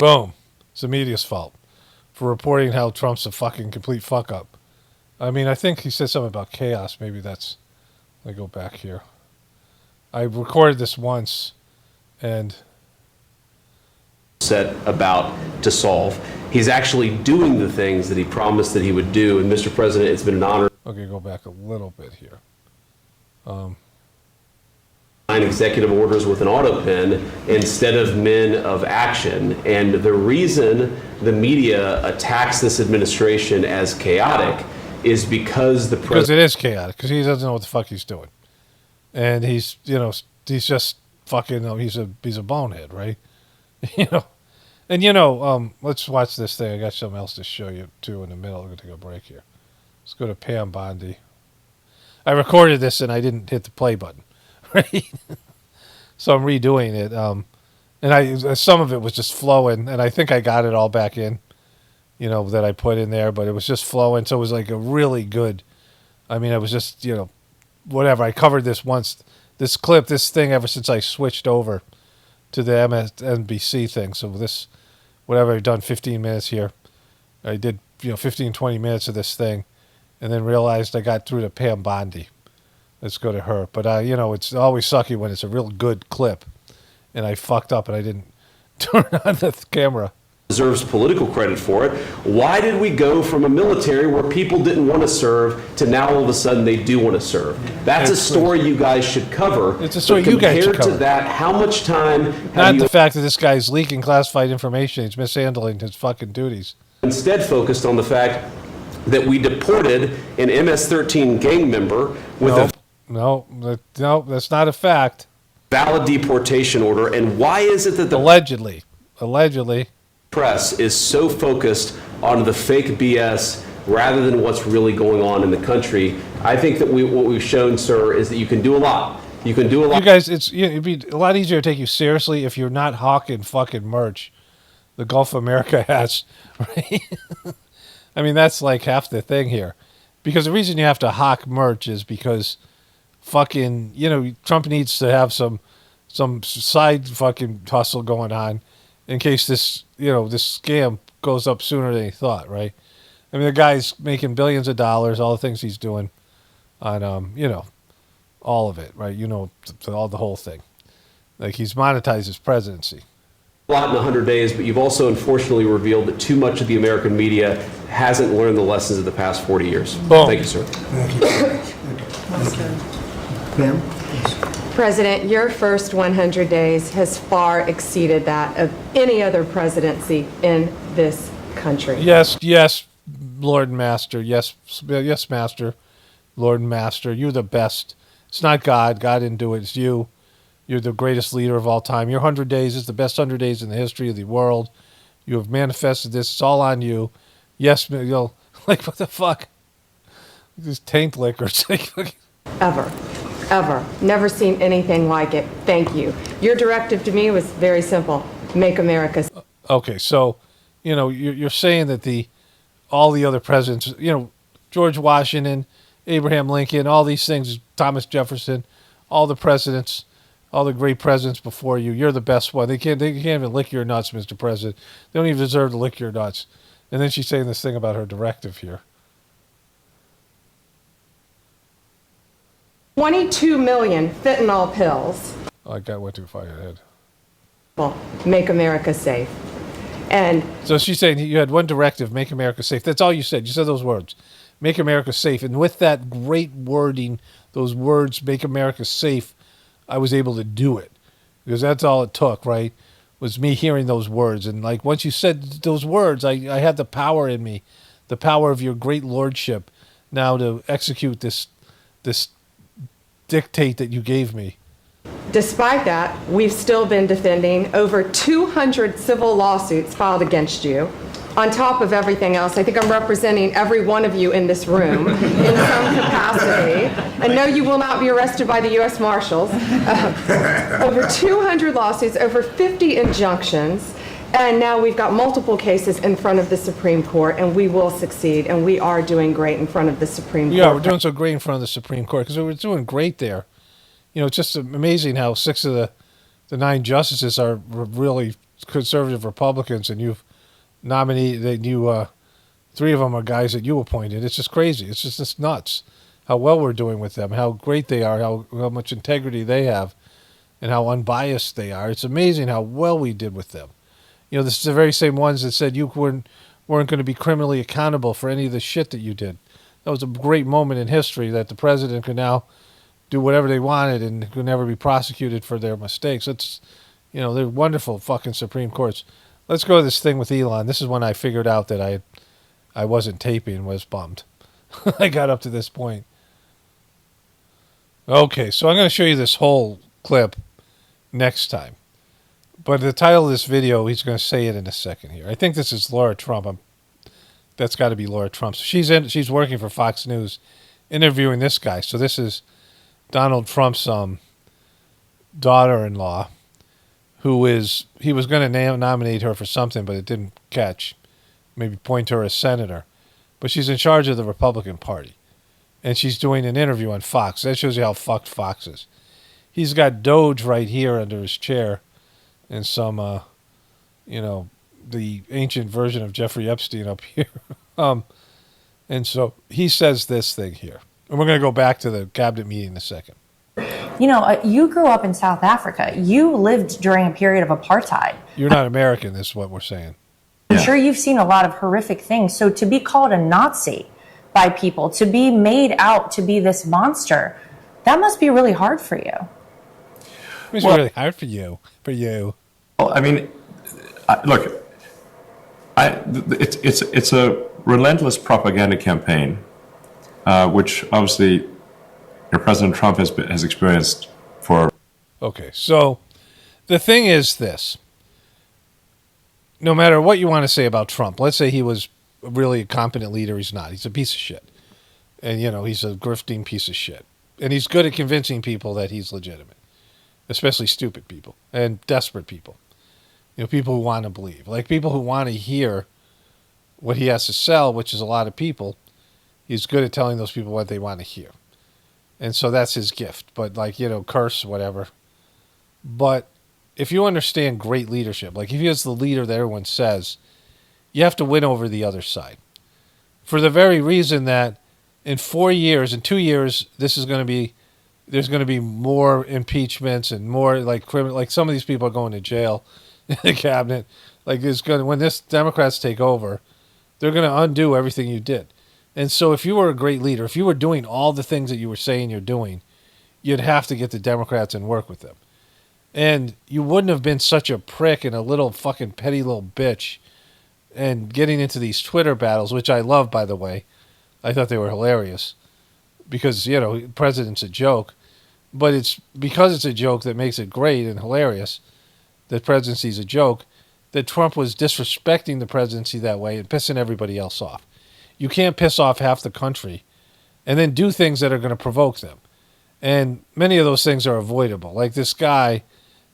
Boom. It's the media's fault for reporting how Trump's a fucking complete fuck up. I mean, I think he said something about chaos. Maybe that's... Let me go back here. I recorded this once and... set about to solve. He's actually doing the things that he promised that he would do. And Mr. President, it's been an honor. Okay, go back a little bit here. 9 executive orders with an auto pen instead of men of action. And the reason the media attacks this administration as chaotic is because the president... Because it is chaotic. Because he doesn't know what the fuck he's doing. And he's, you know, he's just fucking... He's a bonehead, right? You know. And, you know, let's watch this thing. I got something else to show you, too, in the middle. We're going to take a break here. Let's go to Pam Bondi. I recorded this, and I didn't hit the play button, right? So I'm redoing it. And some of it was just flowing, and I think I got it all back in, you know, that I put in there, but it was just flowing. So it was like a really good, I mean, it was just, you know, whatever. I covered this once, this clip, this thing, ever since I switched over to the MSNBC thing. So this, whatever, I've done 15 minutes here. I did, you know, 15, 20 minutes of this thing, and then realized I got through to Pam Bondi. Let's go to her. But, you know, it's always sucky when it's a real good clip, and I fucked up and I didn't turn on the camera. Deserves political credit for it. Why did we go from a military where people didn't want to serve to now all of a sudden they do want to serve? That's a story you guys should cover. It's a story you guys should cover. Compared to that, how much time Not the fact that this guy's leaking classified information, he's mishandling his fucking duties. Instead focused on the fact that we deported an MS-13 gang member with No, that's not a fact. Valid deportation order. And why is it that the allegedly press is so focused on the fake BS rather than what's really going on in the country? I think that what we've shown, sir, is that you can do a lot. You can do a lot. You guys, it'd be a lot easier to take you seriously if you're not hawking fucking merch. The Gulf of America has, right? I mean, that's like half the thing here. Because the reason you have to hawk merch is because fucking, you know, Trump needs to have some side fucking hustle going on in case this, you know, this scam goes up sooner than he thought, right? I mean, the guy's making billions of dollars, all the things he's doing on, you know, all of it, right? You know, all the whole thing. Like, he's monetized his presidency. A lot in 100 days, but you've also unfortunately revealed that too much of the American media hasn't learned the lessons of the past 40 years. Boom. Thank you, sir. Ma'am? President, your first 100 days has far exceeded that of any other presidency in this country. Yes, Lord Master. Yes, Master. Lord Master. You're the best. It's not God. God didn't do it. It's you. You're the greatest leader of all time. Your 100 days is the best 100 days in the history of the world. You have manifested this. It's all on you. Yes, you know, like, what the fuck? These taint liquors. Ever. Never seen anything like it. Thank you. Your directive to me was very simple. Make America. Okay, so, you know, you're saying that all the other presidents, you know, George Washington, Abraham Lincoln, all these things, Thomas Jefferson, all the presidents, all the great presidents before you, you're the best one. They can't even lick your nuts, Mr. President. They don't even deserve to lick your nuts. And then she's saying this thing about her directive here. 22 million fentanyl pills. Oh, I went too far ahead. Well, make America safe. And so she's saying you had one directive, make America safe. That's all you said. You said those words, make America safe. And with that great wording, those words, make America safe, I was able to do it. Because that's all it took, right? Was me hearing those words. And like once you said those words, I had the power in me, the power of your great lordship now to execute this dictate that you gave me. despite that, we've still been defending over 200 civil lawsuits filed against you, on top of everything else, I think I'm representing every one of you in this room in some capacity. And no, you will not be arrested by the U.S. Marshals. Over 200 lawsuits, over 50 injunctions. And now we've got multiple cases in front of the Supreme Court, and we will succeed, and we are doing great in front of the Supreme Court. Yeah, we're doing so great in front of the Supreme Court because we're doing great there. You know, it's just amazing how 6 of the 9 justices are really conservative Republicans, and you've nominated, 3 of them are guys that you appointed. It's just crazy. It's just nuts how well we're doing with them, how great they are, how much integrity they have, and how unbiased they are. It's amazing how well we did with them. You know, this is the very same ones that said you weren't going to be criminally accountable for any of the shit that you did. That was a great moment in history that the president could now do whatever they wanted and could never be prosecuted for their mistakes. It's, you know, they're wonderful fucking Supreme Courts. Let's go to this thing with Elon. This is when I figured out that I wasn't taping and was bummed. I got up to this point. Okay, so I'm going to show you this whole clip next time. But the title of this video, he's going to say it in a second here. I think this is Laura Trump. That's got to be Laura Trump. So she's working for Fox News, interviewing this guy. So this is Donald Trump's daughter-in-law, he was going to nominate her for something, but it didn't catch. Maybe point to her as senator. But she's in charge of the Republican Party. And she's doing an interview on Fox. That shows you how fucked Fox is. He's got Doge right here under his chair. And some, the ancient version of Jeffrey Epstein up here. And so he says this thing here. And we're going to go back to the cabinet meeting in a second. You know, you grew up in South Africa. You lived during a period of apartheid. You're not American, is what we're saying. I'm sure you've seen a lot of horrific things. So to be called a Nazi by people, to be made out to be this monster, that must be really hard for you. It's really hard for you. Well, I mean, look, it's a relentless propaganda campaign, which obviously President Trump has experienced for. Okay, so the thing is this. No matter what you want to say about Trump, let's say he was really a competent leader. He's not. He's a piece of shit. And, he's a grifting piece of shit. And he's good at convincing people that he's legitimate. Especially stupid people and desperate people. People who want to believe. Like people who want to hear what he has to sell, which is a lot of people. He's good at telling those people what they want to hear. And so that's his gift. But curse, whatever. But if you understand great leadership, like if he is the leader that everyone says, you have to win over the other side. For the very reason that in 2 years, there's going to be more impeachments and more like some of these people are going to jail in the cabinet. When this Democrats take over, they're going to undo everything you did. And so if you were a great leader, if you were doing all the things that you were saying you're doing, you'd have to get the Democrats and work with them. And you wouldn't have been such a prick and a little fucking petty little bitch and getting into these Twitter battles, which I love, by the way. I thought they were hilarious because, the president's a joke. But it's because it's a joke that makes it great and hilarious, that presidency's a joke, that Trump was disrespecting the presidency that way and pissing everybody else off. You can't piss off half the country and then do things that are going to provoke them. And many of those things are avoidable. Like this guy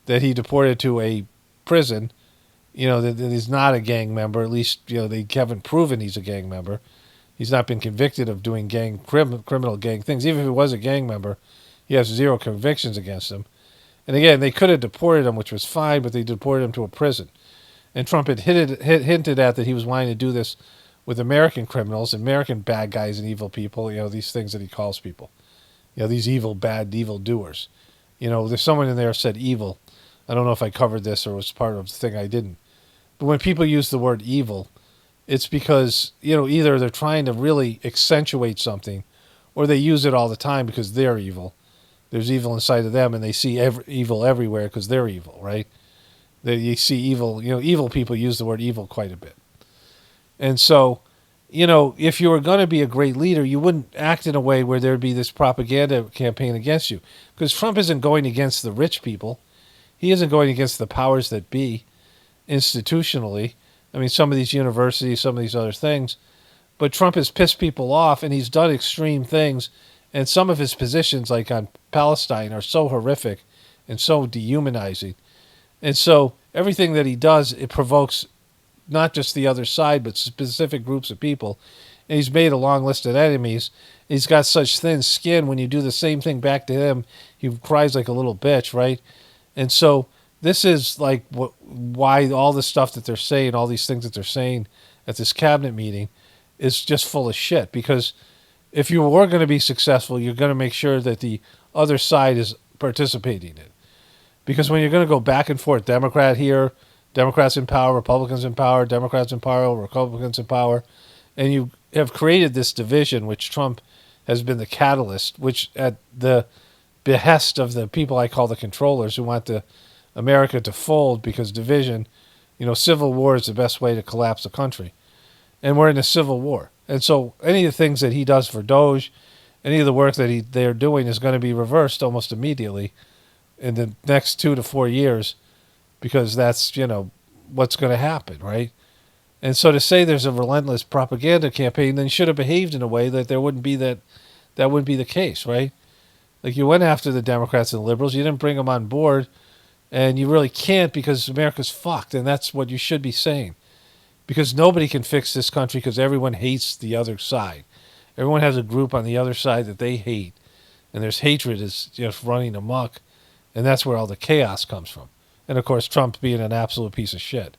that he deported to a prison, that he's not a gang member. At least, they haven't proven he's a gang member. He's not been convicted of doing criminal gang things. Even if he was a gang member, he has 0 convictions against him. And again, they could have deported him, which was fine, but they deported him to a prison. And Trump had hinted at that he was wanting to do this with American criminals, American bad guys and evil people, these things that he calls people. These evil doers. There's someone in there said evil. I don't know if I covered this or was part of the thing I didn't. But when people use the word evil, it's because, either they're trying to really accentuate something or they use it all the time because they're evil. There's evil inside of them, and they see evil everywhere because they're evil, right? You see evil, evil people use the word evil quite a bit. And so, if you were going to be a great leader, you wouldn't act in a way where there'd be this propaganda campaign against you. Because Trump isn't going against the rich people. He isn't going against the powers that be institutionally. I mean, some of these universities, some of these other things. But Trump has pissed people off, and he's done extreme things. And some of his positions, like on Palestine, are so horrific and so dehumanizing. And so everything that he does, it provokes not just the other side, but specific groups of people. And he's made a long list of enemies. He's got such thin skin. When you do the same thing back to him, he cries like a little bitch, right? And so this is like why all the stuff that they're saying, all these things that they're saying at this cabinet meeting is just full of shit. Because if you were going to be successful, you're going to make sure that the other side is participating in it. Because when you're going to go back and forth, Democrat here, Democrats in power, Republicans in power, Democrats in power, Republicans in power, and you have created this division, which Trump has been the catalyst, which at the behest of the people I call the controllers who want America to fold because division, civil war is the best way to collapse a country. And we're in a civil war. And so any of the things that he does for Doge, any of the work that they're doing is going to be reversed almost immediately in the next 2 to 4 years, because that's, what's going to happen, right? And so to say there's a relentless propaganda campaign, then you should have behaved in a way that wouldn't be the case, right? Like, you went after the Democrats and the liberals, you didn't bring them on board, and you really can't because America's fucked, and that's what you should be saying. Because nobody can fix this country because everyone hates the other side. Everyone has a group on the other side that they hate, and there's hatred is just running amok, and that's where all the chaos comes from. And of course, Trump being an absolute piece of shit.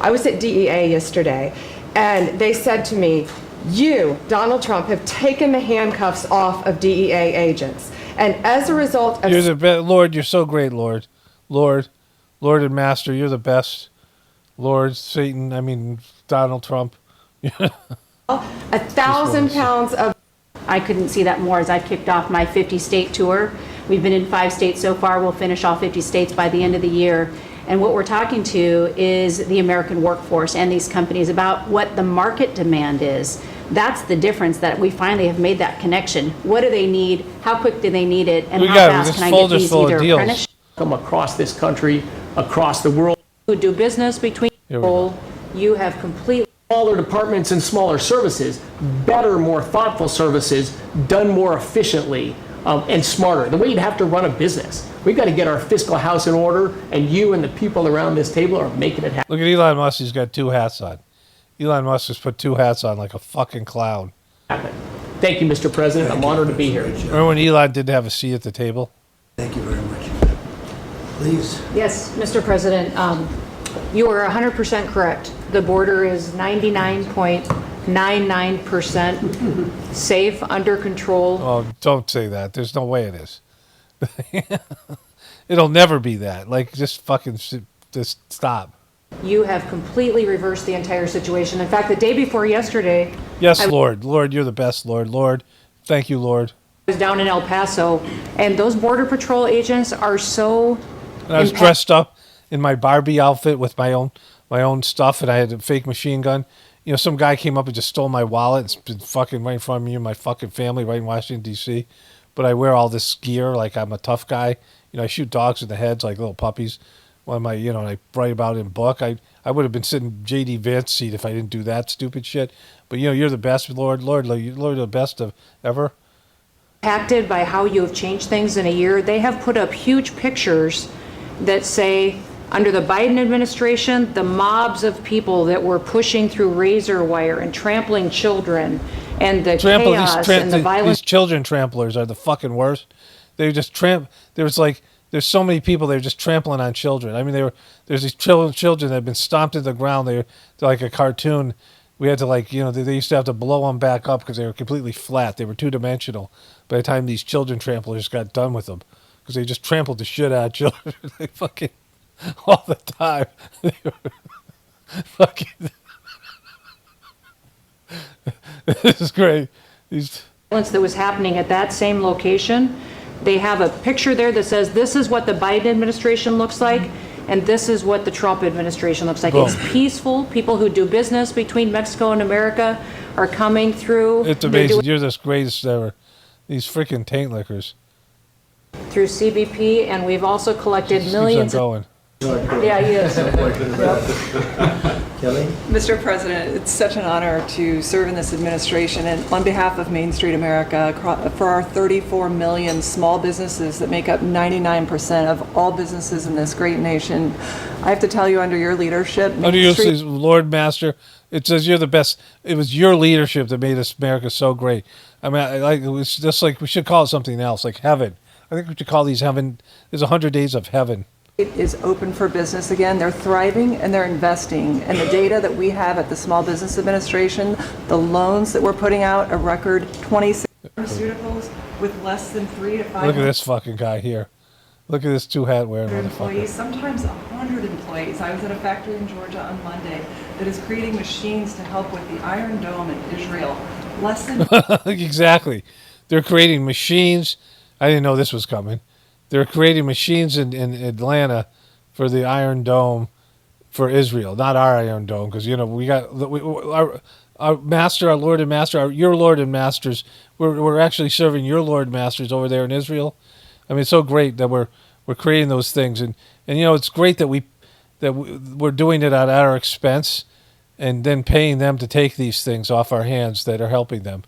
I was at DEA yesterday, and they said to me, you, Donald Trump, have taken the handcuffs off of DEA agents. And as a result of... You're the best, Lord, you're so great, Lord. Lord and Master, you're the best. Lord, Satan, Donald Trump. 1,000 pounds of... I couldn't see that more as I've kicked off my 50-state tour. We've been in 5 states so far. We'll finish all 50 states by the end of the year. And what we're talking to is the American workforce and these companies about what the market demand is. That's the difference, that we finally have made that connection. What do they need? How quick do they need it? And how fast can I get these either apprenticeship from across this country, across the world? Who do business between people, you have completely... Smaller departments and smaller services, better, more thoughtful services, done more efficiently and smarter. The way you'd have to run a business. We've got to get our fiscal house in order, and you and the people around this table are making it happen. Look at Elon Musk, he's got 2 hats on. Elon Musk has put 2 hats on like a fucking clown. Thank you, Mr. President. I'm honored to be here. Remember when Elon didn't have a seat at the table? Thank you very much. Please. Yes, Mr. President, you are 100% correct. The border is 99.99% safe, under control. Oh, don't say that. There's no way it is. It'll never be that. Like, just stop. You have completely reversed the entire situation. In fact, the day before yesterday... Yes, Lord. Lord, you're the best, Lord. Lord, thank you, Lord. I was down in El Paso, and those Border Patrol agents are so... And I was dressed up in my Barbie outfit with my own stuff, and I had a fake machine gun. Some guy came up and just stole my wallet. It's been fucking right in front of me and my fucking family right in Washington, D.C. But I wear all this gear like I'm a tough guy. I shoot dogs in the heads like little puppies. And I write about it in a book. I would have been sitting J.D. Vance seat if I didn't do that stupid shit. But, you're the best, Lord. Lord, you're the best of ever. Impacted by how you have changed things in a year. They have put up huge pictures that say... Under the Biden administration, the mobs of people that were pushing through razor wire and trampling children and the chaos and the violence. These children tramplers are the fucking worst. They just there's so many people, they're just trampling on children. There's these children that have been stomped to the ground. They're like a cartoon. We had to they used to have to blow them back up because they were completely flat. They were 2-dimensional by the time these children tramplers got done with them, because they just trampled the shit out of children. They fucking... all the time. Fucking... This is great. Violence that was happening at that same location. They have a picture there that says, this is what the Biden administration looks like, and this is what the Trump administration looks like. Boom. It's peaceful. People who do business between Mexico and America are coming through. It's amazing. You're the greatest ever. These freaking taint lickers. Through CBP, and we've also collected millions of... Yeah, he is. Kelly? Mr. President, it's such an honor to serve in this administration, and on behalf of Main Street America, for our 34 million small businesses that make up 99% of all businesses in this great nation, I have to tell you, under your leadership, Under your Lord Master, it says you're the best. It was your leadership that made us America so great. I mean, it was just like, we should call it something else, like heaven. I think we should call these heaven. There's 100 days of heaven. It is open for business again. They're thriving and they're investing. And the data that we have at the Small Business Administration, the loans that we're putting out, a record 26 pharmaceuticals with less than 3 to 5. Look at this fucking guy here. Look at this two-hat wearing employees, motherfucker. sometimes 100 employees. I was at a factory in Georgia on Monday that is creating machines to help with the Iron Dome in Israel. Less than Exactly. They're creating machines. I didn't know this was coming. They're creating machines in Atlanta for the Iron Dome for Israel, not our Iron Dome, because, you know, we got our master, our Lord and Master, your Lord and Masters. We're actually serving your Lord Masters over there in Israel. I mean, it's so great that we're creating those things, and you know, it's great that we're doing it at our expense, and then paying them to take these things off our hands that are helping them.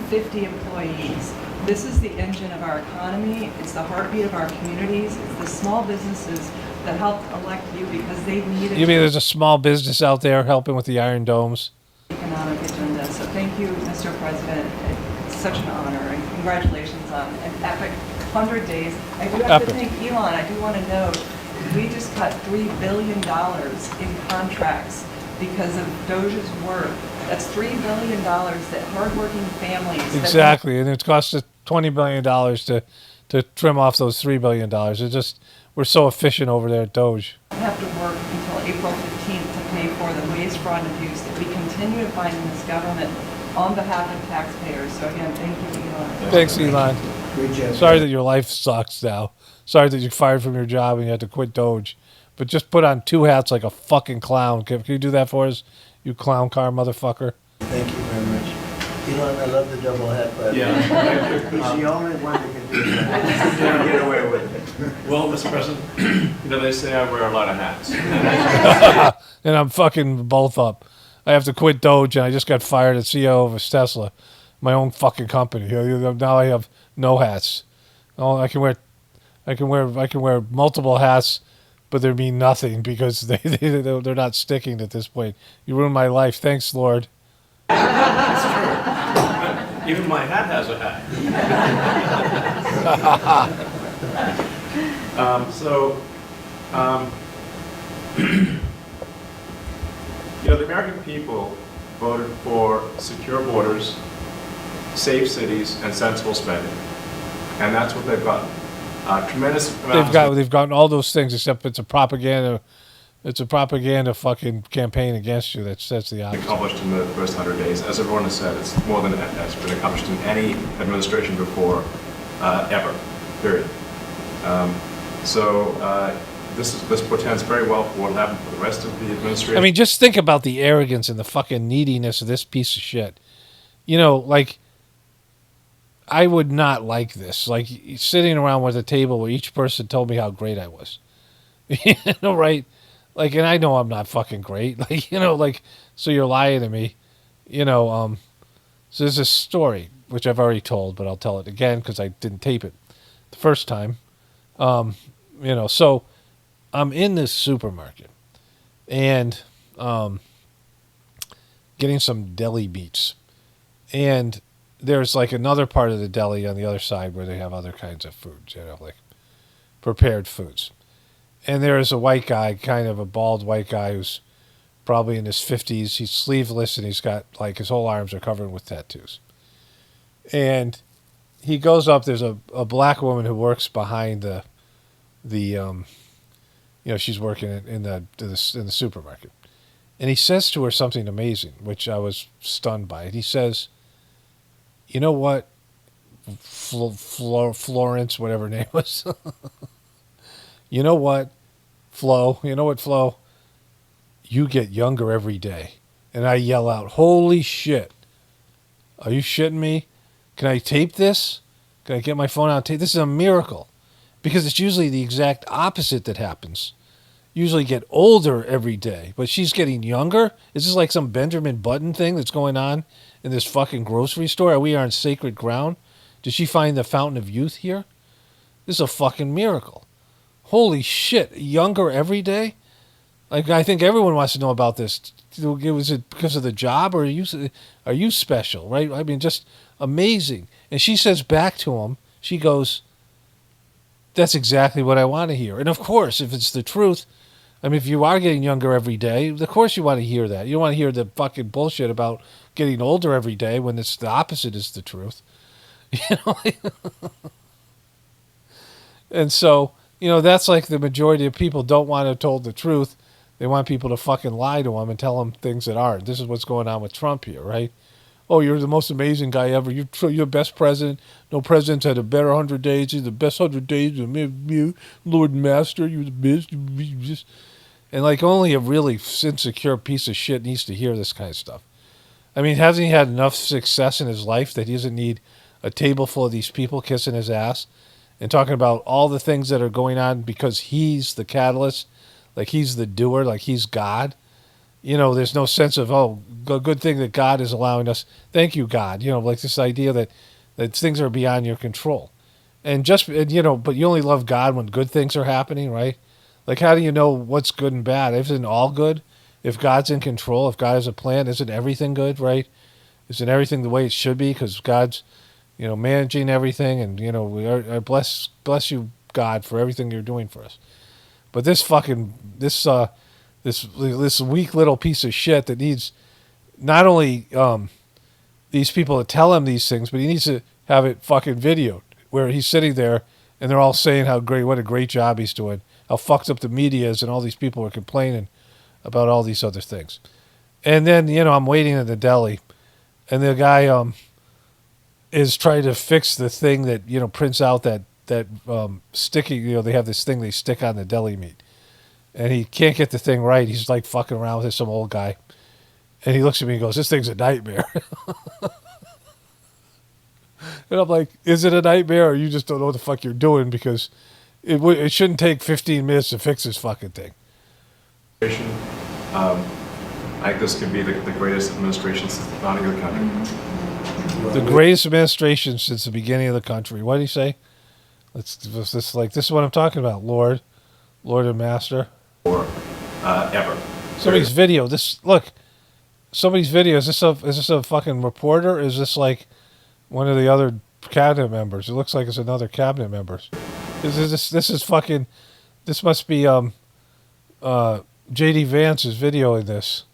50 employees. This is the engine of our economy. It's the heartbeat of our communities. It's the small businesses that helped elect you because they needed. You mean there's a small business out there helping with the Iron Domes? Economic agenda. So thank you, Mr. President. It's such an honor, and congratulations on an epic 100 days. I do have to thank Elon. I do want to note we just cut $3 billion in contracts because of Doge's work. That's $3 billion that hardworking families. Exactly, and it's cost us $20 billion to trim off those $3 billion. It's just, we're so efficient over there at Doge. We have to work until April 15th to pay for the waste, fraud, and abuse that we continue to find in this government on behalf of taxpayers. So again, thank you, Elon. Thanks, Elon. Sorry that your life sucks now. Sorry that you're fired from your job and you had to quit Doge. But just put on 2 hats like a fucking clown. Can you do that for us, you clown car motherfucker? Thank you very much. Elon, I love the double hat, but yeah. He's the only one that can do that. Can't get away with it. Well, Mr. President, you know, they say I wear a lot of hats. And I'm fucking both up. I have to quit Doge, and I just got fired as CEO of Tesla, my own fucking company. Now I have no hats. Oh, I can wear multiple hats, but they mean nothing because they're not sticking at this point. You ruined my life. Thanks, Lord. That's true. Even my hat has a hat. You know, the American people voted for secure borders, safe cities, and sensible spending, and that's what they've gotten. Tremendous. They've gotten all those things, except it's a propaganda. It's a propaganda fucking campaign against you that sets the opposite. Accomplished in the first 100 days, as everyone has said, it's more than has been accomplished in any administration before, ever. Period. This portends very well for what will happen for the rest of the administration. I mean, just think about the arrogance and the fucking neediness of this piece of shit. You know, like, I would not like this. Like, sitting around with a table where each person told me how great I was. You know, right? Like, and I know I'm not fucking great. Like, you know, like, so you're lying to me. You know, so there's a story, which I've already told, but I'll tell it again because I didn't tape it the first time. You know, so I'm in this supermarket and getting some deli meats. And there's like another part of the deli on the other side where they have other kinds of foods, you know, like prepared foods. And there's a white guy, kind of a bald white guy who's probably in his 50s. He's sleeveless and he's got, like, his whole arms are covered with tattoos. And he goes up, there's a black woman who works behind the you know, she's working in the supermarket. And he says to her something amazing, which I was stunned by. He says, you know what, Florence, whatever her name was. You know what, Flo? You get younger every day. And I yell out, holy shit. Are you shitting me? Can I tape this? Can I get my phone out and tape? This is a miracle. Because it's usually the exact opposite that happens. usually get older every day, but she's getting younger? Is this like some Benjamin Button thing that's going on in this fucking grocery store? Are we on sacred ground? Did she find the fountain of youth here? This is a fucking miracle. Holy shit, younger every day? Like, I think everyone wants to know about this. Was it because of the job, or are you special, right? I mean, just amazing. And she says back to him, she goes, that's exactly what I want to hear. And of course, if it's the truth, I mean, if you are getting younger every day, of course you want to hear that. You don't want to hear the fucking bullshit about getting older every day when it's the opposite is the truth. You know? And so, you know, that's like the majority of people don't want to told the truth. They want people to fucking lie to them and tell them things that aren't. This is what's going on with Trump here, right? Oh, you're the most amazing guy ever. You're the best president. No president's had a better 100 days. You're the best 100 days. You, Lord Master, you're the best. And like only a really insecure piece of shit needs to hear this kind of stuff. I mean, hasn't he had enough success in his life that he doesn't need a table full of these people kissing his ass and talking about all the things that are going on because he's the catalyst, like he's the doer, like he's God? You know, there's no sense of, oh, good thing that God is allowing us. Thank you, God. You know, like this idea that things are beyond your control. And just, you know, but you only love God when good things are happening, right? Like, how do you know what's good and bad? Isn't all good? If God's in control, if God has a plan, isn't everything good, right? Isn't everything the way it should be? Because God's, you know, managing everything. And, you know, we are bless you, God, for everything you're doing for us. But this fucking, this weak little piece of shit that needs not only these people to tell him these things, but he needs to have it fucking videoed where he's sitting there and they're all saying what a great job he's doing, how fucked up the media is, and all these people are complaining about all these other things. And then, you know, I'm waiting in the deli, and the guy is trying to fix the thing that, you know, prints out that sticky, you know, they have this thing they stick on the deli meat. And he can't get the thing right. He's like fucking around with some old guy. And he looks at me and goes, this thing's a nightmare. And I'm like, is it a nightmare, or you just don't know what the fuck you're doing? Because it shouldn't take 15 minutes to fix this fucking thing. I think this could be the greatest administration since the founding of the country. The greatest administration since the beginning of the country. What did he say? This is what I'm talking about, Lord and Master. Or ever. Somebody's video. Somebody's video. Is this a fucking reporter? Or is this like one of the other cabinet members? It looks like it's another cabinet member. This is fucking. This must be J.D. Vance is videoing this.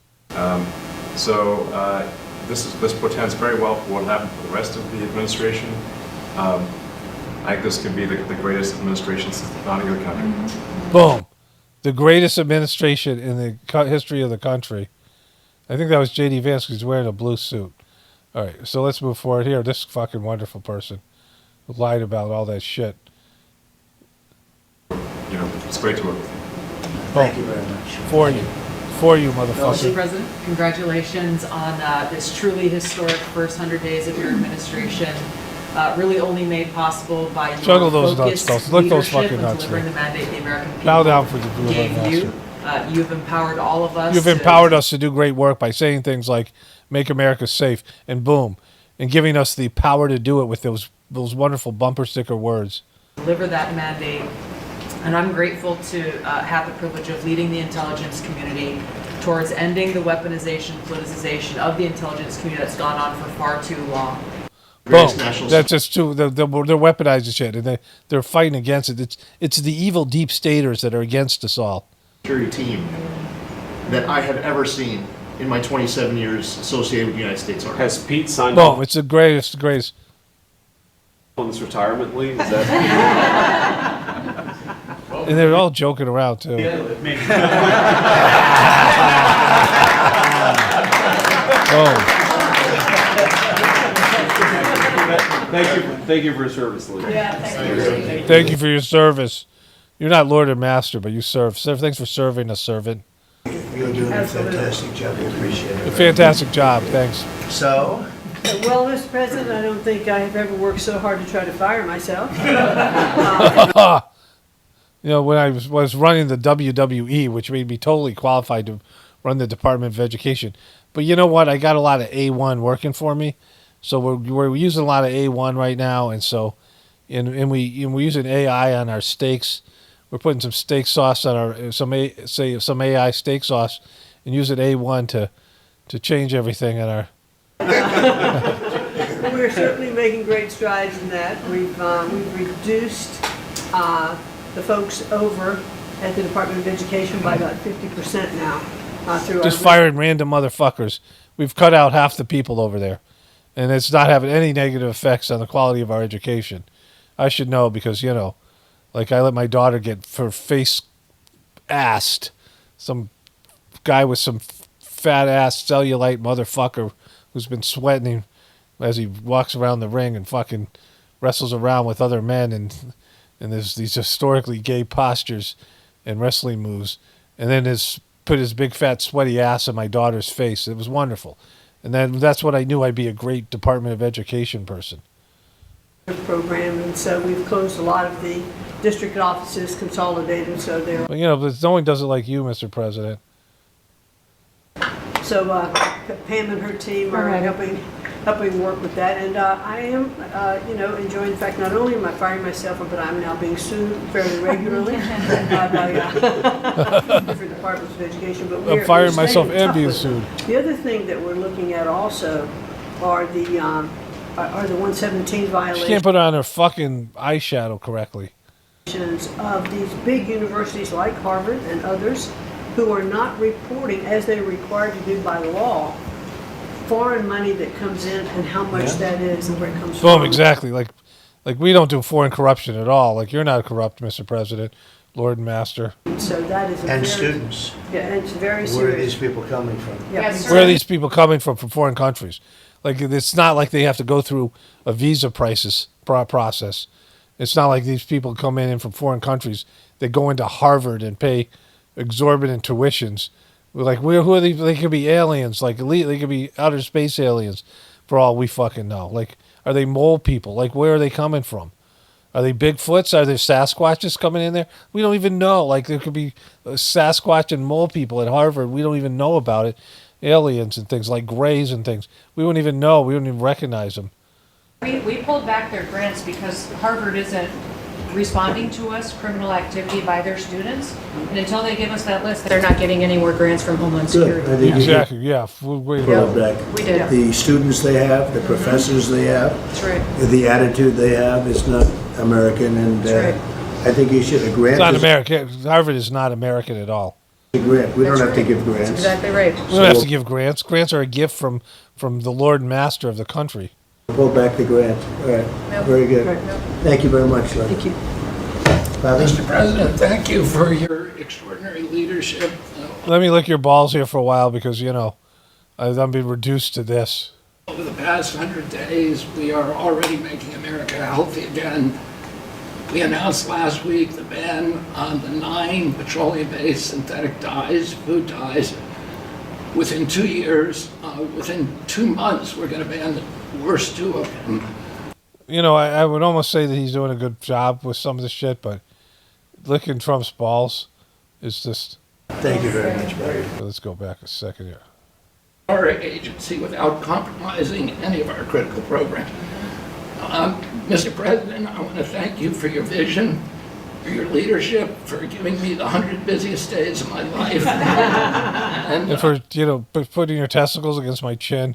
This portends very well for what will happen for the rest of the administration. I think this could be the greatest administration since the founding of the country. Boom. The greatest administration in the history of the country. I think that was J.D. Vance because he's wearing a blue suit. All right, so let's move forward here. This fucking wonderful person who lied about all that shit. You know, it's great to work with you. Thank you very much. For you, motherfucker. Mr. President, congratulations on this truly historic first 100 days of your administration. Really only made possible by your Juggle those focused nuts, though. Look those leadership fucking and nuts, delivering man. the mandate the American people Bow down for the Lord gave you. Master. You've empowered all of us. You've empowered us to do great work by saying things like "Make America Safe" and boom, and giving us the power to do it with those wonderful bumper sticker words. Deliver that mandate, and I'm grateful to have the privilege of leading the intelligence community towards ending the weaponization, politicization of the intelligence community that's gone on for far too long. Boom. That's just too. They're weaponizing shit, and they're fighting against it. It's the evil deep staters that are against us all. Security team that I have ever seen in my 27 years associated with the United States Army. Has Pete signed Boom. off It's the greatest. on this retirement leave? Is that? And they're all joking around too. Oh. Thank you for your service, Lee. Thank you for your service. You're not Lord and Master, but you serve. Thanks for serving us, servant. You're doing a fantastic job. We appreciate it. A fantastic job. Thanks. So? Well, Mr. President, I don't think I have ever worked so hard to try to fire myself. You know, when I was running the WWE, which made me totally qualified to run the Department of Education. But you know what? I got a lot of A1 working for me. So we're using a lot of A1 right now, and so we're using AI on our steaks. We're putting some steak sauce on our some AI steak sauce, and using A1 to change everything in our. We're certainly making great strides in that. We've reduced the folks over at the Department of Education by about 50% now through Just our firing random motherfuckers. We've cut out half the people over there, and it's not having any negative effects on the quality of our education. I should know because, you know, like I let my daughter get her face assed. Some guy with some fat ass cellulite motherfucker who's been sweating as he walks around the ring and fucking wrestles around with other men, and there's these historically gay postures and wrestling moves, and then put his big fat sweaty ass in my daughter's face. It was wonderful. And then that's when I knew I'd be a great Department of Education person. program, and so we've closed a lot of the district offices, consolidated, so they're... But, you know, but no one does it like you, Mr. President. So Pam and her team are helping work with that, and I am, enjoying the fact not only am I firing myself, but I'm now being sued fairly regularly by different departments of education. But I'm firing myself and being sued. The other thing that we're looking at also are the 117 violations. She can't put on her fucking eyeshadow correctly. Of these big universities like Harvard and others who are not reporting, as they're required to do by law, foreign money that comes in and how much that is and where it comes from. Boom, exactly. Like we don't do foreign corruption at all. Like, you're not corrupt, Mr. President, Lord Master. So that is and students. Yeah, and it's very serious. Where are these people coming from? Yeah, where are these people coming from foreign countries? Like, it's not like they have to go through a visa process. It's not like these people come in from foreign countries. They go into Harvard and pay exorbitant tuitions. Like, who are they? They could be aliens, like elite. They could be outer space aliens, for all we fucking know. Like, are they mole people? Like, where are they coming from? Are they Bigfoots? Are there Sasquatches coming in there? We don't even know. Like, there could be Sasquatch and mole people at Harvard. We don't even know about it. Aliens and things like Greys and things. We wouldn't even know. We wouldn't even recognize them. We pulled back their grants because Harvard isn't responding to us criminal activity by their students, and until they give us that list, they're not getting any more grants from Homeland Security. I think exactly. Yeah. We did. The students they have, the professors they have. That's right. The attitude they have is not American, and I think you should. A grant. It's not American. Harvard is not American at all. A grant. We don't have to give grants. That's exactly right. We don't have to give grants. Grants are a gift from the Lord Master of the country. Pull back the grant. All right. Yep. Very good. Right. Thank you very much, Lord. Thank you. Mr. President, thank you for your extraordinary leadership. Let me lick your balls here for a while because, you know, I'm being reduced to this. Over the past 100 days, we are already making America healthy again. We announced last week the ban on the 9 petroleum-based synthetic dyes, food dyes. Within 2 years, within 2 months, we're going to ban the worst 2 of them. You know, I would almost say that he's doing a good job with some of the shit, but licking Trump's balls is just... Thank you very much, Barry. Let's go back a second here. Our agency without compromising any of our critical programs. Mr. President, I want to thank you for your vision, for your leadership, for giving me the 100 busiest days of my life. and for, you know, putting your testicles against my chin.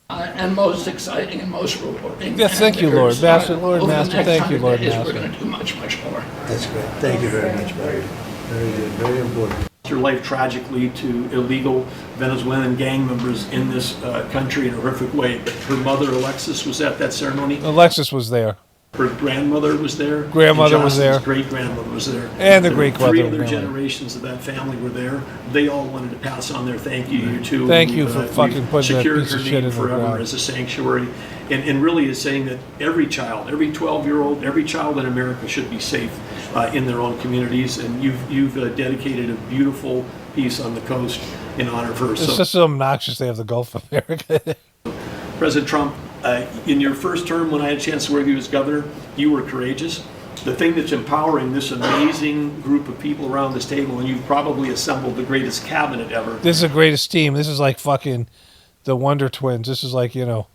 And most exciting and most rewarding. Yes, thank you, Lord Master. Lord Master, thank you, Lord Master. We're going to do much, much more. That's great. Thank you very much, Barry. Very good. Very important. Her life tragically to illegal Venezuelan gang members in this country in a horrific way. But her mother, Alexis, was at that ceremony. Alexis was there. Her grandmother was there. Grandmother was there. Great-grandmother was there. And the great-grandmother. 3 other generations of that family were there. They all wanted to pass on their thank you. You too. Thank you for fucking putting that piece of shit in the forever ground. as a sanctuary, and really is saying that every child, every 12-year-old, every child in America should be safe in their own communities. And you've dedicated a beautiful piece on the coast in honor of her. It's just so obnoxious they have the Gulf of America. President Trump, in your first term when I had a chance to work with you as governor, you were courageous. The thing that's empowering this amazing group of people around this table, and you've probably assembled the greatest cabinet ever. This is the greatest team. This is like fucking the Wonder Twins. This is like, the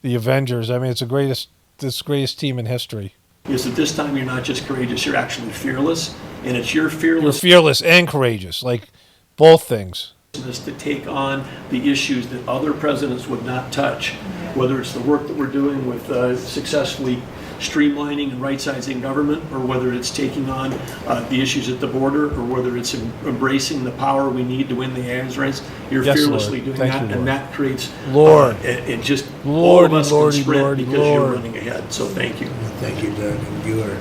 Avengers. I mean, it's this greatest team in history. Is that this time you're not just courageous, you're actually fearless, and it's your fearless. You're fearless and courageous, like both things. To take on the issues that other presidents would not touch, whether it's the work that we're doing with successfully streamlining and right-sizing government, or whether it's taking on the issues at the border, or whether it's embracing the power we need to win the AIDS race. You're fearlessly doing that, and that creates and just all of us can sprint because you're running ahead. So thank you. Thank you, Doug. And you are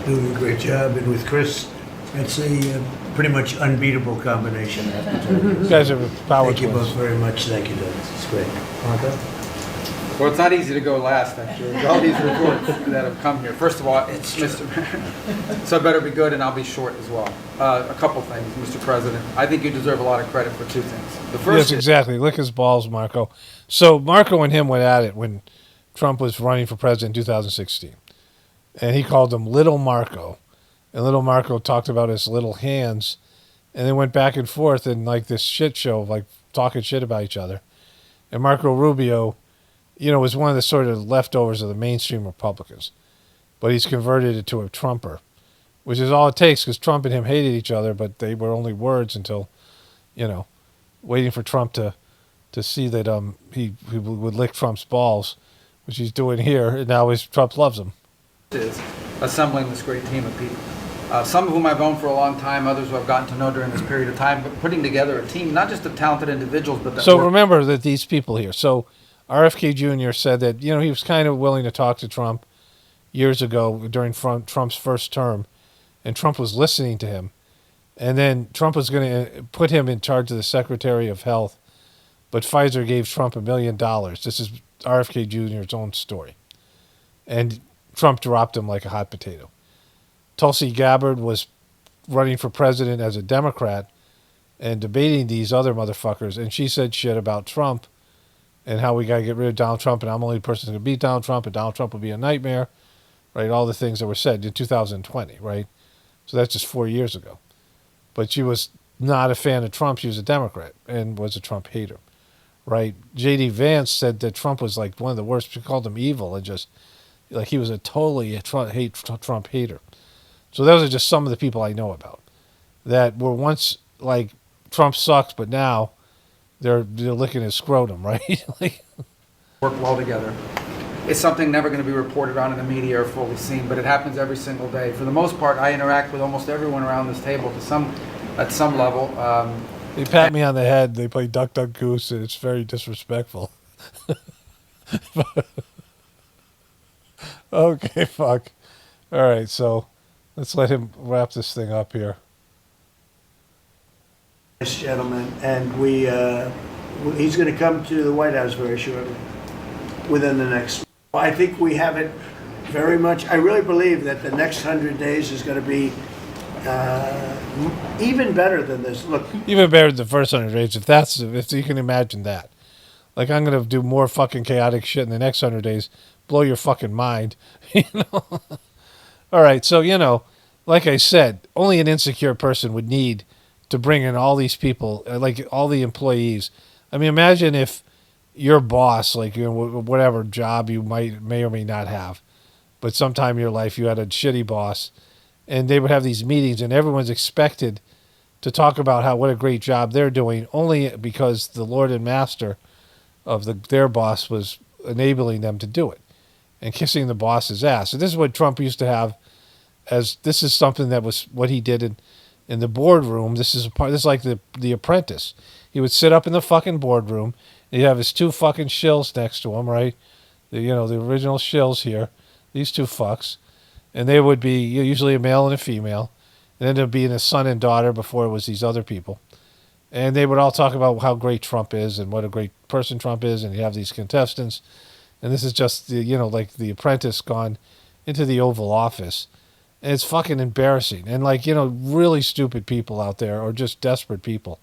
doing a great job. And with Chris, that's a pretty much unbeatable combination. You guys are power Thank you twins. both very much. Thank you, Doug. It's great. Marco? Well, it's not easy to go last, actually. All these reports that have come here. First of all, it's Mr. So I better be good, and I'll be short as well. A couple things, Mr. President. I think you deserve a lot of credit for two things. The first Yes, exactly. Lick his balls, Marco. So Marco and him went at it when Trump was running for president in 2016. And he called him Little Marco. And Little Marco talked about his little hands. And they went back and forth in like this shit show of like talking shit about each other. And Marco Rubio, was one of the sort of leftovers of the mainstream Republicans. But he's converted it to a Trumper, which is all it takes, because Trump and him hated each other, but they were only words until, waiting for Trump to see that he would lick Trump's balls, which he's doing here, and now Trump loves him. Is assembling this great team of people. Some of whom I've known for a long time, others who I've gotten to know during this period of time, but putting together a team, not just of talented individuals, but that So remember that these people here. So RFK Jr. said that, he was kind of willing to talk to Trump years ago during Trump's first term, and Trump was listening to him. And then Trump was going to put him in charge of the Secretary of Health, but Pfizer gave Trump $1 million. This is RFK Jr.'s own story. And Trump dropped him like a hot potato. Tulsi Gabbard was running for president as a Democrat and debating these other motherfuckers, and she said shit about Trump and how we got to get rid of Donald Trump, and I'm the only person who's going to beat Donald Trump, and Donald Trump will be a nightmare, right? All the things that were said in 2020, right? So that's just 4 years ago. But she was not a fan of Trump. She was a Democrat and was a Trump hater, right? J.D. Vance said that Trump was like one of the worst. She called him evil and just like he was a Trump hater. So those are just some of the people I know about that were once like Trump sucks, but now they're licking his scrotum, right? work well together. It's something never going to be reported on in the media or fully seen, but it happens every single day. For the most part, I interact with almost everyone around this table at some level. They pat me on the head. They play Duck, Duck, Goose, and it's very disrespectful. Okay, fuck. All right, so let's let him wrap this thing up here. This gentleman, and he's going to come to the White House very shortly, within the next. I think we have it very much. I really believe that the next 100 days is going to be even better than this. Look, even better than the first 100 days, if you can imagine that. Like, I'm going to do more fucking chaotic shit in the next 100 days. Blow your fucking mind. All right, so, like I said, only an insecure person would need to bring in all these people, like all the employees. I mean, imagine if your boss, like, whatever job you may or may not have, but sometime in your life you had a shitty boss, and they would have these meetings, and everyone's expected to talk about what a great job they're doing, only because the Lord and Master of their boss was enabling them to do it and kissing the boss's ass. So this is what Trump used to have this is something that was what he did in the boardroom. This is like the Apprentice. He would sit up in the fucking boardroom. He'd have his two fucking shills next to him, right? The original shills here, these two fucks. And they would be usually a male and a female. And then there'd be a son and daughter before it was these other people. And they would all talk about how great Trump is and what a great person Trump is. And you have these contestants. And this is just, like the Apprentice gone into the Oval Office. And it's fucking embarrassing. And really stupid people out there, or just desperate people,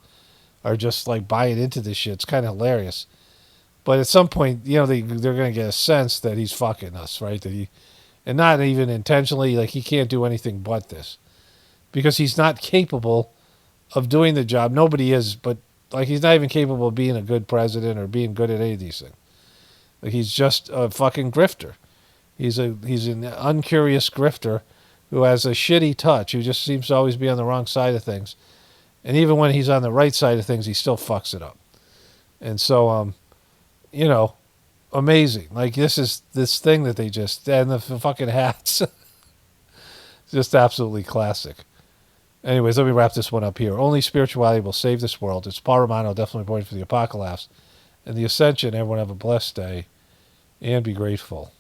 are just like buying into this shit. It's kind of hilarious. But at some point, they're going to get a sense that he's fucking us, right? That and not even intentionally. Like, he can't do anything but this because he's not capable of doing the job. Nobody is, but like, he's not even capable of being a good president or being good at any of these things. Like, he's just a fucking grifter. He's an uncurious grifter who has a shitty touch, who just seems to always be on the wrong side of things. And even when he's on the right side of things, he still fucks it up. And so, you know, amazing. Like, this thing that they just, and the fucking hats. Just absolutely classic. Anyways, let me wrap this one up here. Only spirituality will save this world. It's Paul Romano, definitely pointing for the apocalypse and the ascension. Everyone have a blessed day and be grateful.